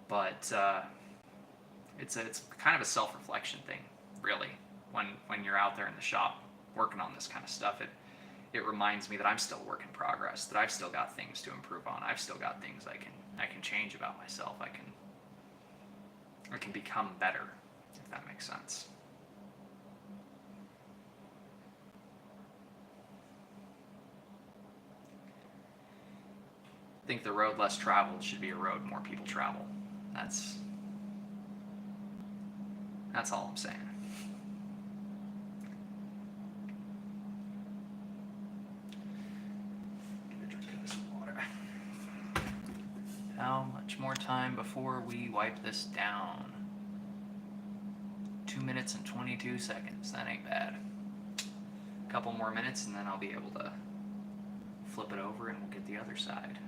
But it's kind of a self-reflection thing, really. When you're out there in the shop working on this kind of stuff, it reminds me that I'm still a work in progress, that I've still got things to improve on. I've still got things I can change about myself. I can become better, if that makes sense. I think the road less traveled should be a road more people travel. That's all I'm saying. Get a drink of this water. How much more time before we wipe this down? 2 minutes and 22 seconds. That ain't bad. A couple more minutes and then I'll be able to flip it over and we'll get the other side.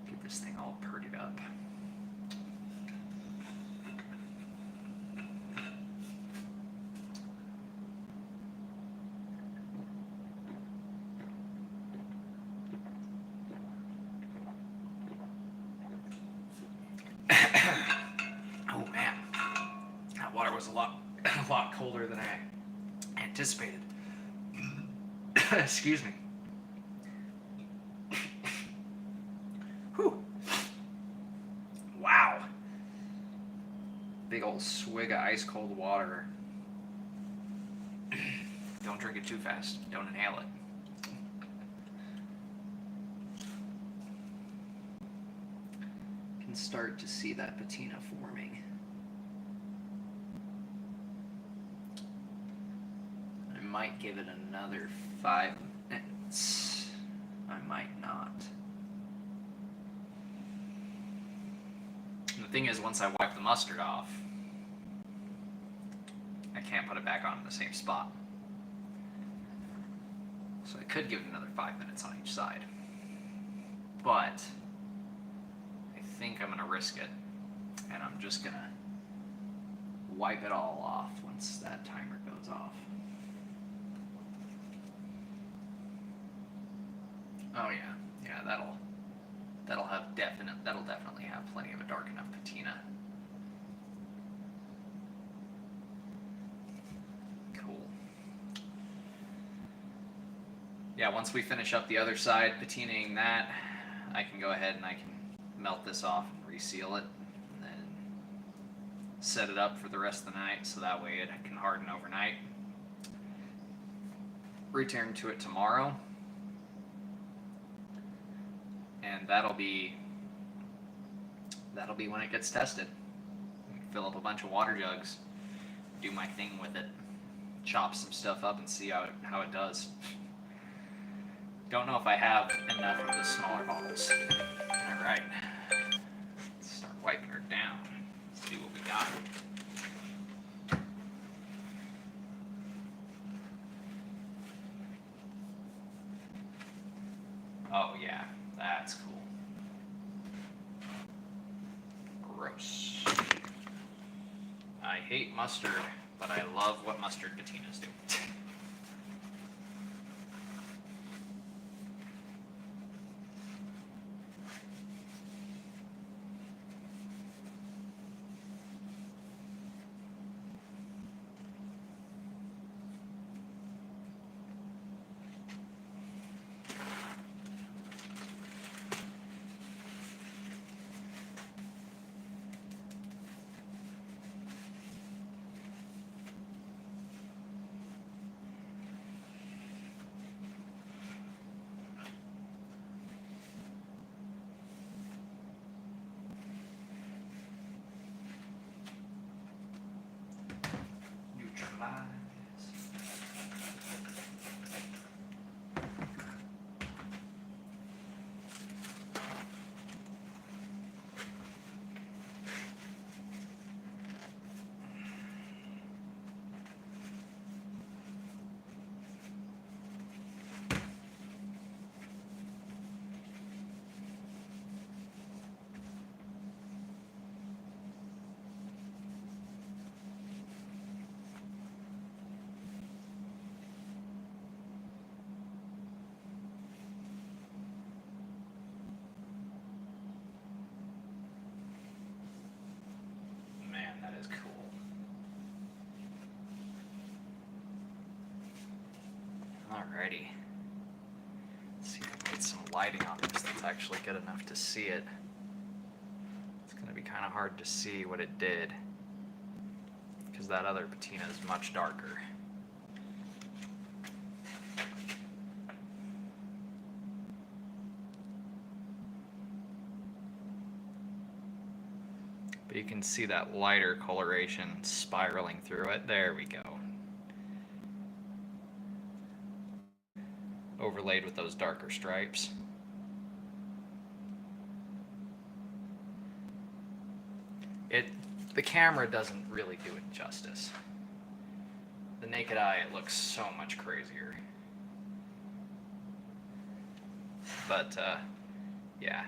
Get this thing all purdied up. Oh man, that water was a lot colder than I anticipated. Excuse me. Whew. Wow. Big old swig of ice cold water. Don't drink it too fast. Don't inhale it. Can start to see that patina forming. I might give it another 5 minutes. I might not. And the thing is, once I wipe the mustard off, I can't put it back on in the same spot. So I could give it another 5 minutes on each side. But I think I'm going to risk it. And I'm just going to wipe it all off once that timer goes off. Oh yeah, that'll definitely have plenty of a dark enough patina. Cool. Yeah, once we finish up the other side, patinaing that, I can go ahead and I can melt this off and reseal it, and then set it up for the rest of the night so that way it can harden overnight. Return to it tomorrow. And that'll be when it gets tested. Fill up a bunch of water jugs, do my thing with it, chop some stuff up and see how it does. Don't know if I have enough of the smaller bottles. All right, let's start wiping her down. See what we got. Oh yeah, that's cool. Gross. I hate mustard, but I love what mustard patinas do. Neutralize. Man, that is cool. Alrighty. Let's see if I can get some lighting on this that's actually good enough to see it. It's going to be kind of hard to see what it did, because that other patina is much darker. But you can see that lighter coloration spiraling through it. There we go. Overlaid with those darker stripes. The camera doesn't really do it justice. The naked eye, it looks so much crazier. But, yeah.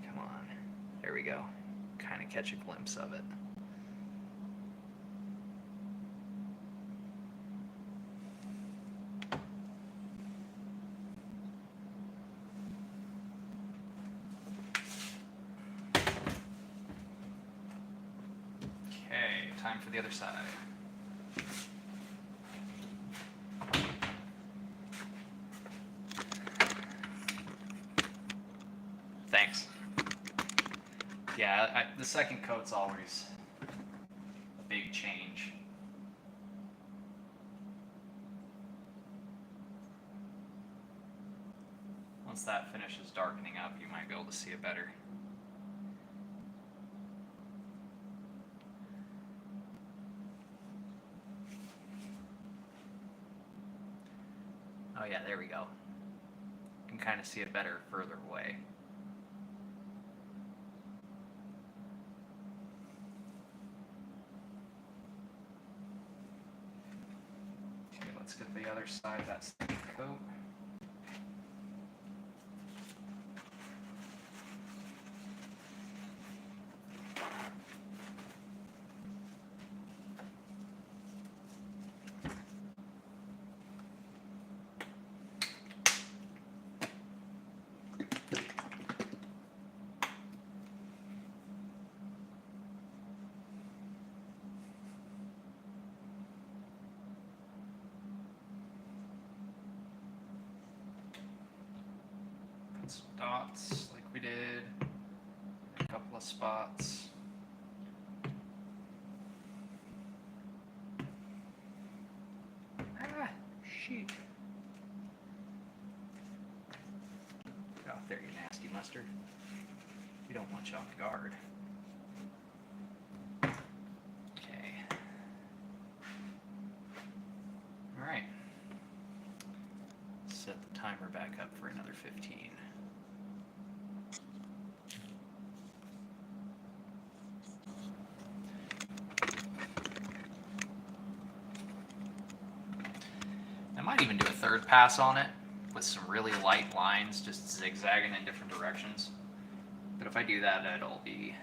Come on. There we go. Kind of catch a glimpse of it. Okay, time for the other side. Thanks. Yeah, the second coat's always a big change. Once that finishes darkening up, you might be able to see it better. Oh yeah, there we go. You can kind of see it better further away. Okay, let's get the other side of that second coat. Put some dots like we did, a couple of spots. Ah, shoot. Get off there, you nasty mustard. We don't want you off guard. Okay. Alright. Set the timer back up for another 15. I might even do a third pass on it with some really light lines just zigzagging in different directions. But if I do that, it'll be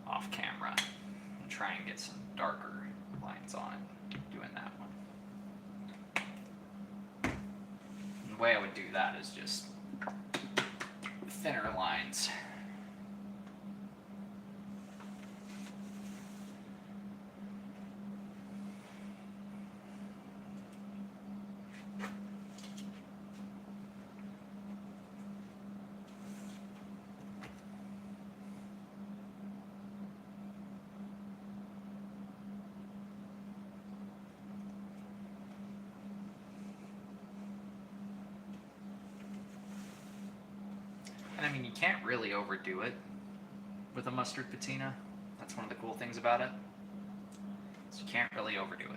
off camera and try and get some darker lines on it doing that one. And the way I would do that is just thinner lines. And I mean, you can't really overdo it with a mustard patina. That's one of the cool things about it. So you can't really overdo it.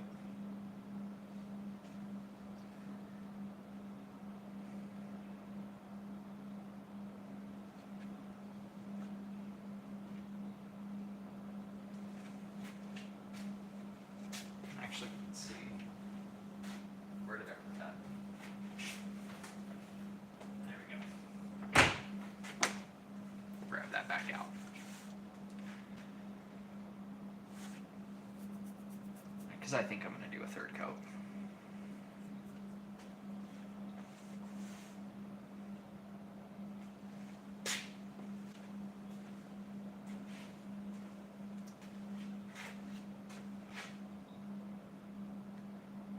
Actually, let's see. Where did I put that? There we go. Grab that back out. Because I think I'm going to do a third coat.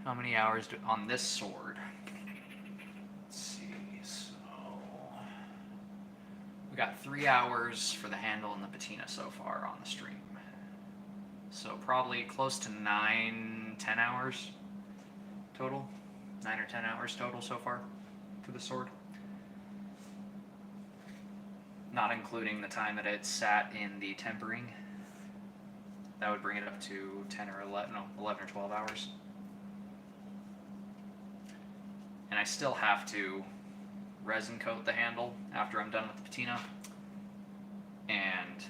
How many hours on this sword? Let's see. So we got 3 hours for the handle and the patina so far on the stream. So probably close to 9-10 hours total. 9 or 10 hours total so far for the sword. Not including the time that it sat in the tempering. That would bring it up to 10 or 11 or 12 hours. And I still have to resin coat the handle after I'm done with the patina. And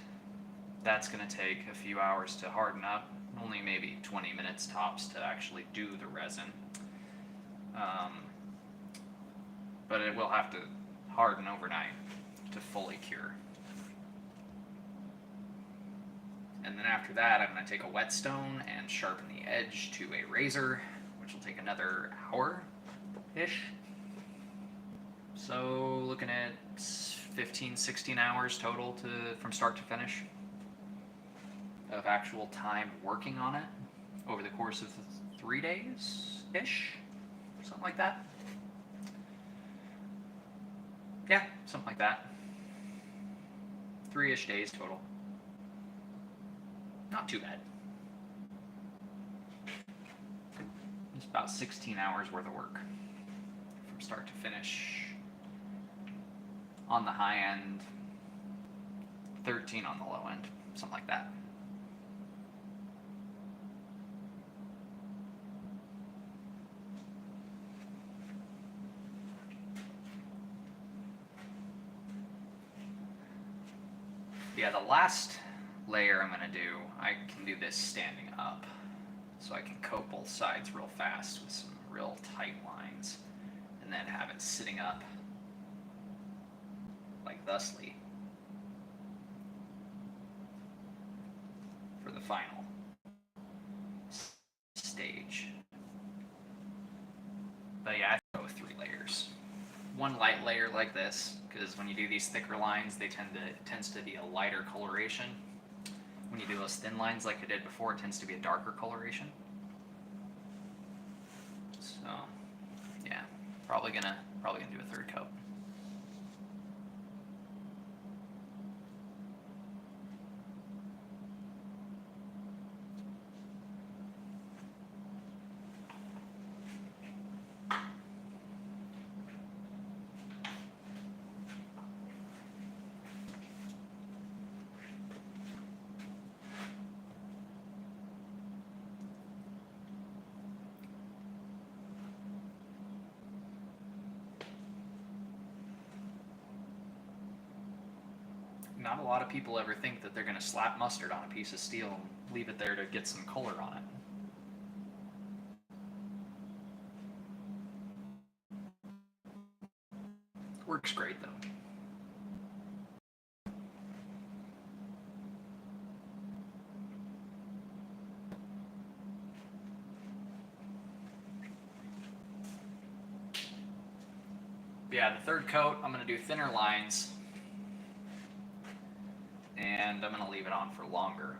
that's going to take a few hours to harden up. Only maybe 20 minutes tops to actually do the resin. But it will have to harden overnight to fully cure. And then after that, I'm going to take a whetstone and sharpen the edge to a razor, which will take another hour-ish. So looking at 15-16 hours total from start to finish of actual time working on it over the course of 3 days-ish, something like that. Yeah, something like that. 3-ish days total. Not too bad. It's about 16 hours worth of work from start to finish. On the high end, 13 on the low end, something like that. Yeah, the last layer I'm going to do, I can do this standing up. So I can coat both sides real fast with some real tight lines. And then have it sitting up like thusly for the final stage. But yeah, I go with 3 layers. One light layer like this, because when you do these thicker lines, it tends to be a lighter coloration. When you do those thin lines like I did before, it tends to be a darker coloration. So yeah, probably gonna do a third coat. Not a lot of people ever think that they're going to slap mustard on a piece of steel and leave it there to get some color on it. Works great though. yeah, the third coat, I'm going to do thinner lines, and I'm going to leave it on for longer.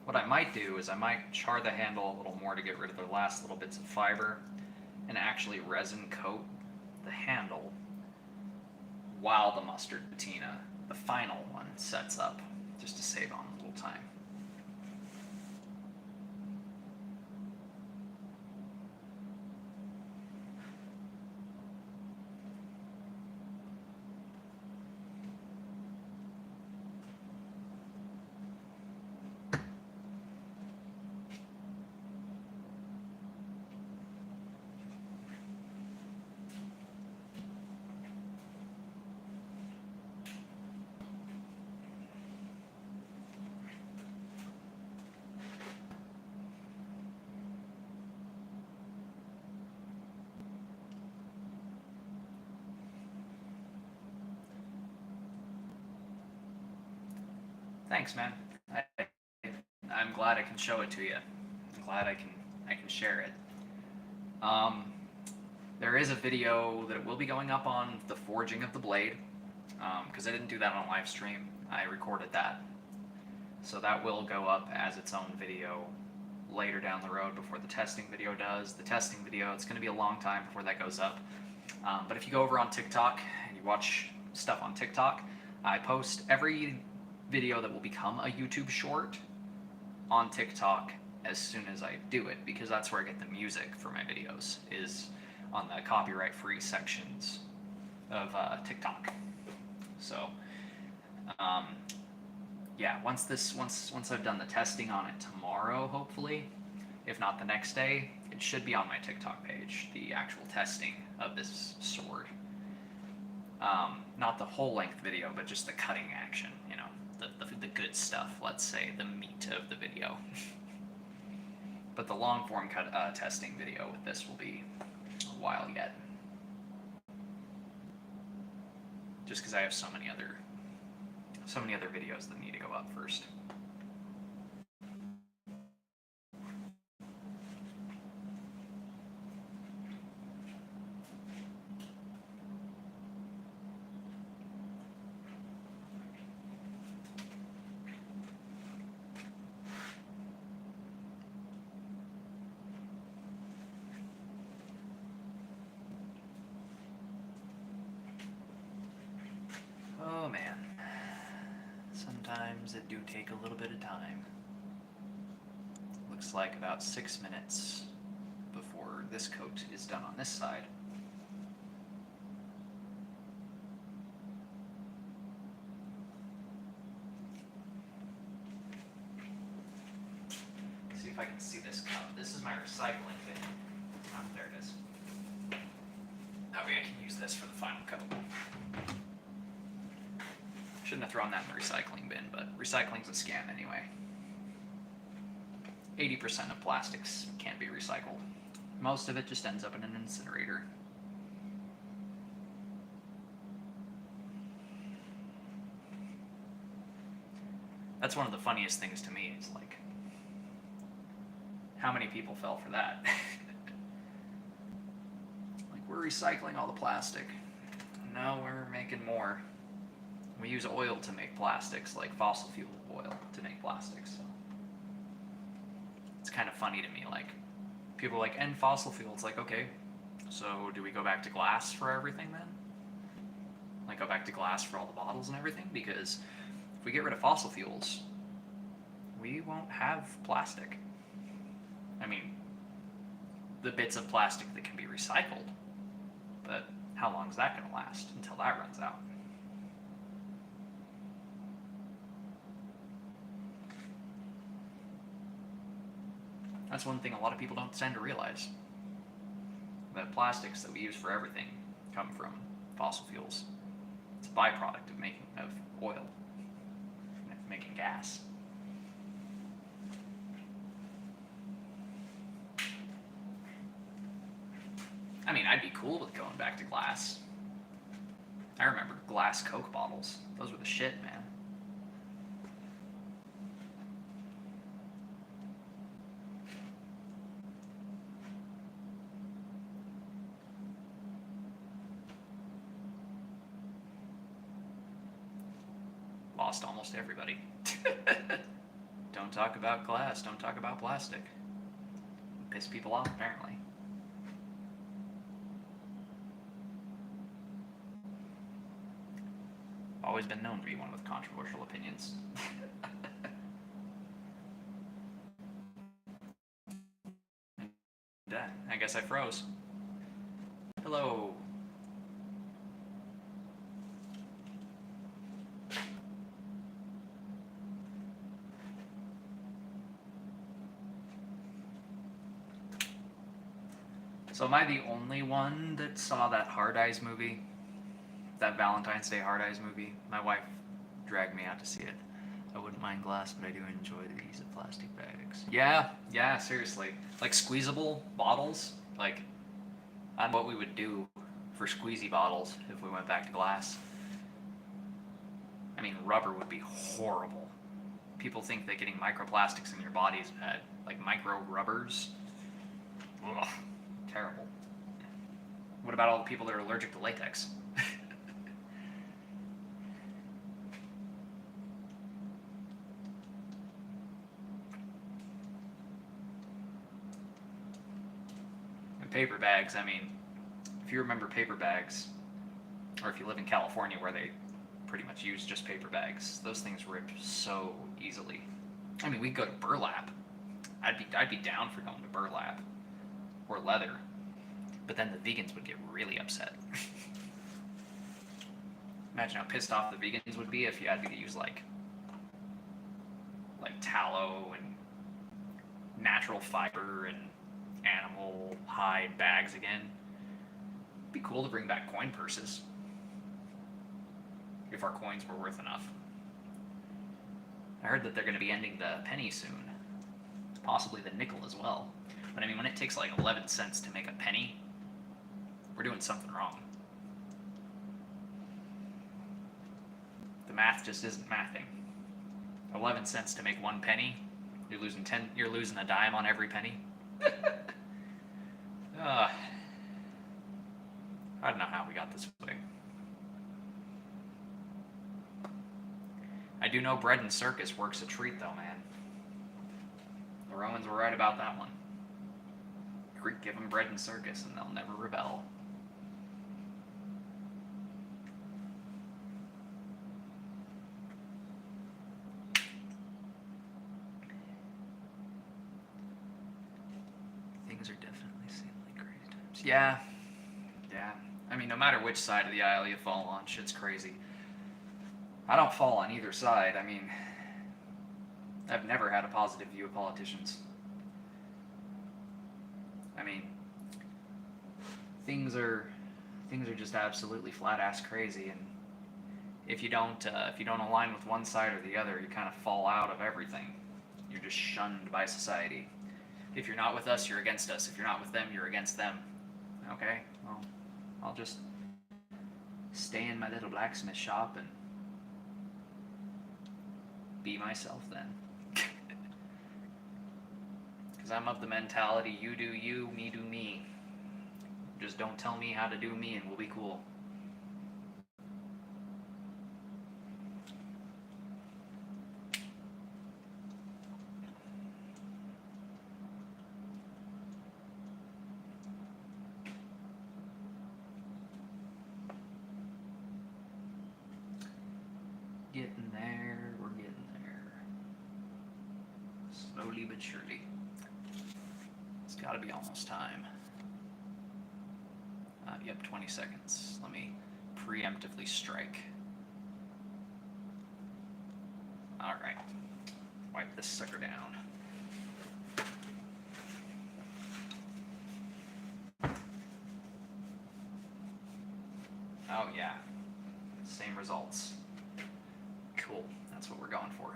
What I might do is I might char the handle a little more to get rid of the last little bits of fiber, and actually resin coat the handle while the mustard patina, the final one, sets up, just to save on a little time. Thanks, man. I'm glad I can show it to you. I'm glad I can share it. There is a video that will be going up on the forging of the blade, because I didn't do that on live stream. I recorded that, so that will go up as its own video later down the road before the testing video does. The testing video, it's going to be a long time before that goes up. But if you go over on TikTok and you watch stuff on TikTok, I post every video that will become a YouTube short on TikTok as soon as I do it, because that's where I get the music for my videos, is on the copyright free sections of TikTok. So yeah, once I've done the testing on it tomorrow, hopefully, if not the next day, it should be on my TikTok page, the actual testing of this sword. Not the whole length video, but just the cutting action, you know, the good stuff, let's say, the meat of the video. But the long form testing video with this will be a while yet. Just because I have so many other videos that need to go up first. Oh man, sometimes it do take a little bit of time. Looks like about 6 minutes before this coat is done on this side. See if I can see this cup. This is my recycling bin. Oh, there it is. That way I can use this for the final coat. Shouldn't have thrown that in the recycling bin, but recycling's a scam anyway. 80% of plastics can't be recycled. Most of it just ends up in an incinerator. That's one of the funniest things to me, is like, how many people fell for that? Like, we're recycling all the plastic. No, we're making more. We use oil to make plastics, like fossil fuel oil to make plastics. So it's kind of funny to me, like, people are like, end fossil fuel. It's like, okay, so do we go back to glass for everything then? Like, go back to glass for all the bottles and everything? Because if we get rid of fossil fuels, we won't have plastic. I mean, the bits of plastic that can be recycled, but how long is that going to last until that runs out? That's one thing a lot of people don't tend to realize. That plastics that we use for everything come from fossil fuels. It's a byproduct of oil, making gas. I mean, I'd be cool with going back to glass. I remember glass Coke bottles. Those were the shit, man. lost almost everybody. Don't talk about glass, don't talk about plastic. Piss people off, apparently. Always been known to be one with controversial opinions. I guess I froze. Hello. So am I the only one that saw that Hard Eyes movie? That Valentine's Day Hard Eyes movie? My wife dragged me out to see it. I wouldn't mind glass, but I do enjoy the use of plastic bags. Yeah, seriously. Like squeezable bottles, like, I don't know what we would do for squeezy bottles if we went back to glass. I mean, rubber would be horrible. People think that getting microplastics in your body is bad. Like micro rubbers. Ugh, terrible. What about all the people that are allergic to latex? Paper bags, I mean, if you remember paper bags, or if you live in California where they pretty much use just paper bags, those things rip so easily. I mean, we'd go to burlap. I'd be down for going to burlap or leather, but then the vegans would get really upset. Imagine how pissed off the vegans would be if you had to use like tallow and natural fiber and animal hide bags again. It'd be cool to bring back coin purses if our coins were worth enough. I heard that they're going to be ending the penny soon, possibly the nickel as well. But I mean, when it takes like 11 cents to make a penny, we're doing something wrong. The math just isn't mathing. 11 cents to make 1 penny, you're losing a dime on every penny. I don't know how we got this way. I do know bread and circus works a treat though, man. The Romans were right about that one. Greek, give them bread and circus and they'll never rebel. Things are definitely seem like crazy times. Yeah. I mean, no matter which side of the aisle you fall on, shit's crazy. I don't fall on either side. I mean, I've never had a positive view of politicians. I mean, things are just absolutely flat ass crazy, and if you don't align with one side or the other, you kind of fall out of everything. You're just shunned by society. If you're not with us, you're against us. If you're not with them, you're against them. Okay, well, I'll just stay in my little blacksmith shop and be myself then. Because I'm of the mentality, you do you, me do me. Just don't tell me how to do me and we'll be cool. Getting there, we're getting there. Slowly but surely. It's gotta be almost time. Yep, 20 seconds. Let me preemptively strike. Alright. Wipe this sucker down. Oh yeah. Same results. Cool. That's what we're going for.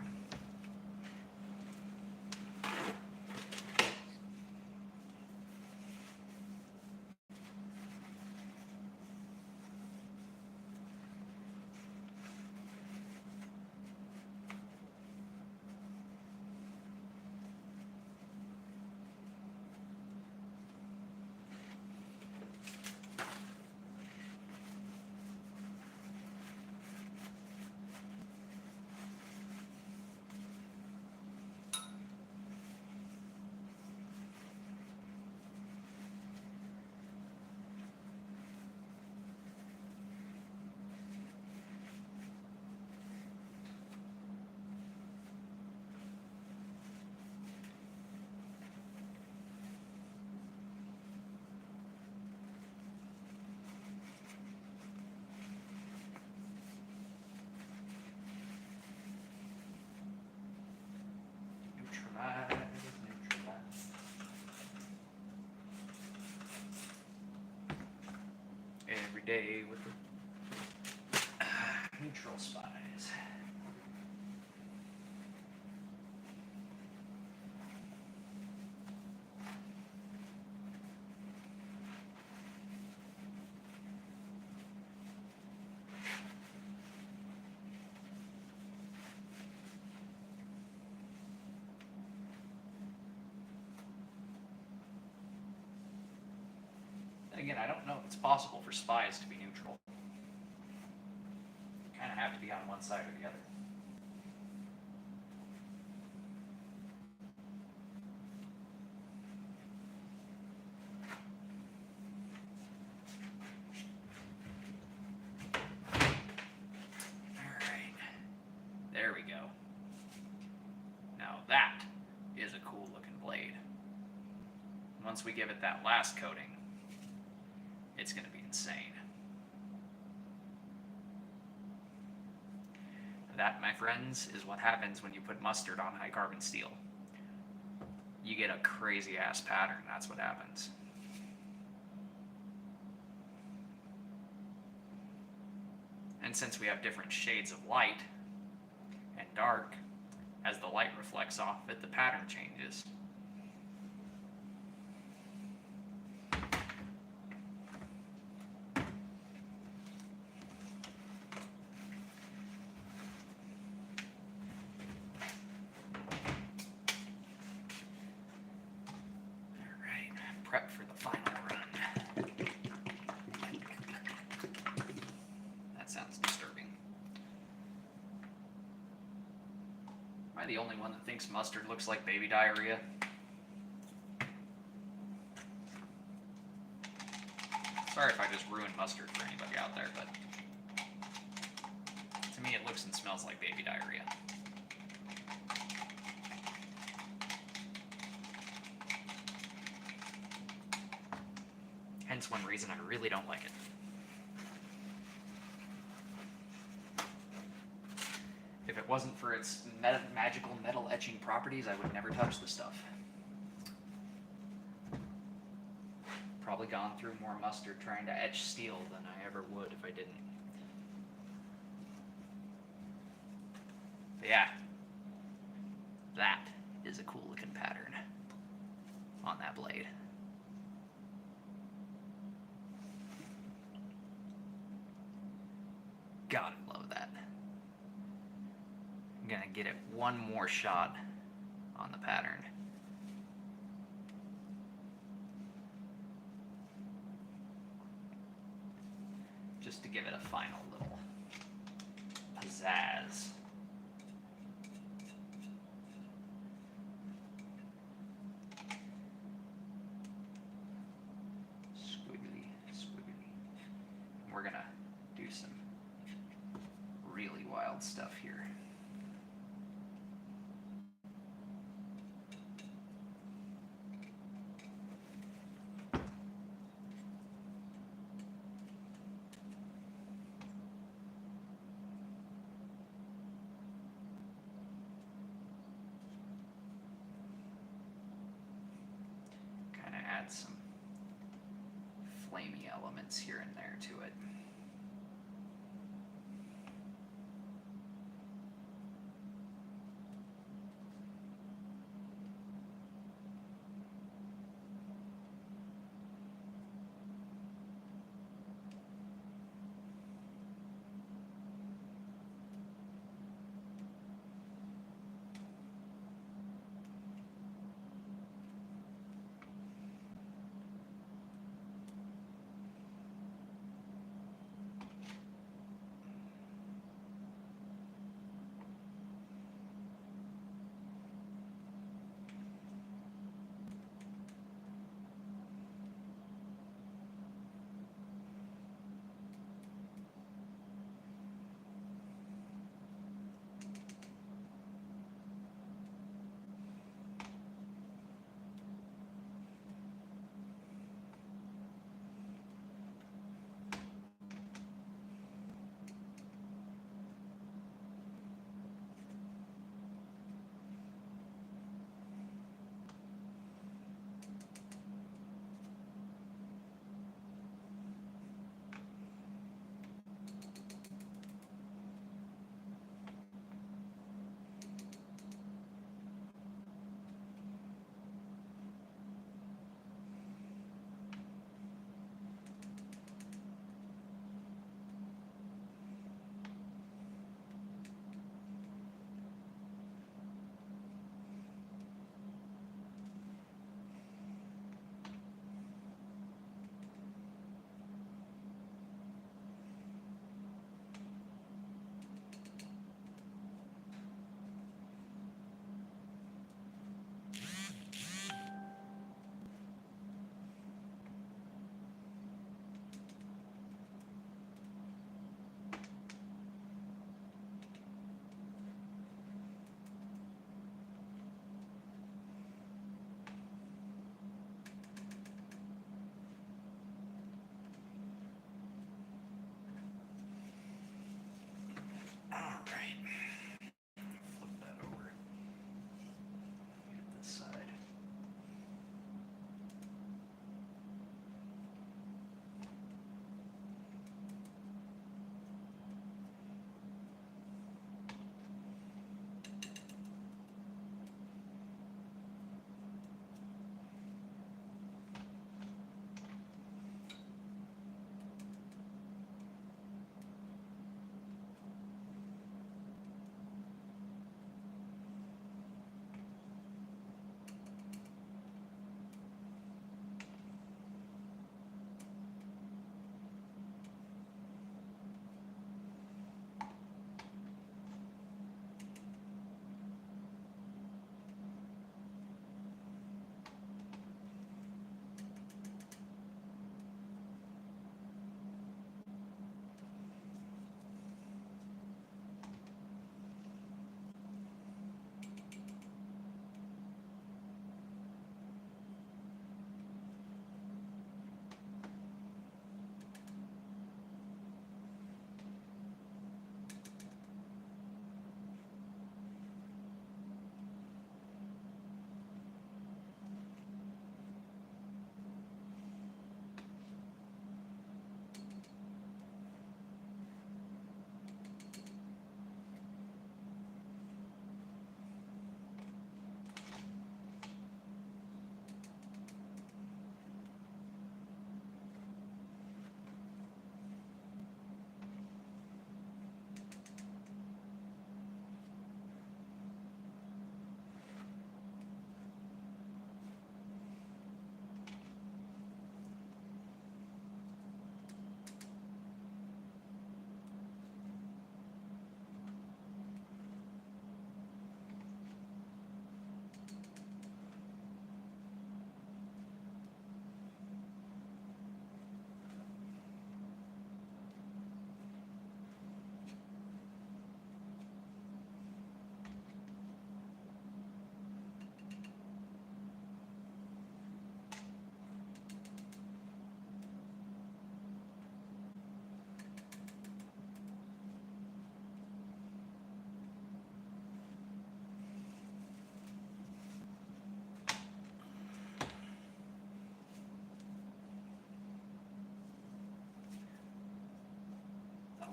neutralize. Every day with the neutral spies. Again, I don't know if it's possible for spies to be neutral. Kind of have to be on one side or the other. Alright. There we go. Now that is a cool looking blade. Once we give it that last coating, it's going to be insane. That, my friends, is what happens when you put mustard on high carbon steel. You get a crazy ass pattern, that's what happens. And since we have different shades of light and dark, as the light reflects off it, the pattern changes. Prep for the final run. That sounds disturbing. Am I the only one that thinks mustard looks like baby diarrhea? Sorry if I just ruined mustard for anybody out there, but to me it looks and smells like baby diarrhea. Hence one reason I really don't like it. If it wasn't for its magical metal etching properties, I would never touch the stuff. Probably gone through more mustard trying to etch steel than I ever would if I didn't. But yeah, that is a cool looking pattern on that blade. God, I love that. I'm gonna get it one more shot on the pattern. Just to give it a final little pizzazz. Squiggly, squiggly. We're gonna do some really wild stuff here. Kind of add some flamey elements here and there to it.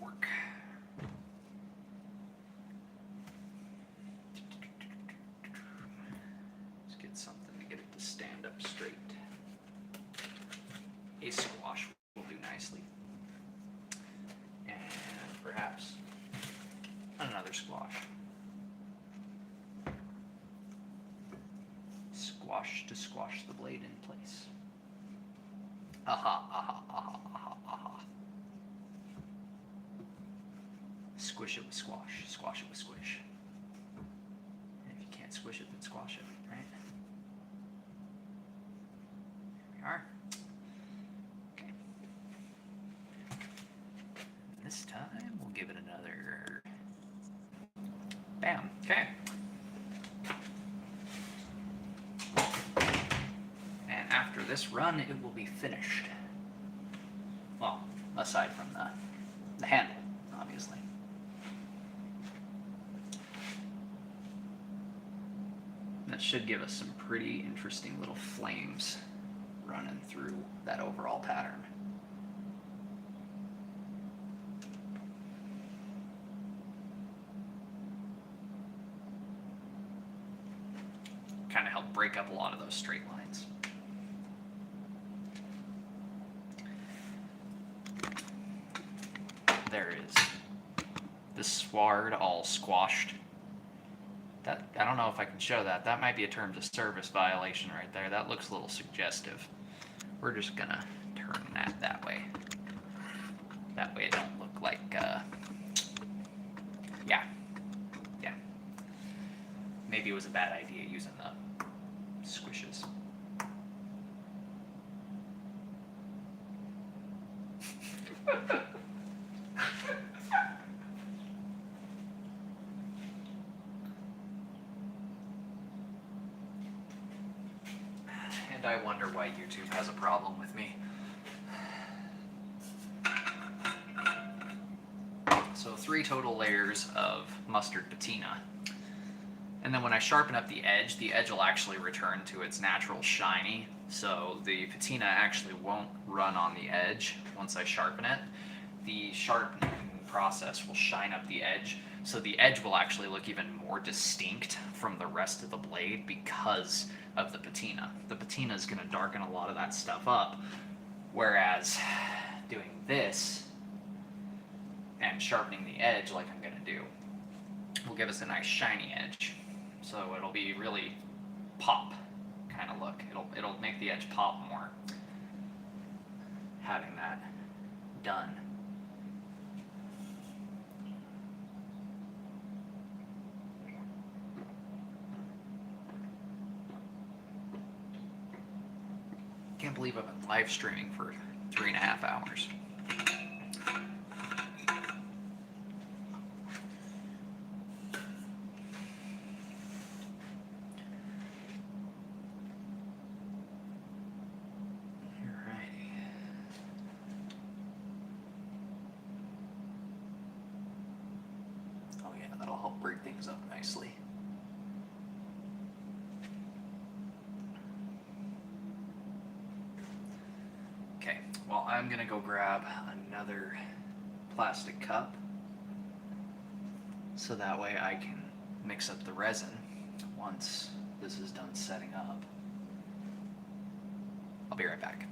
work. Let's get something to get it to stand up straight. A squash will do nicely. And perhaps another squash. Squash to squash the blade in place. Aha, aha, aha, aha, aha. Squish it with squash. Squash it with squish. And if you can't squish it, then squash it, right? There we are. Okay. This time we'll give it another. Bam. Okay. And after this run, it will be finished. Well, aside from the handle, obviously. That should give us some pretty interesting little flames running through that overall pattern. Kind of help break up a lot of those straight lines. There is the sward all squashed. That, I don't know if I can show that. That might be a terms of service violation right there. That looks a little suggestive. We're just gonna turn that way. That way it don't look like, yeah. Maybe it was a bad idea using the squishes. And I wonder why YouTube has a problem with me. So 3 total layers of mustard patina. And then when I sharpen up the edge will actually return to its natural shiny. So the patina actually won't run on the edge once I sharpen it. The sharpening process will shine up the edge. So the edge will actually look even more distinct from the rest of the blade because of the patina. The patina is going to darken a lot of that stuff up. Whereas doing this and sharpening the edge like I'm going to do will give us a nice shiny edge. So it'll be really pop kind of look. It'll make the edge pop more having that done. Can't believe I've been live streaming for 3.5 hours. Break things up nicely. Okay, well, I'm gonna go grab another plastic cup so that way I can mix up the resin once this is done setting up. I'll be right back.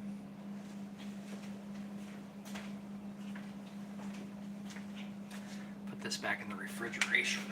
Put this back in the refrigeration.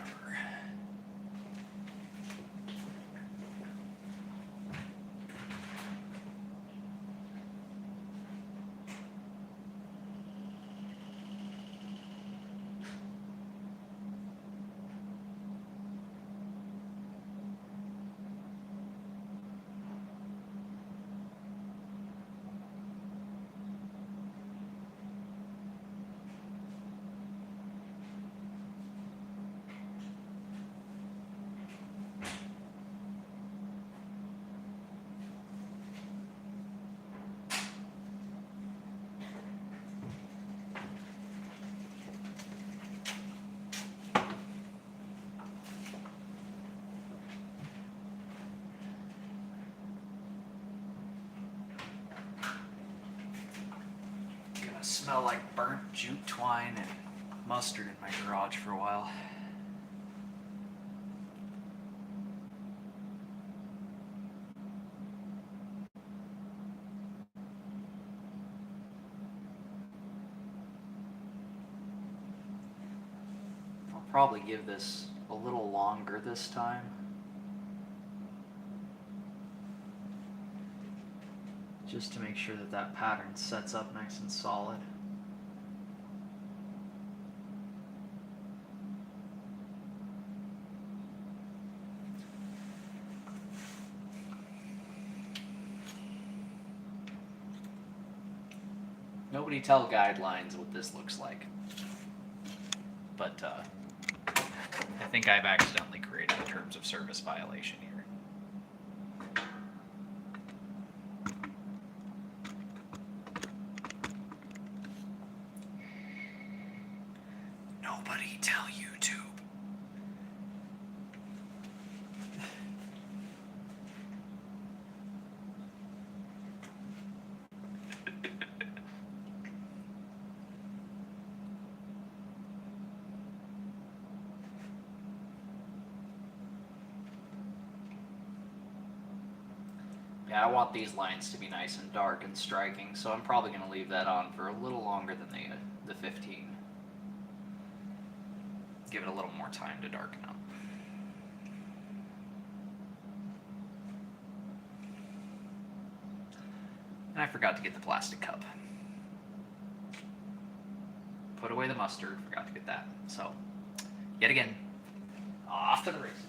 Smell like burnt jute twine and mustard in my garage for a while. I'll probably give this a little longer this time. Just to make sure that that pattern sets up nice and solid. Nobody tell guidelines what this looks like. But I think I've accidentally created a terms of service violation here. Nobody tell YouTube. Yeah, I want these lines to be nice and dark and striking, so I'm probably going to leave that on for a little longer than the 15. Give it a little more time to darken up. And I forgot to get the plastic cup. Put away the mustard, forgot to get that. So, yet again, off to the races.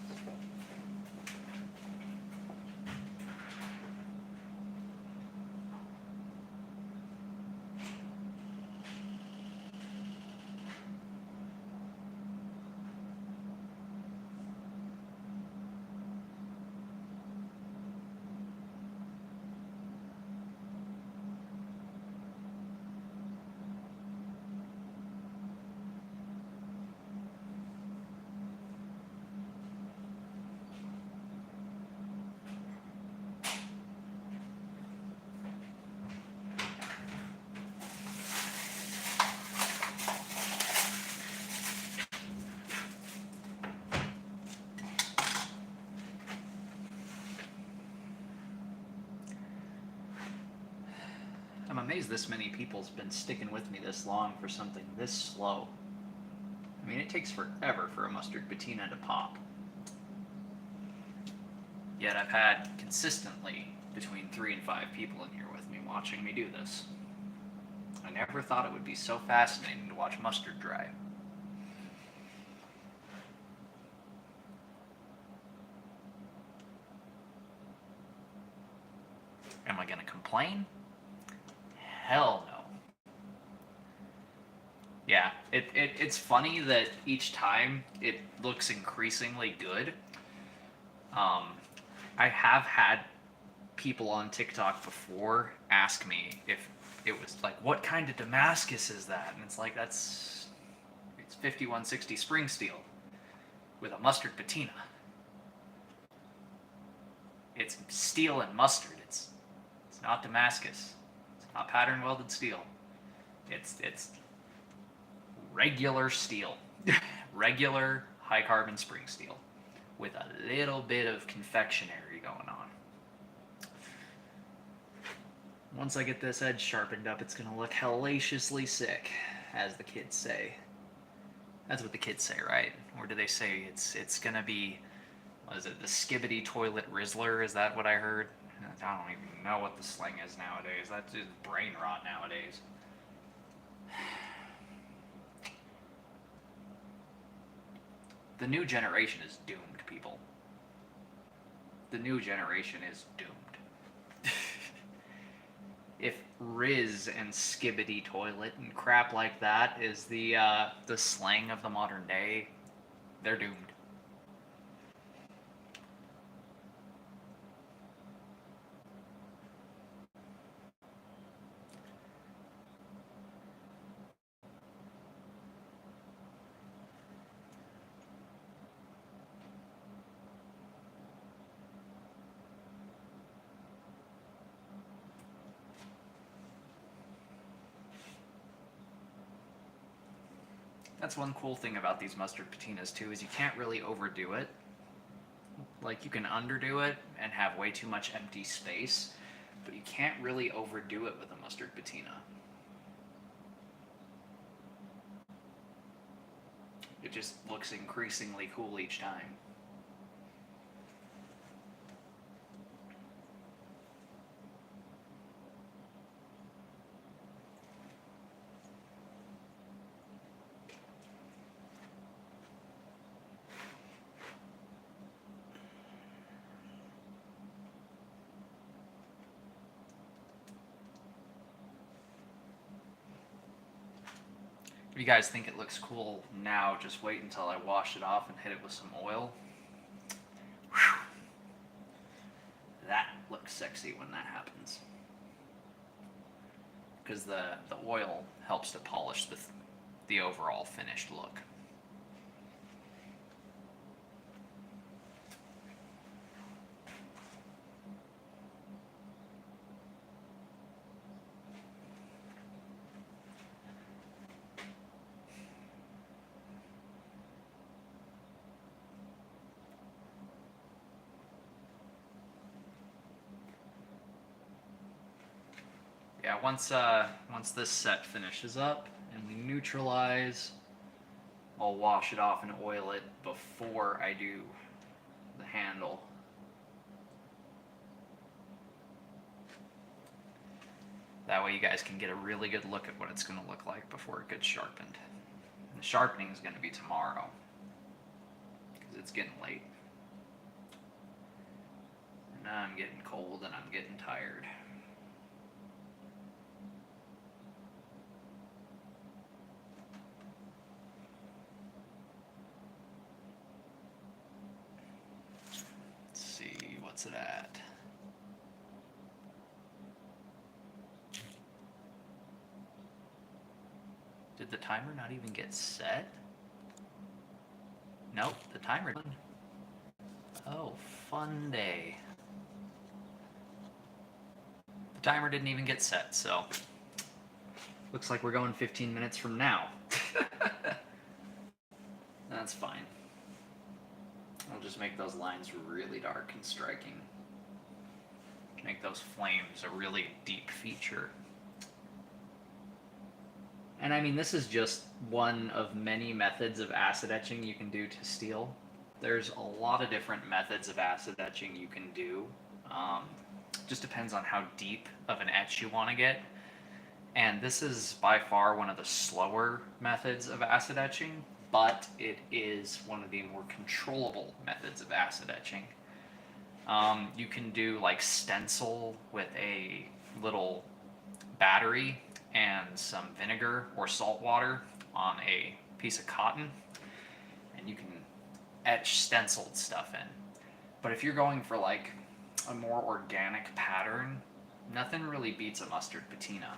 I'm amazed this many people's been sticking with me this long for something this slow. I mean, it takes forever for a mustard patina to pop. Yet I've had consistently between 3 and 5 people in here with me watching me do this. I never thought it would be so fascinating to watch mustard dry. Am I gonna complain? Hell no. Yeah, it's funny that each time it looks increasingly good. I have had people on TikTok before ask me if it was like, what kind of Damascus is that? And it's like, it's 5160 spring steel with a mustard patina. It's steel and mustard. It's not Damascus. It's not pattern welded steel. It's regular steel. Regular high carbon spring steel with a little bit of confectionery going on. Once I get this edge sharpened up, it's gonna look hellaciously sick, as the kids say. That's what the kids say, right? Or do they say it's gonna be, what is it, the skibbity toilet rizzler? Is that what I heard? I don't even know what the slang is nowadays. That's just brain rot nowadays. The new generation is doomed, people. The new generation is doomed. If Riz and skibbity toilet and crap like that is the slang of the modern day, they're doomed. That's one cool thing about these mustard patinas too, is you can't really overdo it. Like, you can underdo it and have way too much empty space, but you can't really overdo it with a mustard patina. It just looks increasingly cool each time. If you guys think it looks cool now, just wait until I wash it off and hit it with some oil. Whew. That looks sexy when that happens. Because the oil helps to polish the overall finished look. Yeah, once this set finishes up and we neutralize, I'll wash it off and oil it before I do the handle. That way you guys can get a really good look at what it's going to look like before it gets sharpened. And the sharpening is going to be tomorrow, because it's getting late. And I'm getting cold and I'm getting tired. Let's see, what's it at? Did the timer not even get set? Nope, the timer didn't. Oh, fun day. The timer didn't even get set, so looks like we're going 15 minutes from now. That's fine. I'll just make those lines really dark and striking. Make those flames a really deep feature. And I mean, this is just one of many methods of acid etching you can do to steel. There's a lot of different methods of acid etching you can do. Just depends on how deep of an etch you want to get. And this is by far one of the slower methods of acid etching, but it is one of the more controllable methods of acid etching. You can do like stencil with a little battery and some vinegar or salt water on a piece of cotton, and you can etch stenciled stuff in. But if you're going for like a more organic pattern, nothing really beats a mustard patina,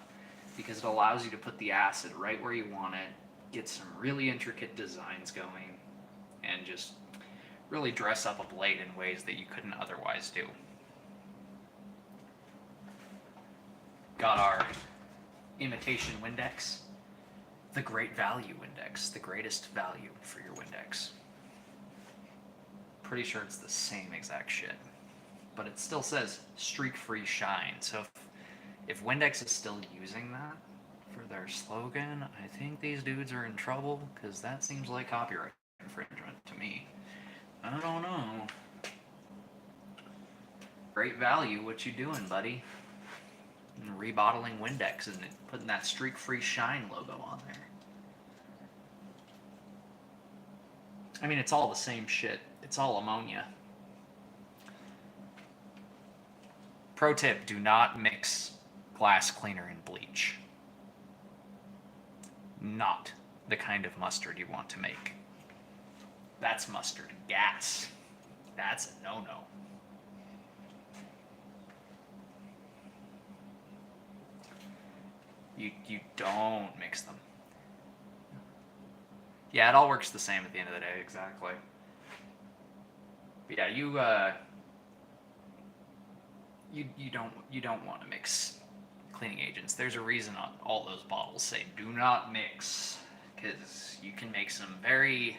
because it allows you to put the acid right where you want it, get some really intricate designs going, and just really dress up a blade in ways that you couldn't otherwise do. Got our imitation Windex, the great value Windex, the greatest value for your Windex. Pretty sure it's the same exact shit, but it still says streak-free shine. So if Windex is still using that for their slogan, I think these dudes are in trouble, because that seems like copyright infringement to me. I don't know. Great value, what you doing, buddy? And rebottling Windex and putting that streak-free shine logo on there. I mean, it's all the same shit. It's all ammonia. Pro tip, do not mix glass cleaner and bleach. Not the kind of mustard you want to make. That's mustard gas. That's a no-no. You don't mix them. Yeah, it all works the same at the end of the day, exactly. But yeah, you don't want to mix cleaning agents. There's a reason on all those bottles say do not mix because you can make some very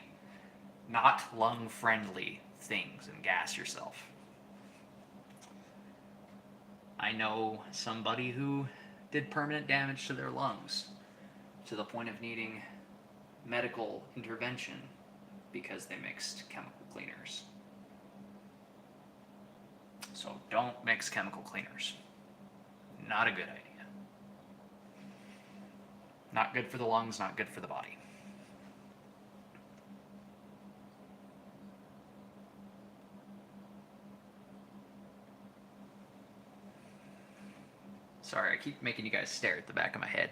not lung-friendly things and gas yourself. I know somebody who did permanent damage to their lungs to the point of needing medical intervention because they mixed chemical cleaners. So don't mix chemical cleaners. Not a good idea. Not good for the lungs, not good for the body. Sorry, I keep making you guys stare at the back of my head.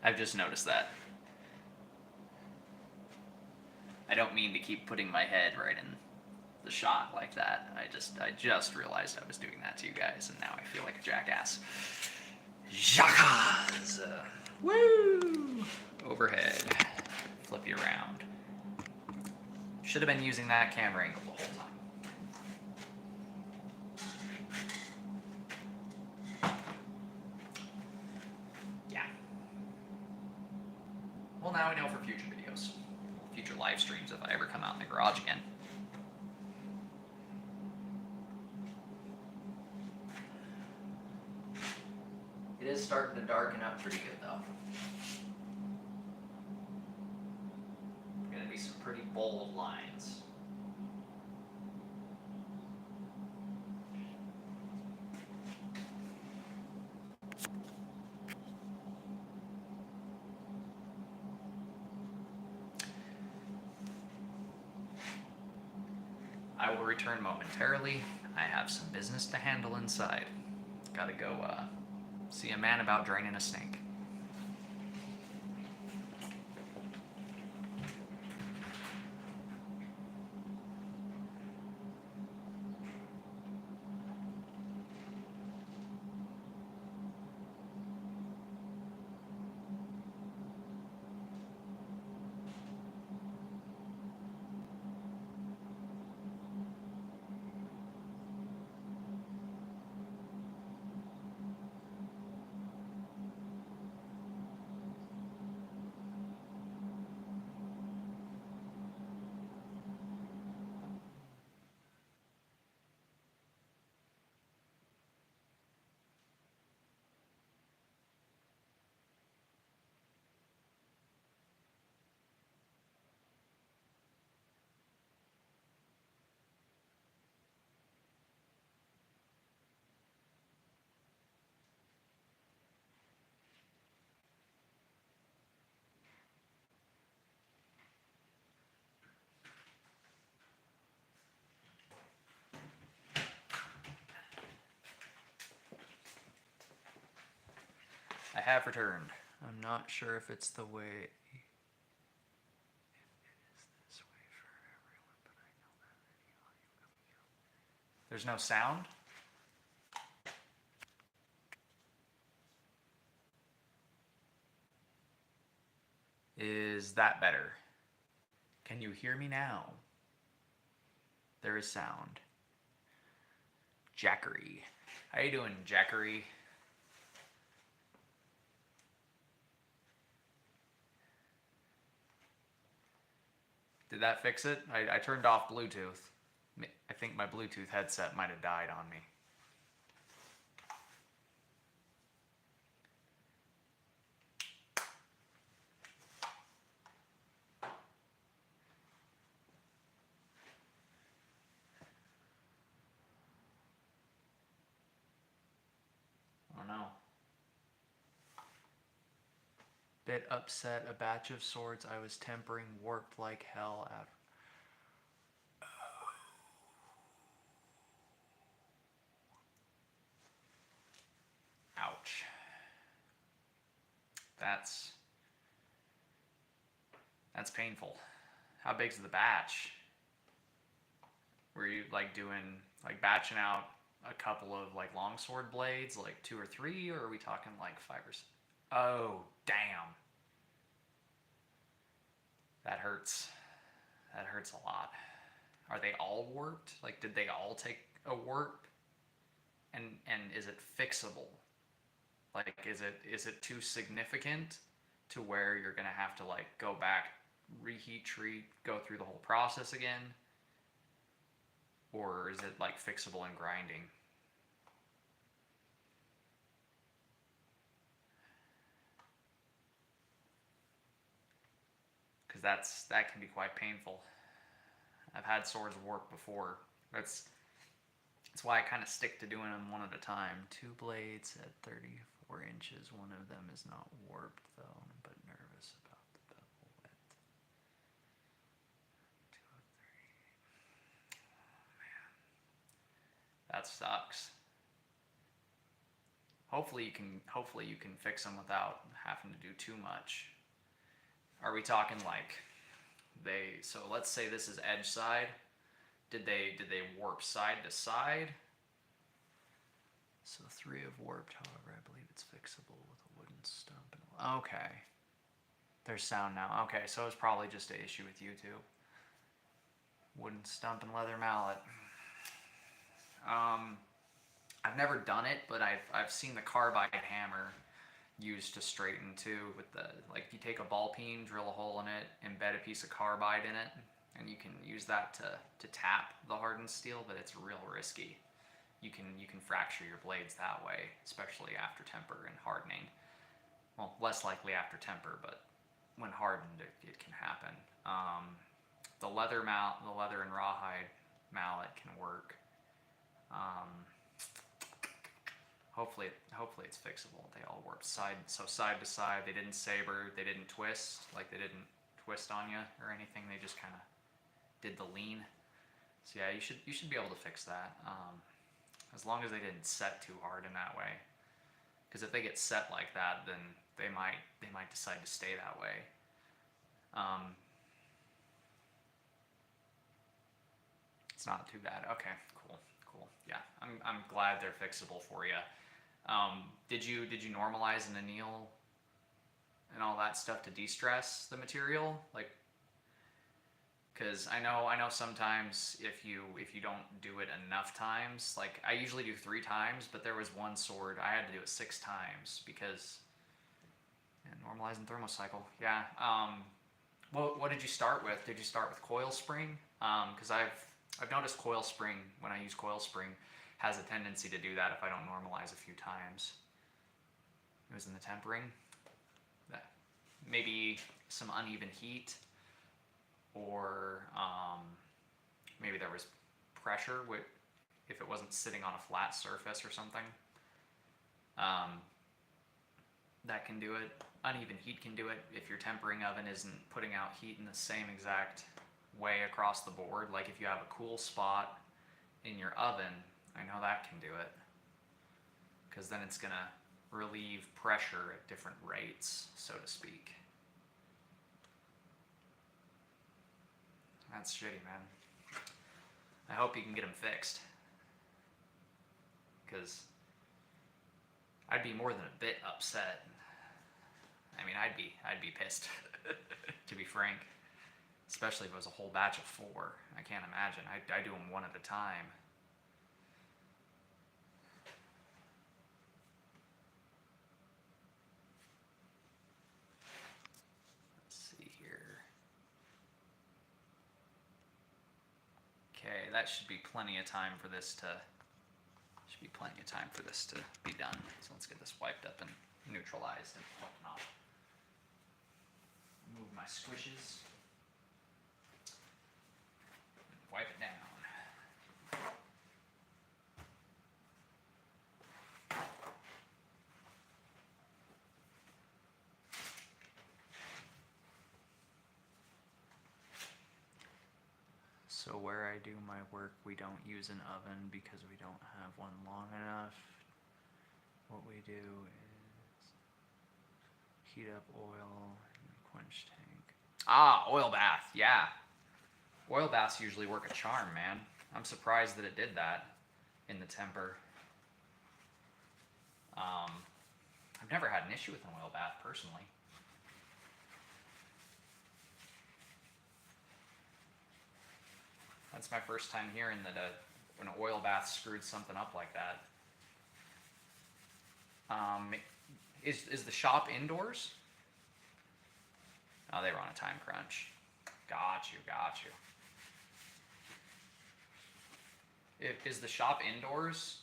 I've just noticed that. I don't mean to keep putting my head right in the shot like that. I just realized I was doing that to you guys, and now I feel like a jackass. Jackass! Woo! Overhead. Flip you around. Should have been using that camera angle the whole time. Yeah. Well, now we know for future videos. Future live streams if I ever come out in the garage again. It is starting to darken up pretty good though. Gonna be some pretty bold lines. I will return momentarily. I have some business to handle inside. Gotta go see a man about draining a snake. I have returned. I'm not sure if it's the way. It is this way for everyone, but I know that any audio coming through. There's no sound? Is that better? Can you hear me now? There is sound. Jackery. How you doing, Jackery? Did that fix it? I turned off Bluetooth. I think my Bluetooth headset might have died on me. Oh no. Bit upset, a batch of swords I was tempering warped like hell after. Ouch. That's painful. How big's the batch? Were you like doing, like batching out a couple of like longsword blades, like 2 or 3, or are we talking like 5 or 6? Oh, damn. That hurts. That hurts a lot. Are they all warped? Like, did they all take a warp? And is it fixable? Like, is it too significant to where you're gonna have to like go back, reheat treat, go through the whole process again? Or is it like fixable in grinding? Because that can be quite painful. I've had swords warp before. That's why I kind of stick to doing them one at a time. 2 blades at 34 inches. One of them is not warped though, but nervous about the bevel width. 203. Oh man, that sucks. Hopefully you can fix them without having to do too much. Are we talking like so let's say this is edge side. Did they warp side to side? So 3 have warped, however, I believe it's fixable with a wooden stump. Okay. There's sound now. Okay, so it's probably just an issue with YouTube. Wooden stump and leather mallet. I've never done it, but I've seen the carbide hammer used to straighten too, with the, like, you take a ball peen, drill a hole in it, embed a piece of carbide in it, and you can use that to tap the hardened steel, but it's real risky. You can fracture your blades that way, especially after temper and hardening. Well, less likely after temper, but when hardened, it can happen. The leather and rawhide mallet can work. Hopefully it's fixable. They all work side to side. They didn't saber. They didn't twist. Like, they didn't twist on you or anything. They just kind of did the lean. So yeah, you should be able to fix that. As long as they didn't set too hard in that way. Because if they get set like that, then they might decide to stay that way. It's not too bad. Okay, cool. Yeah, I'm glad they're fixable for you. Did you normalize and anneal and all that stuff to de-stress the material? Like, because I know sometimes if you don't do it enough times, like I usually do 3 times, but there was one sword I had to do it 6 times because normalizing thermocycle. Yeah. What did you start with? Did you start with coil spring? Because I've noticed coil spring, when I use coil spring, has a tendency to do that if I don't normalize a few times. It was in the tempering. Maybe some uneven heat, or maybe there was pressure if it wasn't sitting on a flat surface or something. That can do it. Uneven heat can do it if your tempering oven isn't putting out heat in the same exact way across the board. Like if you have a cool spot in your oven, I know that can do it, because then it's gonna relieve pressure at different rates, so to speak. That's shitty, man. I hope you can get them fixed, because I'd be more than a bit upset. I mean, I'd be pissed, to be frank. Especially if it was a whole batch of 4. I can't imagine. I do them one at a time. Let's see here. Okay, that should be plenty of time for this to be done. So let's get this wiped up and neutralized and whatnot. Move my squishes. Wipe it down. So where I do my work, we don't use an oven because we don't have one long enough. What we do is heat up oil in the quench tank. Ah, oil bath, yeah. Oil baths usually work a charm, man. I'm surprised that it did that in the temper. I've never had an issue with an oil bath, personally. That's my first time hearing that an oil bath screwed something up like that. Is the shop indoors? Oh, they were on a time crunch. Got you. Is the shop indoors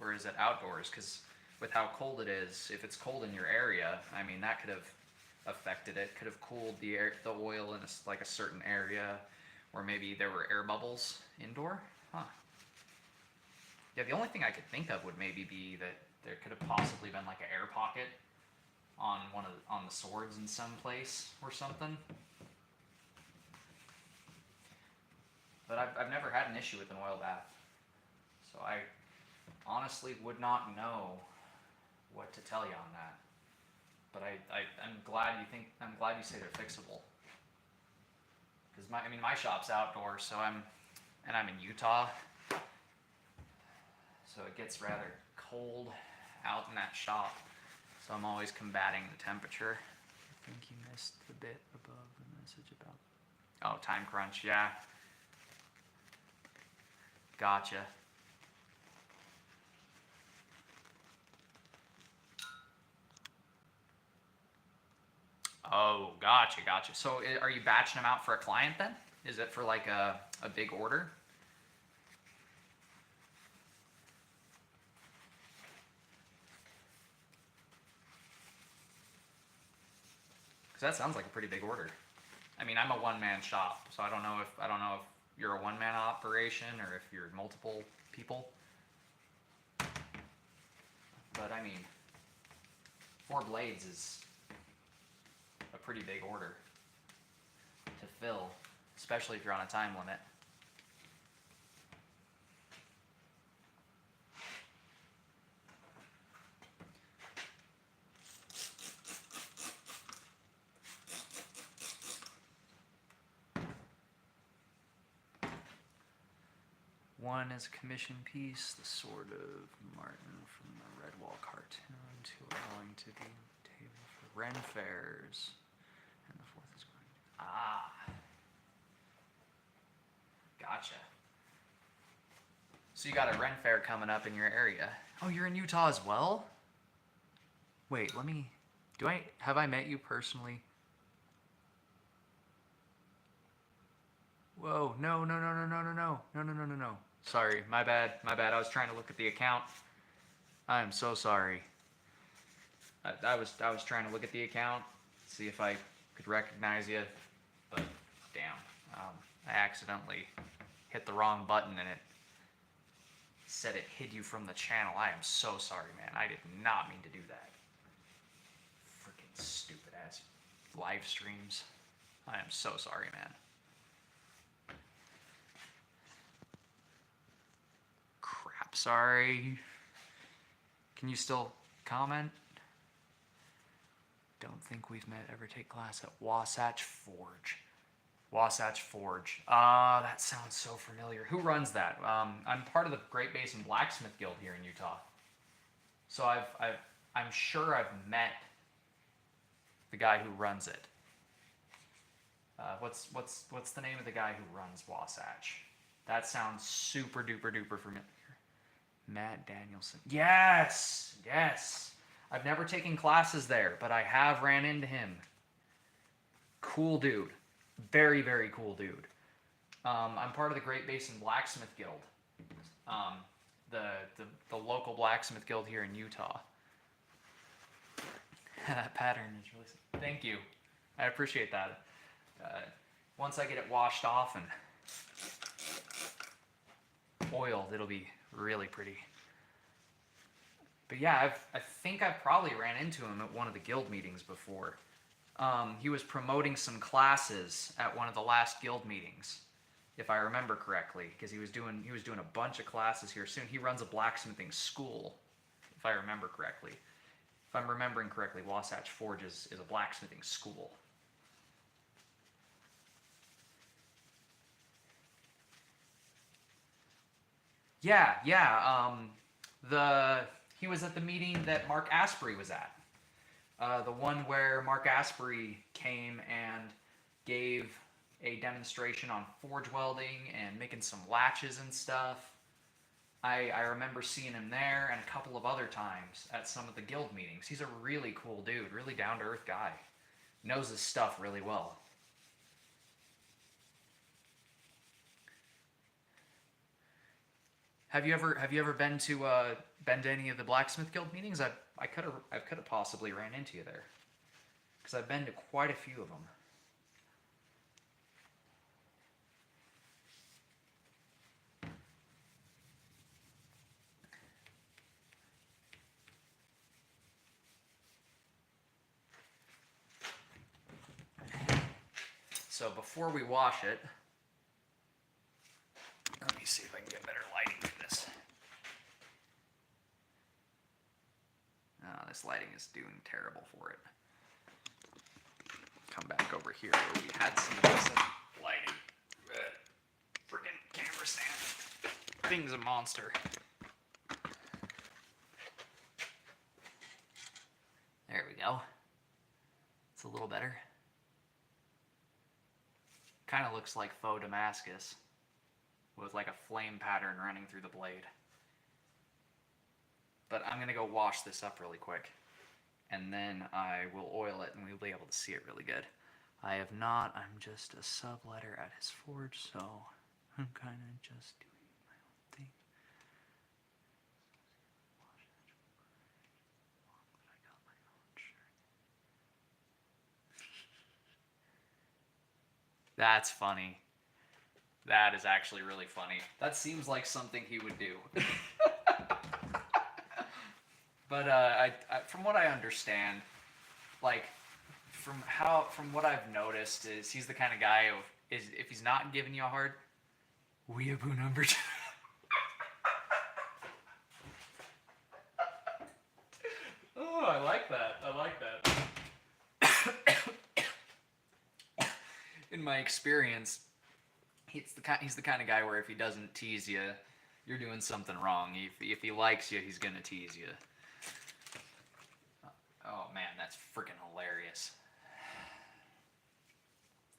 or is it outdoors? Because with how cold it is, if it's cold in your area, I mean, that could have affected it. Could have cooled the oil in like a certain area, or maybe there were air bubbles indoor. Huh. Yeah, the only thing I could think of would maybe be that there could have possibly been like an air pocket on on the swords in some place or something. But I've never had an issue with an oil bath, so I honestly would not know what to tell you on that. But I'm glad you say they're fixable. Because my shop's outdoors, so I'm in Utah, so it gets rather cold out in that shop. So I'm always combating the temperature. I think you missed the bit above the message about. Oh, time crunch, yeah. Gotcha. Oh, gotcha. So are you batching them out for a client then? Is it for like a big order? Because that sounds like a pretty big order. I mean, I'm a one-man shop, so I don't know if you're a one-man operation or if you're multiple people. But I mean, 4 blades is a pretty big order to fill, especially if you're on a time limit. One is a commission piece, the Sword of Martin from the Redwall cartoon, 2 are going to be on the table for Ren fairs, and the 4th is going to. Ah, gotcha. So you got a Ren fair coming up in your area. Oh, you're in Utah as well? Wait, have I met you personally? Whoa, no. Sorry, my bad. I was trying to look at the account. I am so sorry. I was trying to look at the account, see if I could recognize you, but damn, I accidentally hit the wrong button and it said it hid you from the channel. I am so sorry, man. I did not mean to do that. Freaking stupid ass live streams. I am so sorry, man. Crap, sorry. Can you still comment? Don't think we've met. Ever take class at Wasatch Forge. Wasatch Forge. That sounds so familiar. Who runs that? I'm part of the Great Basin Blacksmith Guild here in Utah. So I'm sure I've met the guy who runs it. What's the name of the guy who runs Wasatch? That sounds super duper duper familiar. Matt Danielson. Yes. I've never taken classes there, but I have ran into him. Cool dude. Very, very cool dude. I'm part of the Great Basin Blacksmith Guild. The local blacksmith guild here in Utah. That pattern is really... Thank you. I appreciate that. Once I get it washed off and oiled, it'll be really pretty. But yeah, I think I probably ran into him at one of the guild meetings before. He was promoting some classes at one of the last guild meetings, if I remember correctly, because he was doing a bunch of classes here soon. He runs a blacksmithing school, if I remember correctly. If I'm remembering correctly, Wasatch Forge is a blacksmithing school. Yeah. He was at the meeting that Mark Asprey was at. The one where Mark Asprey came and gave a demonstration on forge welding and making some latches and stuff. I remember seeing him there and a couple of other times at some of the guild meetings. He's a really cool dude, really down-to-earth guy. Knows his stuff really well. Have you ever been to any of the Blacksmith Guild meetings? I could have possibly ran into you there, because I've been to quite a few of them. So before we wash it, let me see if I can get better lighting for this. Oh, this lighting is doing terrible for it. Come back over here where we had some decent lighting. Freaking camera stand. Thing's a monster. There we go. It's a little better. Kind of looks like faux Damascus with like a flame pattern running through the blade. But I'm going to go wash this up really quick, and then I will oil it and we'll be able to see it really good. I have not. I'm just a subletter at his forge, so I'm kind of just doing my own thing. I got my own shirt. That's funny. That is actually really funny. That seems like something he would do. But from what I understand, like from what I've noticed is he's the kind of guy if he's not giving you a hard weeaboo number 2. Oh, I like that. I like that. In my experience, he's the kind of guy where if he doesn't tease you, you're doing something wrong. If he likes you, he's gonna tease you. Oh man, that's freaking hilarious.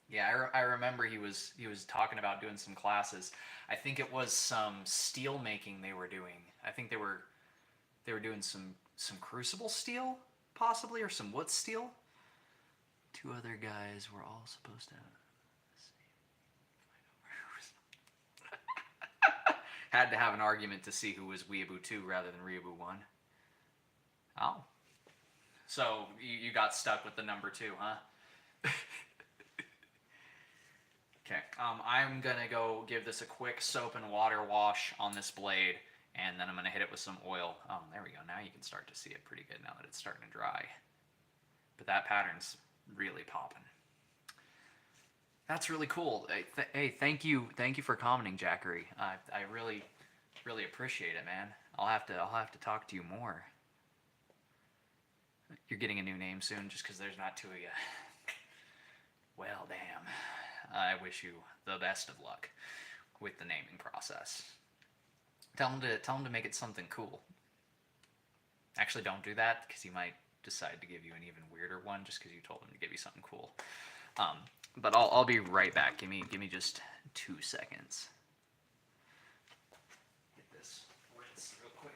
Yeah, I remember he was talking about doing some classes. I think it was some steel making they were doing. I think they were doing some crucible steel, possibly, or some wood steel. 2 other guys were all supposed to had to have an argument to see who was Weeaboo 2 rather than Weeaboo 1. Oh. So you got stuck with the number 2, huh? Okay, I'm gonna go give this a quick soap and water wash on this blade, and then I'm gonna hit it with some oil. Oh, there we go. Now you can start to see it pretty good now that it's starting to dry. But that pattern's really popping. That's really cool. Hey, thank you for commenting, Jackery. I really appreciate it, man. I'll have to talk to you more. You're getting a new name soon, just because there's not 2 of you. Well, damn. I wish you the best of luck with the naming process. Tell him to make it something cool. Actually, don't do that, because he might decide to give you an even weirder one just because you told him to give you something cool. But I'll be right back. Give me just 2 seconds. Get this rinse real quick.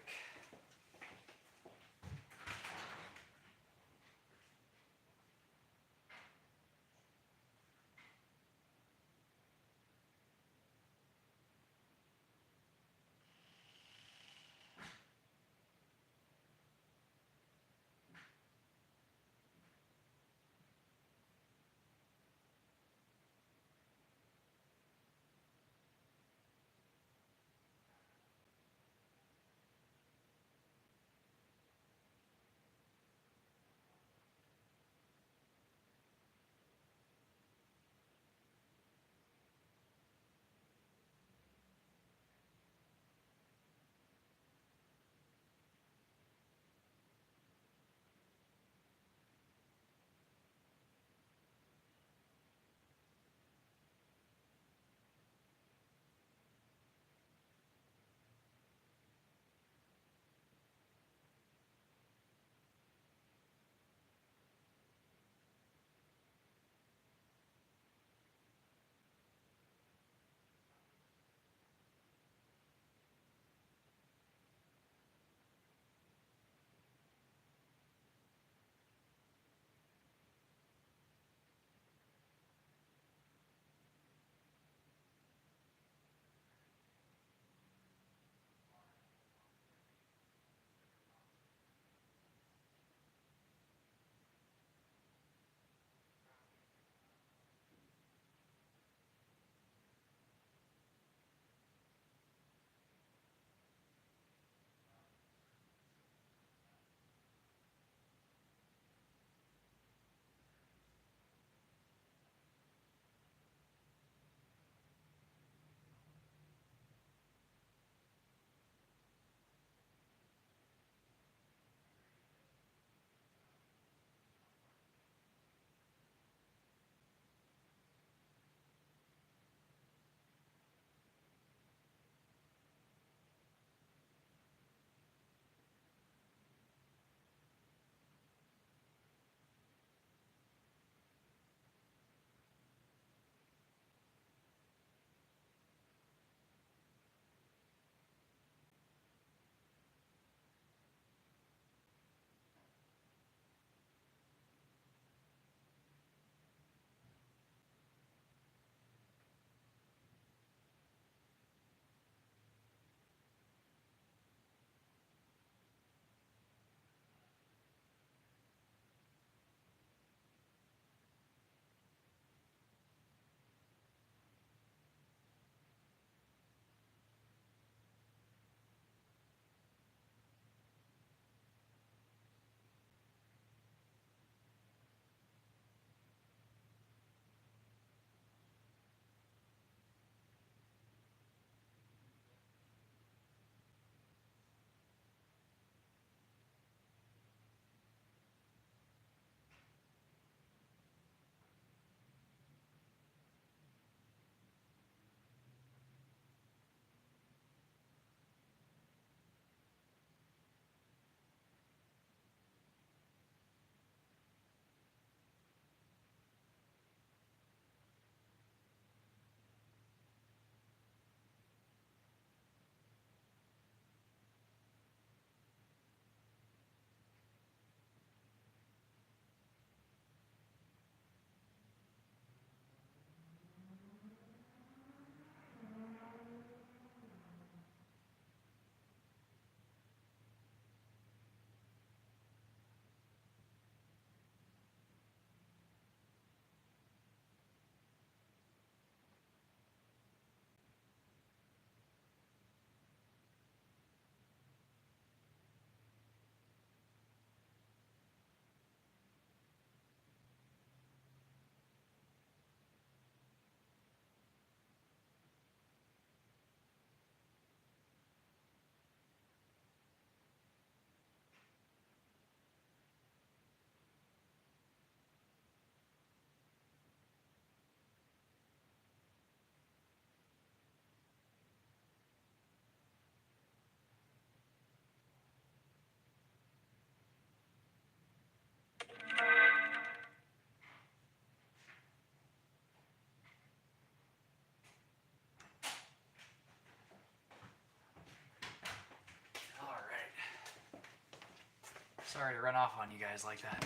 Sorry to run off on you guys like that.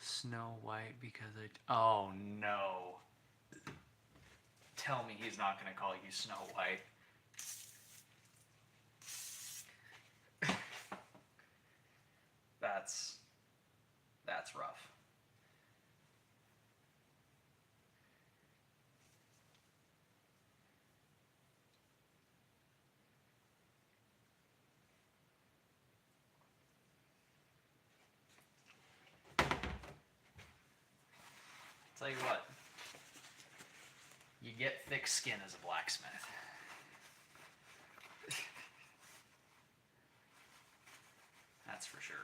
Snow White because oh no. Tell me he's not gonna call you Snow White. That's rough. Tell you what, you get thick skin as a blacksmith. That's for sure.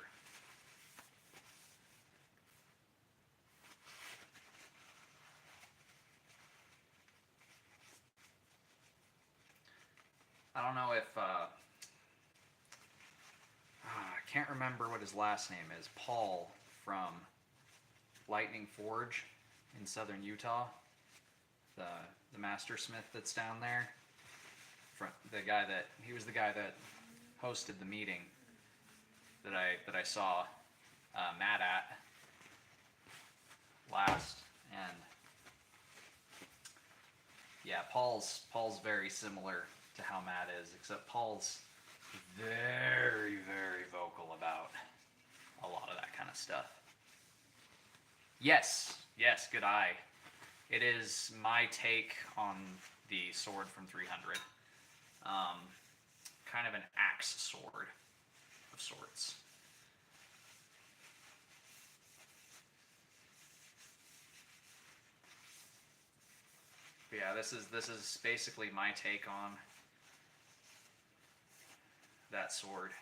I don't know if I can't remember what his last name is. Paul from Lightning Forge in southern Utah, the master smith that's down there. He was the guy that hosted the meeting that I saw Matt at last, and yeah, Paul's very similar to how Matt is, except Paul's very, very vocal about a lot of that kind of stuff. Yes, good eye. It is my take on the sword from 300. Kind of an axe sword of sorts. But yeah, this is basically my take on that sword.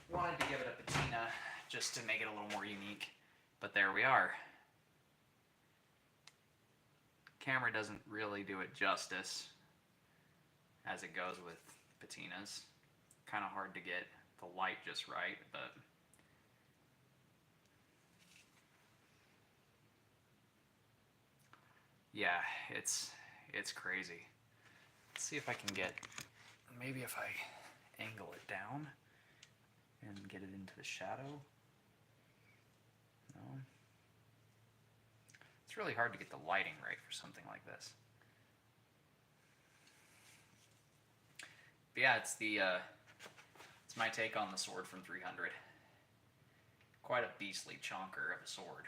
Wanted to give it a patina just to make it a little more unique, but there we are. Camera doesn't really do it justice as it goes with patinas. Kind of hard to get the light just right, but yeah, it's crazy. Let's see if I can get, maybe if I angle it down and get it into the shadow. No. It's really hard to get the lighting right for something like this. But yeah, it's my take on the sword from 300. Quite a beastly chonker of a sword.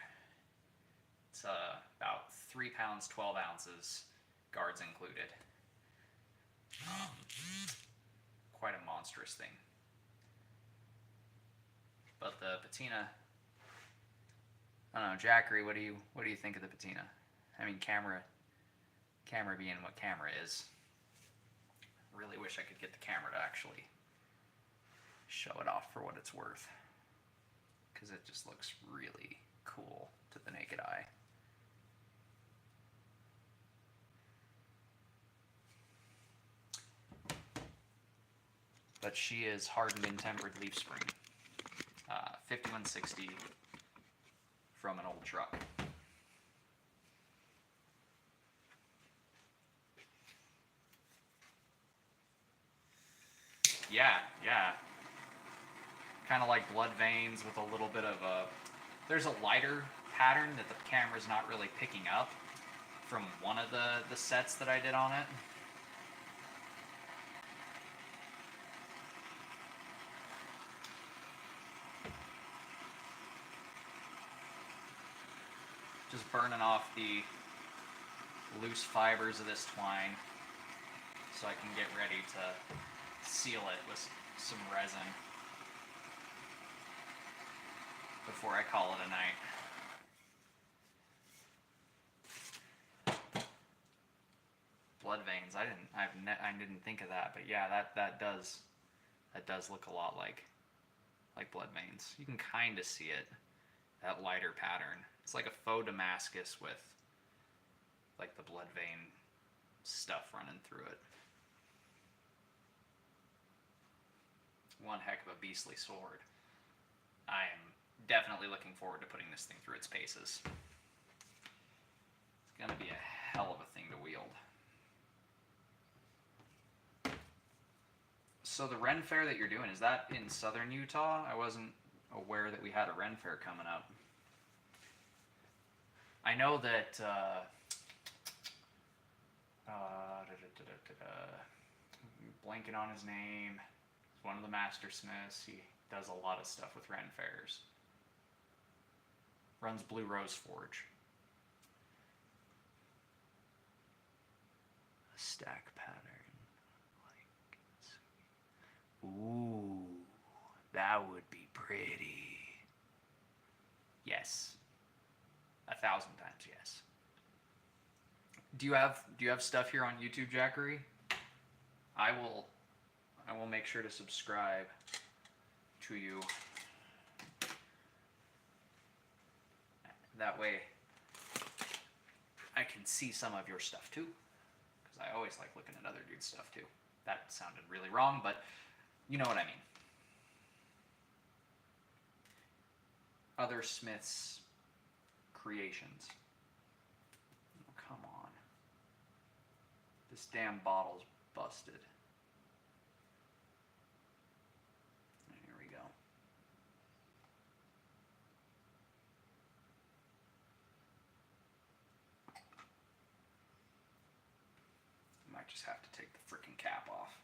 It's about 3 pounds, 12 ounces, guards included. Quite a monstrous thing. But the patina, I don't know, Jackery, what do you think of the patina? I mean, camera being what camera is. Really wish I could get the camera to actually show it off for what it's worth, because it just looks really cool to the naked eye. But she is hardened and tempered leaf spring. 5160 from an old truck. Yeah. Kind of like blood veins with a little bit of a... There's a lighter pattern that the camera's not really picking up from one of the sets that I did on it. Just burning off the loose fibers of this twine so I can get ready to seal it with some resin before I call it a night. Blood veins. I didn't think of that, but yeah, that does look a lot like blood veins. You can kind of see it, that lighter pattern. It's like a faux Damascus with like the blood vein stuff running through it. One heck of a beastly sword. I am definitely looking forward to putting this thing through its paces. It's gonna be a hell of a thing to wield. So the Ren Fair that you're doing, is that in southern Utah? I wasn't aware that we had a Ren Fair coming up. I know that blanking on his name. He's one of the master smiths. He does a lot of stuff with Ren Fairs. Runs Blue Rose Forge. A stack pattern. Ooh, that would be pretty. Yes. 1,000 times yes. Do you have stuff here on YouTube, Jackery? I will make sure to subscribe to you. That way I can see some of your stuff too. Because I always like looking at other dudes' stuff too. That sounded really wrong, but you know what I mean. Other Smiths' creations. Oh, come on. This damn bottle's busted. Here we go. I might just have to take the frickin' cap off.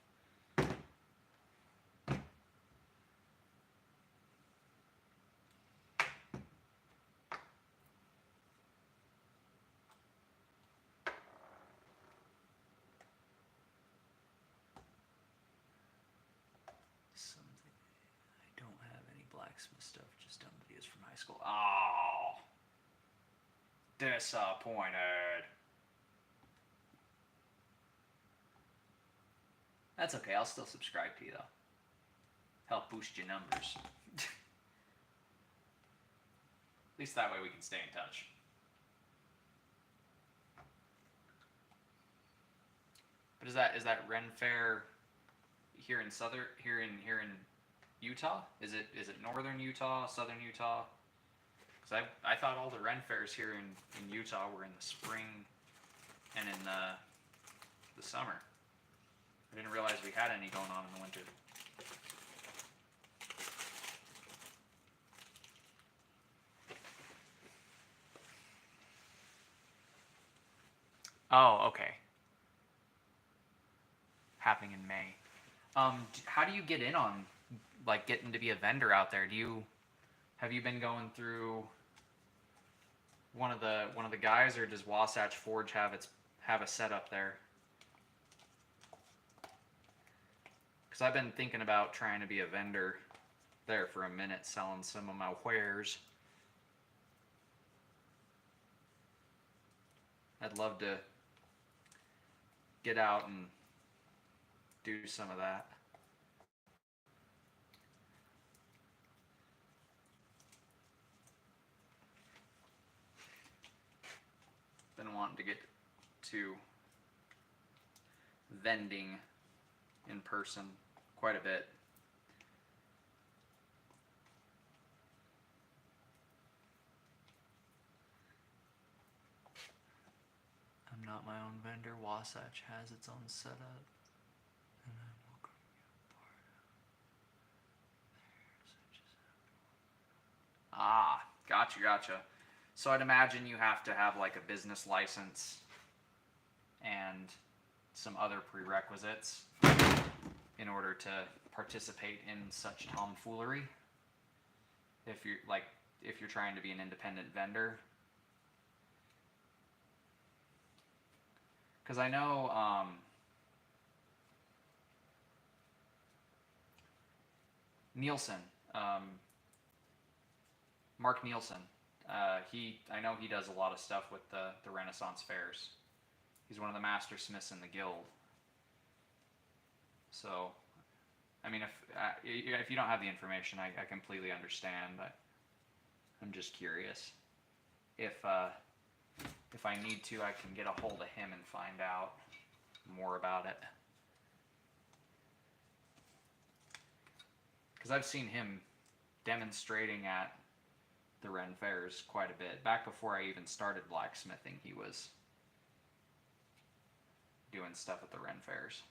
Something. I don't have any blacksmith stuff, just dumb videos from high school. Oh, disappointed. That's okay, I'll still subscribe to you though. Help boost your numbers. At least that way we can stay in touch. But is that Ren Fair here in Utah? Is it northern Utah, southern Utah? Because I thought all the Ren Fairs here in Utah were in the spring and in the summer. I didn't realize we had any going on in the winter. Oh, okay. Happening in May. How do you get in on, like, getting to be a vendor out there? Have you been going through one of the guys, or does Wasatch Forge have a setup there? Because I've been thinking about trying to be a vendor there for a minute, selling some of my wares. I'd love to get out and do some of that. Been wanting to get to vending in person quite a bit. I'm not my own vendor. Wasatch has its own setup. And I'm welcome to be a part of. Ah, gotcha. So I'd imagine you have to have like a business license and some other prerequisites in order to participate in such tomfoolery. If you're trying to be an independent vendor. Because I know Nielsen, Mark Nielsen, I know he does a lot of stuff with the Renaissance fairs. He's one of the master smiths in the guild. So, I mean, if you don't have the information, I completely understand. I'm just curious. If I need to, I can get a hold of him and find out more about it. Because I've seen him demonstrating at the Ren Fairs quite a bit. Back before I even started blacksmithing, he was doing stuff at the Ren Fairs.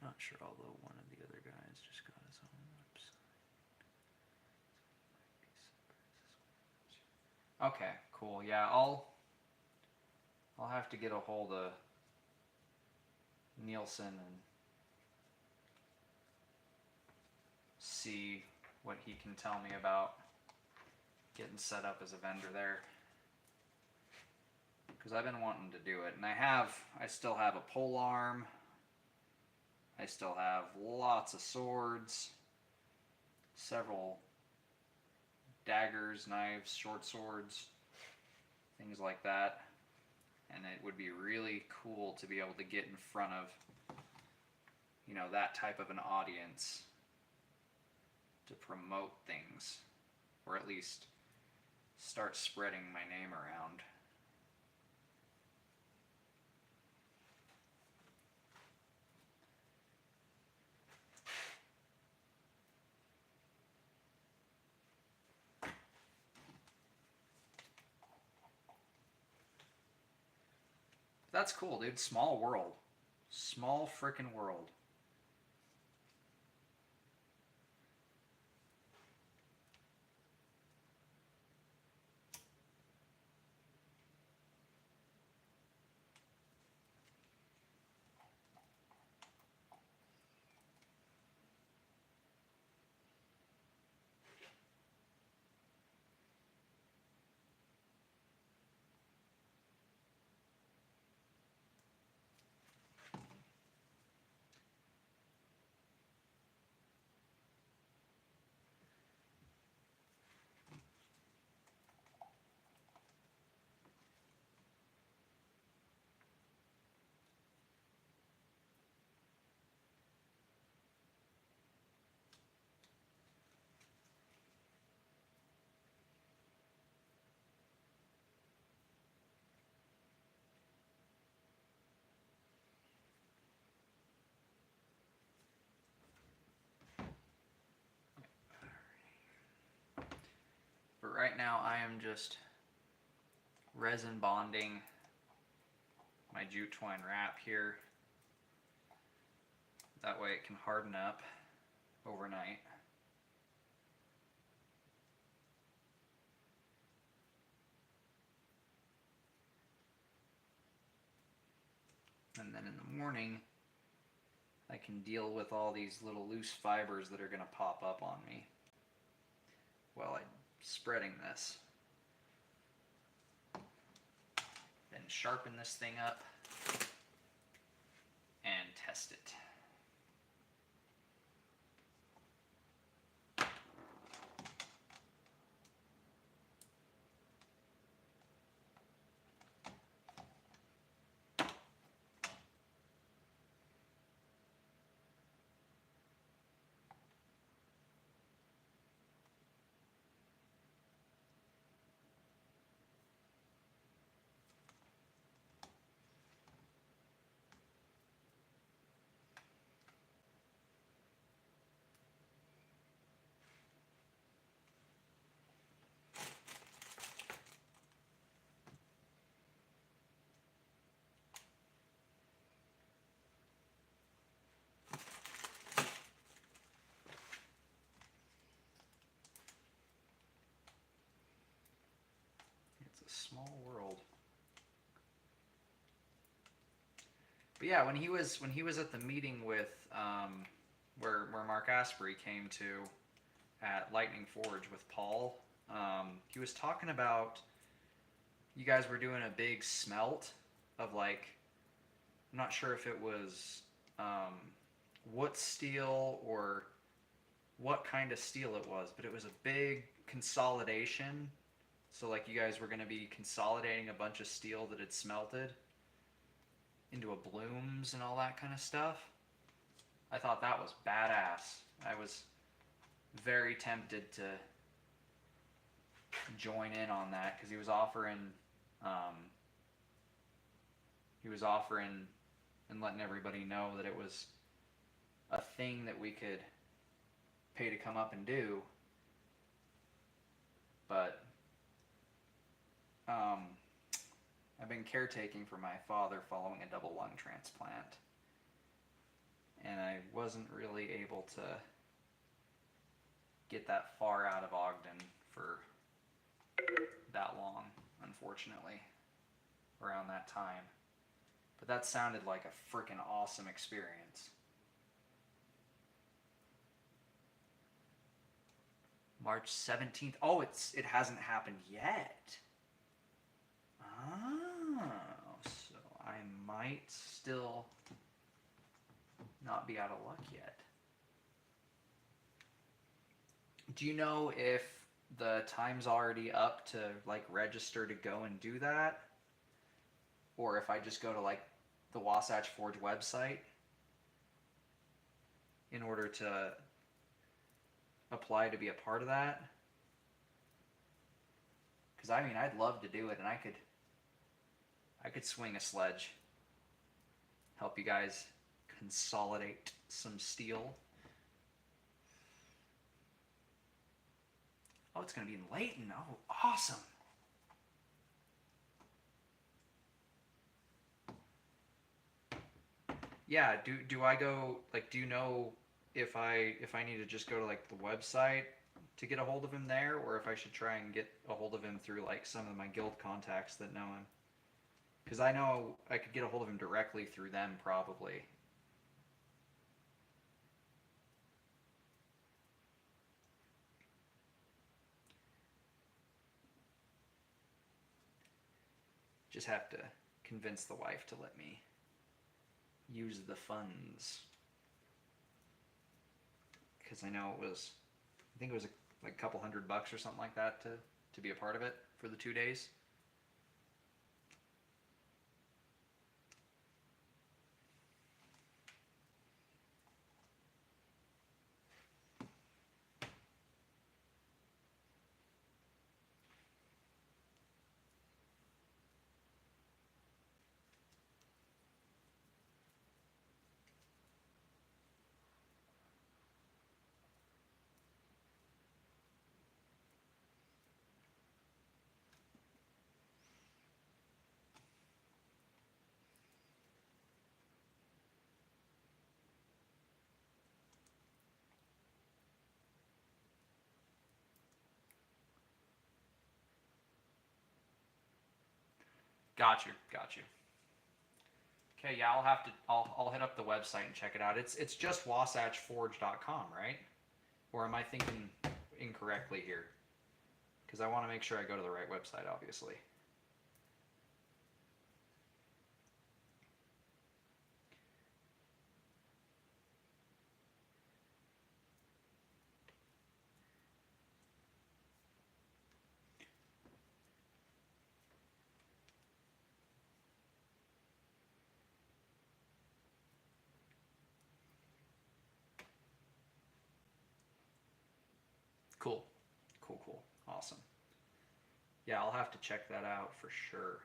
Not sure, although one of the other guys just got his own website. Okay, cool. Yeah, I'll have to get a hold of Nielsen and see what he can tell me about getting set up as a vendor there. Because I've been wanting to do it, and I still have a pole arm. I still have lots of swords, several daggers, knives, short swords, things like that. And it would be really cool to be able to get in front of, you know, that type of an audience to promote things, or at least start spreading my name around. That's cool, dude. Small world. Small frickin' world. But right now I am just resin bonding my jute twine wrap here. That way it can harden up overnight. And then in the morning, I can deal with all these little loose fibers that are going to pop up on me while I'm spreading this. Then sharpen this thing up and test it. It's a small world. But yeah, when he was at the meeting with where Mark Asprey came to at Lightning Forge with Paul, he was talking about you guys were doing a big smelt of, like, I'm not sure if it was wood steel or what kind of steel it was, but it was a big consolidation. So like you guys were going to be consolidating a bunch of steel that had smelted into a blooms and all that kind of stuff. I thought that was badass. I was very tempted to join in on that because he was offering and letting everybody know that it was a thing that we could pay to come up and do. But I've been caretaking for my father following a double lung transplant. and I wasn't really able to get that far out of Ogden for that long, unfortunately, around that time. But that sounded like a freaking awesome experience. March 17th. Oh, it hasn't happened yet. Oh, so I might still not be out of luck yet. Do you know if the time's already up to like register to go and do that? Or if I just go to like the Wasatch Forge website in order to apply to be a part of that? Because I mean, I'd love to do it, and I could swing a sledge, help you guys consolidate some steel. Oh, it's gonna be in Layton. Oh, awesome. Yeah, do I go, like, do you know if I need to just go to like the website to get a hold of him there, or if I should try and get a hold of him through like some of my guild contacts that know him? Because I know I could get a hold of him directly through them, probably. Just have to convince the wife to let me use the funds. Because I know I think it was like a couple $100 or something like that to be a part of it for the 2 days. Got you. Okay, yeah, I'll hit up the website and check it out. It's just wasatchforge.com, right? Or am I thinking incorrectly here? Because I want to make sure I go to the right website, obviously. Cool. Awesome. Yeah, I'll have to check that out for sure.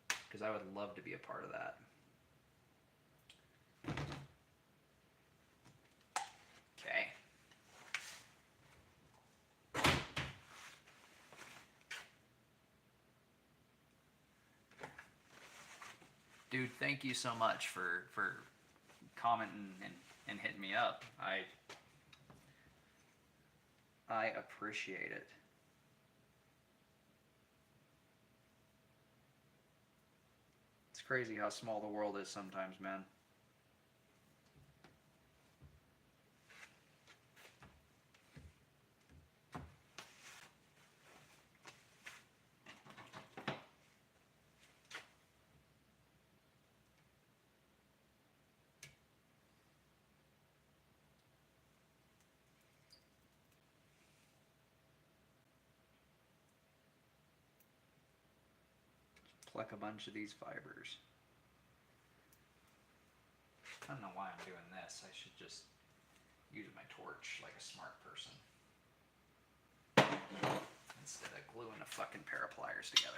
Because I would love to be a part of that. Okay. Dude, thank you so much for commenting and hitting me up. I appreciate it. It's crazy how small the world is sometimes, man. Pluck a bunch of these fibers. I don't know why I'm doing this. I should just use my torch like a smart person. Instead of gluing a fucking pair of pliers together.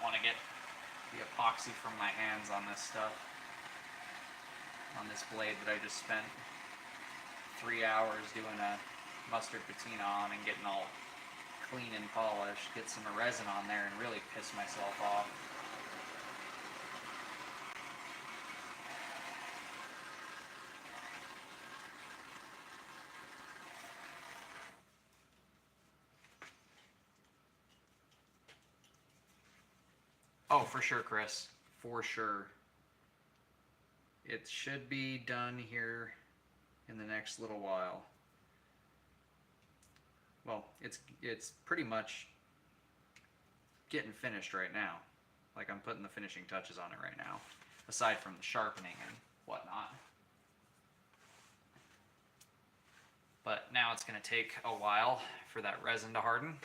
want to get the epoxy from my hands on this stuff. On this blade that I just spent 3 hours doing a mustard patina on and getting all clean and polished. Get some resin on there and really piss myself off. Oh, for sure, Chris. For sure. It should be done here in the next little while. Well, it's pretty much getting finished right now. Like, I'm putting the finishing touches on it right now, aside from the sharpening and whatnot. But now it's going to take a while for that resin to harden.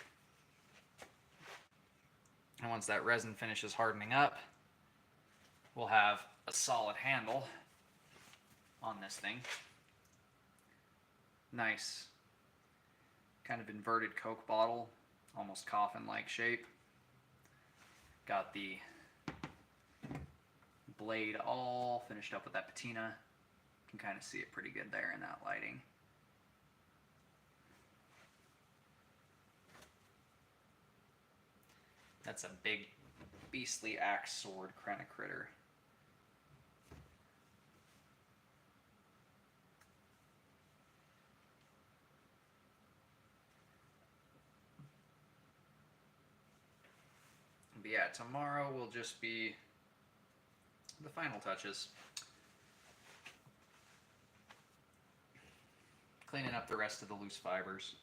And once that resin finishes hardening up, we'll have a solid handle on this thing. Nice kind of inverted Coke bottle, almost coffin-like shape. Got the blade all finished up with that patina. You can kind of see it pretty good there in that lighting. That's a big beastly axe sword kind of critter. But yeah, tomorrow will just be the final touches. Cleaning up the rest of the loose fibers.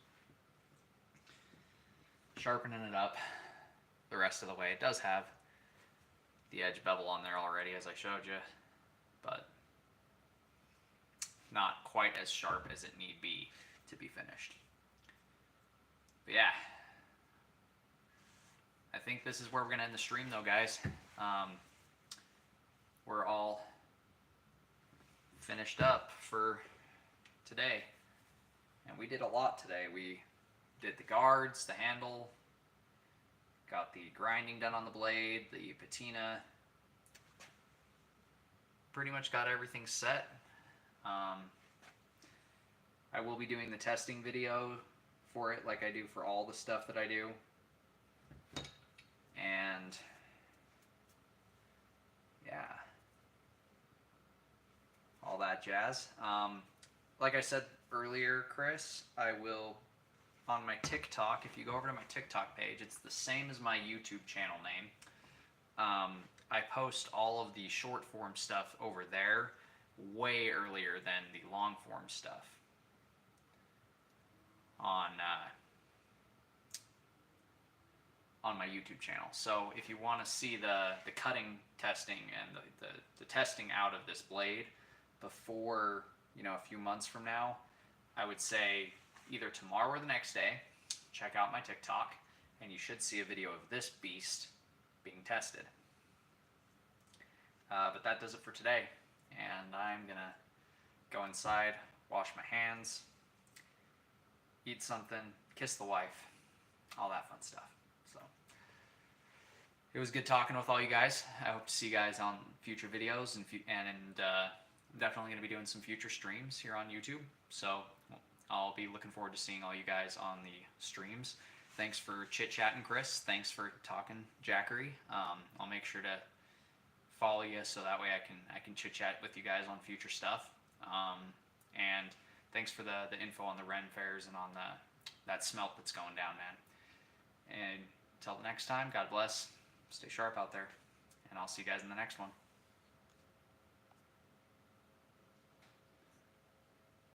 Sharpening it up the rest of the way. It does have the edge bevel on there already, as I showed you, but not quite as sharp as it need be to be finished. But yeah, I think this is where we're going to end the stream though, guys. We're all finished up for today. And we did a lot today. We did the guards, the handle, got the grinding done on the blade, the patina. Pretty much got everything set. I will be doing the testing video for it like I do for all the stuff that I do. And yeah, all that jazz. Like I said earlier, Chris, I will, on my TikTok, if you go over to my TikTok page, it's the same as my YouTube channel name. I post all of the short form stuff over there way earlier than the long form stuff on my YouTube channel. So if you want to see the cutting testing and the testing out of this blade before, you know, a few months from now, I would say either tomorrow or the next day, check out my TikTok, and you should see a video of this beast being tested. But that does it for today, and I'm gonna go inside, wash my hands, eat something, kiss the wife, all that fun stuff. So it was good talking with all you guys. I hope to see you guys on future videos, and I'm definitely going to be doing some future streams here on YouTube. So I'll be looking forward to seeing all you guys on the streams. Thanks for chit-chatting, Chris. Thanks for talking, Jackery. I'll make sure to follow you so that way I can chit-chat with you guys on future stuff. And thanks for the info on the Ren fairs and on that smelt that's going down, man. And until the next time, God bless. Stay sharp out there, and I'll see you guys in the next one.